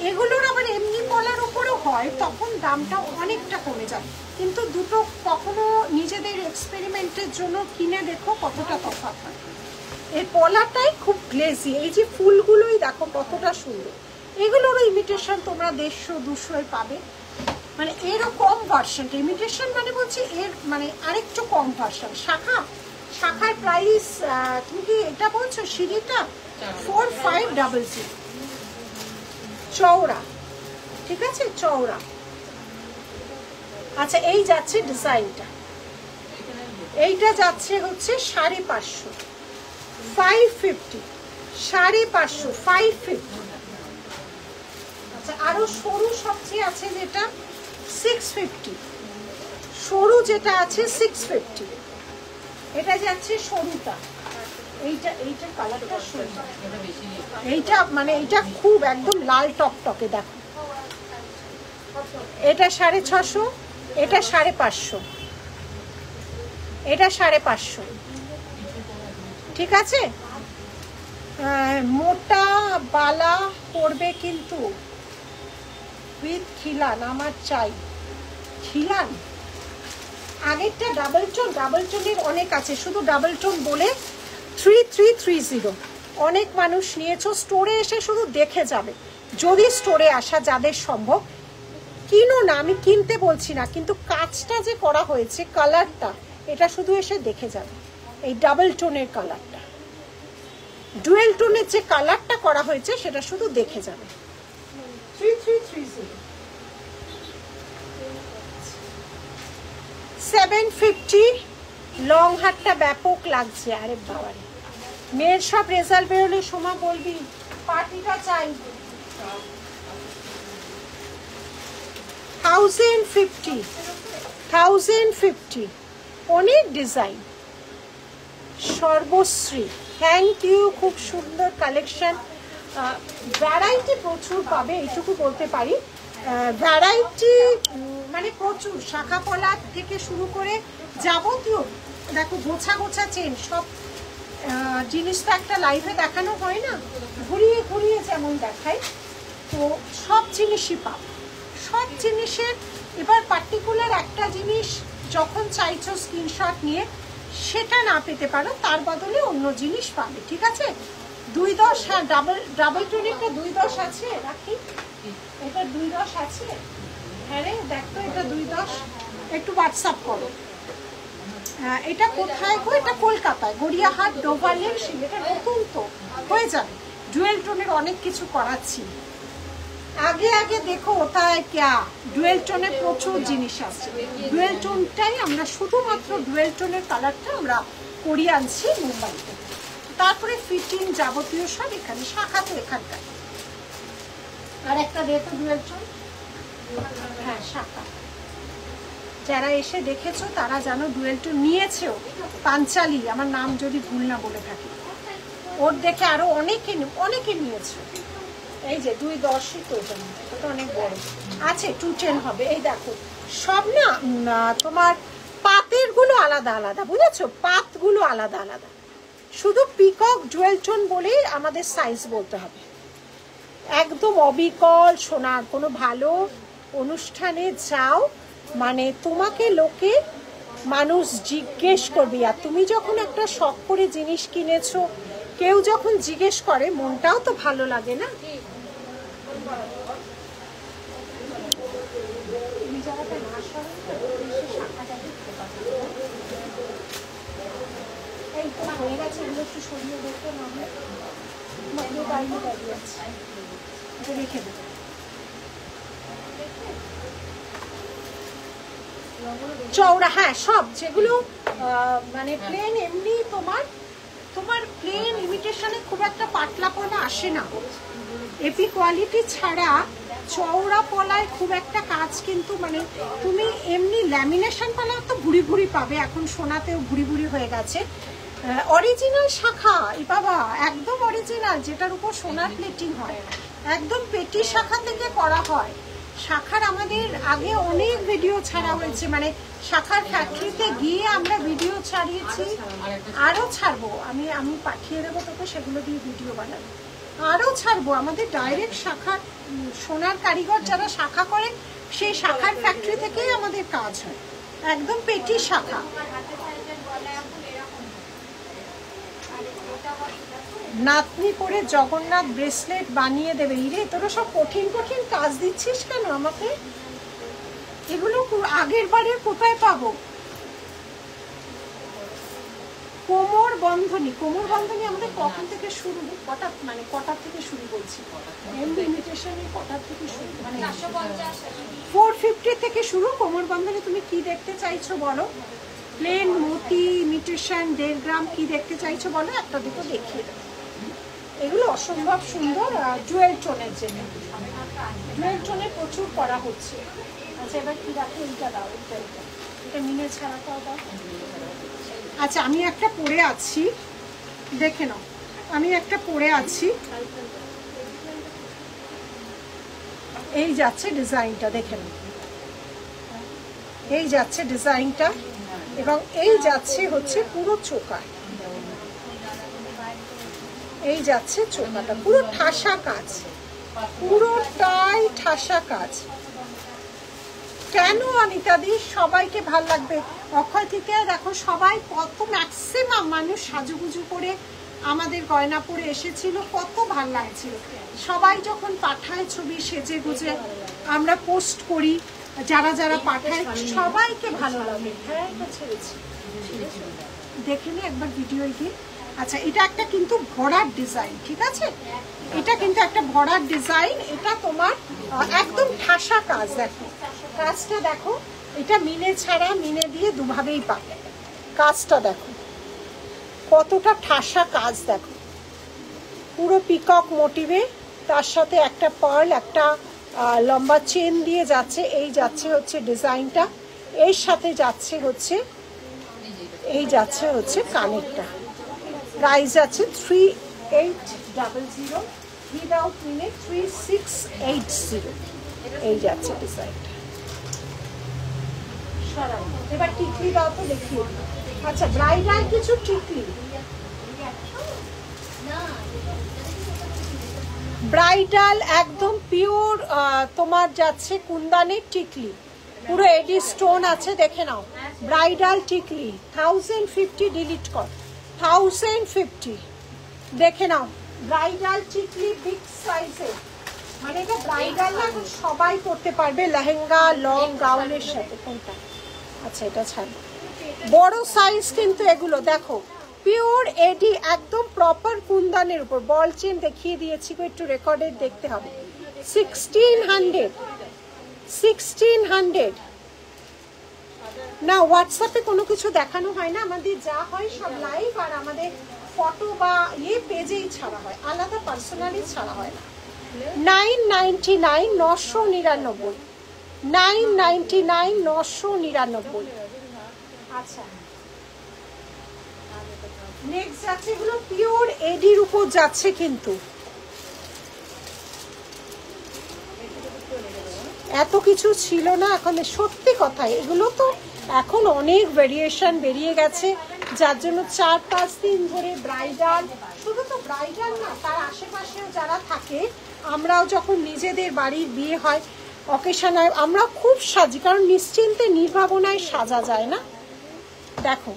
এগুলোর আবার এমনি পলার উপরেও হয়, তখন দামটা অনেকটা কমে যায়। কিন্তু দুটো কখনো নিজেদের এক্সপেরিমেন্টের জন্য কিনে দেখো কতটা তফাৎ হয়। এই পলাটাই খুব গ্লেজি, এই যে ফুলগুলোই দেখো কতটা সুন্দর। এগুলোরও ইমিটেশন তোমরা 150-200 পাবে, মানে এরও কম ভার্সনটা। ইমিটেশন মানে বলছি এর মানে আরেকটু কম ভার্সন। শাখার প্রাইস তুমি কি এটা বলছো? সিঁড়িটা 4500 চওড়া, ঠিক আছে, চওড়া। আচ্ছা, এই যাচ্ছে ডিজাইনটা, এইটা যাচ্ছে হচ্ছে 550, 550, 550, 550। আচ্ছা, আরো সরু সবচেয়ে আছে যেটা 650, সরু যেটা আছে 650। এটা যাচ্ছে সরুটা, এইটা কালারটা সুন্দর, এইটা মানে এইটা খুব একদম লাল টকটকে। দেখো এটা 650, এটা 550, এটা 550, ঠিক আছে। মোটা বালা করবে কিন্তু উইথ খিলান, আমার চাই খিলান। আগেরটা ডাবল টোনের অনেক আছে, শুধু ডাবল টোন বলে 3330 অনেক মানুষ নিয়েছো। স্টোরে এসে শুধু দেখে যাবে, যদি স্টোরে আসা যাদের সম্ভব কিনো না, আমি কিনতে বলছি না, কিন্তু কাজটা যে করা হয়েছে কালারটা, এটা শুধু এসে দেখে যাবে। এই ডাবল টোনের কালারটা, ডুয়েল টোনের যে কালারটা করা হয়েছে সেটা শুধু দেখে যাবে। 3330, 750 লং হাতটা ব্যাপক লাগছে। আরে বাবারে, মেয়ের সব রেজাল্ট বেরোলে সোমা বলবি পার্টিটা চাই। 1050, অনেক ডিজাইন। সর্বশ্রী, থ্যাংক ইউ, খুব সুন্দর কালেকশন। ভ্যারাইটি প্রচুর পাবে, এইটুকু বলতে পারি। ভ্যারাইটি মানে প্রচুর, শাখা পলা থেকে শুরু করে যাবতীয়। দেখো গোছা গোছা চেন, সব জিনিস তো একটা লাইভে দেখানো হয় না, ঘুরিয়ে ঘুরিয়ে যেমন দেখায়, তো সব জিনিসই পাবে, সব জিনিসের। এবার পার্টিকুলার একটা জিনিস যখন চাইছো স্ক্রিনশট নিয়ে সেটা না পেতে পারো, তার বদলে অন্য জিনিস পাবে, ঠিক আছে? 2-10, হ্যাঁ ডাবল টোনেরটা 2-10 আছে, রাখি এটা 2-10 আছে। হ্যাঁ রে দেখো এটা 2-10, একটু হোয়াটসঅ্যাপ করো। এটা কোথায় গো? এটা কলকাতায় গড়িয়াহাট ডোভারলেন সিং, এটা নতুন তো হয়ে যাবে। ডুয়েল টোনের অনেক কিছু করাচ্ছি, আগে আগে দেখো ওটায় ক্যা ডুয়েল টোনে প্রচুর জিনিস আসছে। ডুয়েল টোনটাই আমরা শুধুমাত্র ডুয়েল টোনের কালারটা আমরা করিয়ে আনছি মুম্বাইতে, তারপরে ফিটিং যাবতীয় সব এখানে, শাখা তো এখানকার। আর একটা দেখো ডুয়েল টোন, হ্যাঁ শাখা, যারা এসে দেখেছো তারা জানো ডুয়েল টোন নিয়েছেও। পাঞ্চালি, আমার নাম যদি ভুল না বলে থাকি, ওর দেখে আরো অনেকে নিয়েছে। এই যে 2-10 তো, এটা অনেক বড় আছে, 210 হবে। এই দেখো সব না তোমার পাতের গুলো আলাদা আলাদা, বুঝেছো? পাতগুলো আলাদা আলাদা, শুধু পিকক ডুয়েল টোন বলেই আমাদের সাইজ বলতে হবে। একদম অবিকল সোনার, কোনো ভালো অনুষ্ঠানে যাও মানে তোমাকে লোকে মানুষ জিজ্ঞেস করবে, আর তুমি যখন একটা শখ করে জিনিস কিনেছো, কেউ যখন জিজ্ঞেস করে মনটাও তো ভালো লাগে না? হয়ে গেছে, এগুলো একটু সরিয়ে দেখতে হবে, বাইরে দাঁড়িয়ে আছে, এটা রেখে দেবো। চওড়া, হ্যাঁ সব যেগুলো মানে প্লেন, এমনি তোমার প্লেন ইমিটেশনে খুব একটা পাতলাপনা আসে না। এপি কোয়ালিটি ছাড়া চওড়া পলায় খুব একটা কাজ, কিন্তু মানে তুমি এমনি ল্যামিনেশন পালা তো ভুড়ি ভুড়ি পাবে, এখন সোনাতেও ভুড়ি ভুড়ি হয়ে গেছে। অরিজিনাল শাখা, এ বাবা একদম অরিজিনাল, যেটার উপর সোনার প্লেটিং হয়, একদম পেটি শাখা থেকে করা হয়। শাখার আমাদের আগে অনেক ভিডিও ছাড়া হয়েছে, মানে শাখার ফ্যাক্টরিতে গিয়ে আমরা ভিডিও ছাড়িয়েছি, আরও ছাড়বো। আমি পাঠিয়ে দেবো তোকে, সেগুলো দিয়ে ভিডিও বানাবো, আরও ছাড়বো। আমাদের ডাইরেক্ট শাখার সোনার কারিগর যারা শাখা করে, সেই শাখার ফ্যাক্টরি থেকেই আমাদের কাজ হয়, একদম পেটি শাখা। নাতনি করে জগন্নাথ ব্রেসলেট বানিয়ে দেবে। ইরে তোরা সব কঠিন কঠিন কাজ দিচ্ছিস কেন আমাকে? এগুলো আগের বারের কোথায় পাবো? কোমর বন্ধনী আমাদের কখন থেকে শুরু, কটার থেকে শুরু বলছি, ইমিটেশনের কটার থেকে শুরু, মানে 450 থেকে শুরু। কোমর বন্ধনী তুমি কি দেখতে চাইছো বলো? প্লেন, মোটি, ইমিটেশন, 1.5 গ্রাম, কি দেখতে চাইছো বলো, একটা দুটো দেখিয়ে দেবো। এগুলো অসম্ভব সুন্দর জুয়েল টোনের জন্য, জুয়েল টোনে প্রচুর করা হচ্ছে। আচ্ছা এবার কি রাখো, এইটা দাও, এটা মিনে ছাড়াটাও দাও। আচ্ছা আমি একটা পরে আছি, দেখে নাও, আমি একটা পরে আছি, এই যাচ্ছে ডিজাইনটা, দেখে নাও, এই যাচ্ছে ডিজাইনটা, এবং এই যাচ্ছে হচ্ছে পুরো চোকা, এই যাচ্ছে চোকাটা, পুরো ঠাসা কাজ, পুরোটাই ঠাসা কাজ। কেন অনিতাদি সবাইকে ভাল লাগবে? অক্ষয় তৃতীয়ায় দেখো সবাই কত, ম্যাক্সিমাম মানুষ সাজুগুজু করে আমাদের গয়না পরে এসেছিল, কত ভাল লাগছিল। সবাই যখন পাঠায় ছবি সেজে গুজে আমরা পোস্ট করি, যারা যারা পাঠায় সবাইকে ভালো লাগে। হ্যাঁ এটা ছেড়েছি, দেখে নি একবার ভিডিও গিয়ে। আচ্ছা এটা একটা কিন্তু ভরার ডিজাইন, ঠিক আছে, এটা কিন্তু একটা ভরার ডিজাইন, এটা তোমার একদম ঠাসা কাজ। দেখো কাজটা দেখো, এটা মিনে ছাড়া মিনে দিয়ে দুভাবেই পাবে। কাজটা দেখো কতটা ঠাসা কাজ, দেখো পুরো পিকক মোটিভে, তার সাথে একটা পার্ল, একটা লম্বা চেন দিয়ে যাচ্ছে, এই যাচ্ছে হচ্ছে ডিজাইনটা, এর সাথে যাচ্ছে হচ্ছে এই যাচ্ছে হচ্ছে কানেরটা। প্রাইস আছে 3800, উইদাউট মিনে 3680, এই যাচ্ছে ডিজাইনটা। এবার টিকলি দাও তো দেখি। আচ্ছা ব্রাইডাল কিছু টিকলি, ব্রাইডাল একদম পিওর তোমার যাচ্ছে কুন্দানের টিকলি, পুরো এডি স্টোন আছে, দেখে নাও ব্রাইডাল টিকলি 1050 ডিলিট কর 1050 দেখে নাও ব্রাইডাল টিকলি বিগ সাইজের মানে এটা ব্রাইডাল না এখন সবাই পরতে পারবে লেহেঙ্গা লং গাউনের সাথে কোনটা আচ্ছা এটা ছাড় বড় সাইজ কিন্তু এগুলো দেখো পিওর এডি একদম প্রপার কুন্দানের উপর বল চেন দেখিয়ে দিয়েছি একটু রেকর্ডেড দেখতে হবে 1600 না হোয়াটসঅ্যাপে কোনো কিছু দেখানো হয় না আমাদের যা হয় সব লাইভ আর আমাদের ফটো বা পেজেই ছাড়া হয় আলাদা পার্সোনালি ছাড়া হয় না 999 999 999 999 আচ্ছা নেক্সট যাচ্ছে এগুলো পিওর এডির উপর যাচ্ছে কিন্তু এত কিছু ছিল না এখন সত্যি কথা এগুলো তো এখন অনেক ভেরিয়েশন বেরিয়ে গেছে যার জন্য 4-5 দিন ধরে ব্রাইডাল শুধু তো ব্রাইডাল না তার আশেপাশেও যারা থাকে আমরাও যখন নিজেদের বাড়ির বিয়ে হয় অকেশন হয় আমরা খুব সাজি কারণ নিশ্চিন্তে নির্ভাবনায় সাজা যায় না দেখো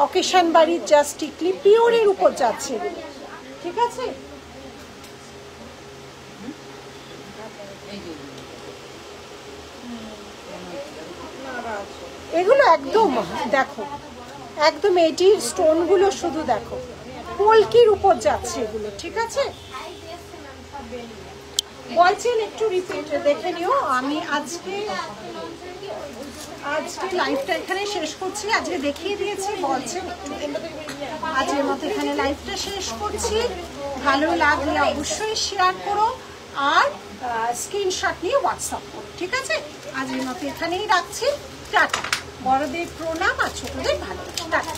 অকেশন বাড়ির জাস্ট টিকলি পিওরের উপর যাচ্ছে ঠিক আছে এগুলো একদম দেখো একদম এটির স্টোন গুলো শুধু দেখো পলকির উপর যাচ্ছে এগুলো ঠিক আছে বলছেন একটু রিপিট দেখে নিও আমি আজকে লাইভটা এখানে শেষ করছি আজকে দেখিয়ে দিয়েছি বলছেন আজকের মতো এখানে লাইভটা শেষ করছি ভালো লাগলে অবশ্যই শেয়ার করো আর স্ক্রিনশট নিয়ে হোয়াটসঅ্যাপ করো ঠিক আছে আজকের মতো এখানেই রাখছি টাটা বড়দের প্রণাম আর ছোটদের ভালো টাটা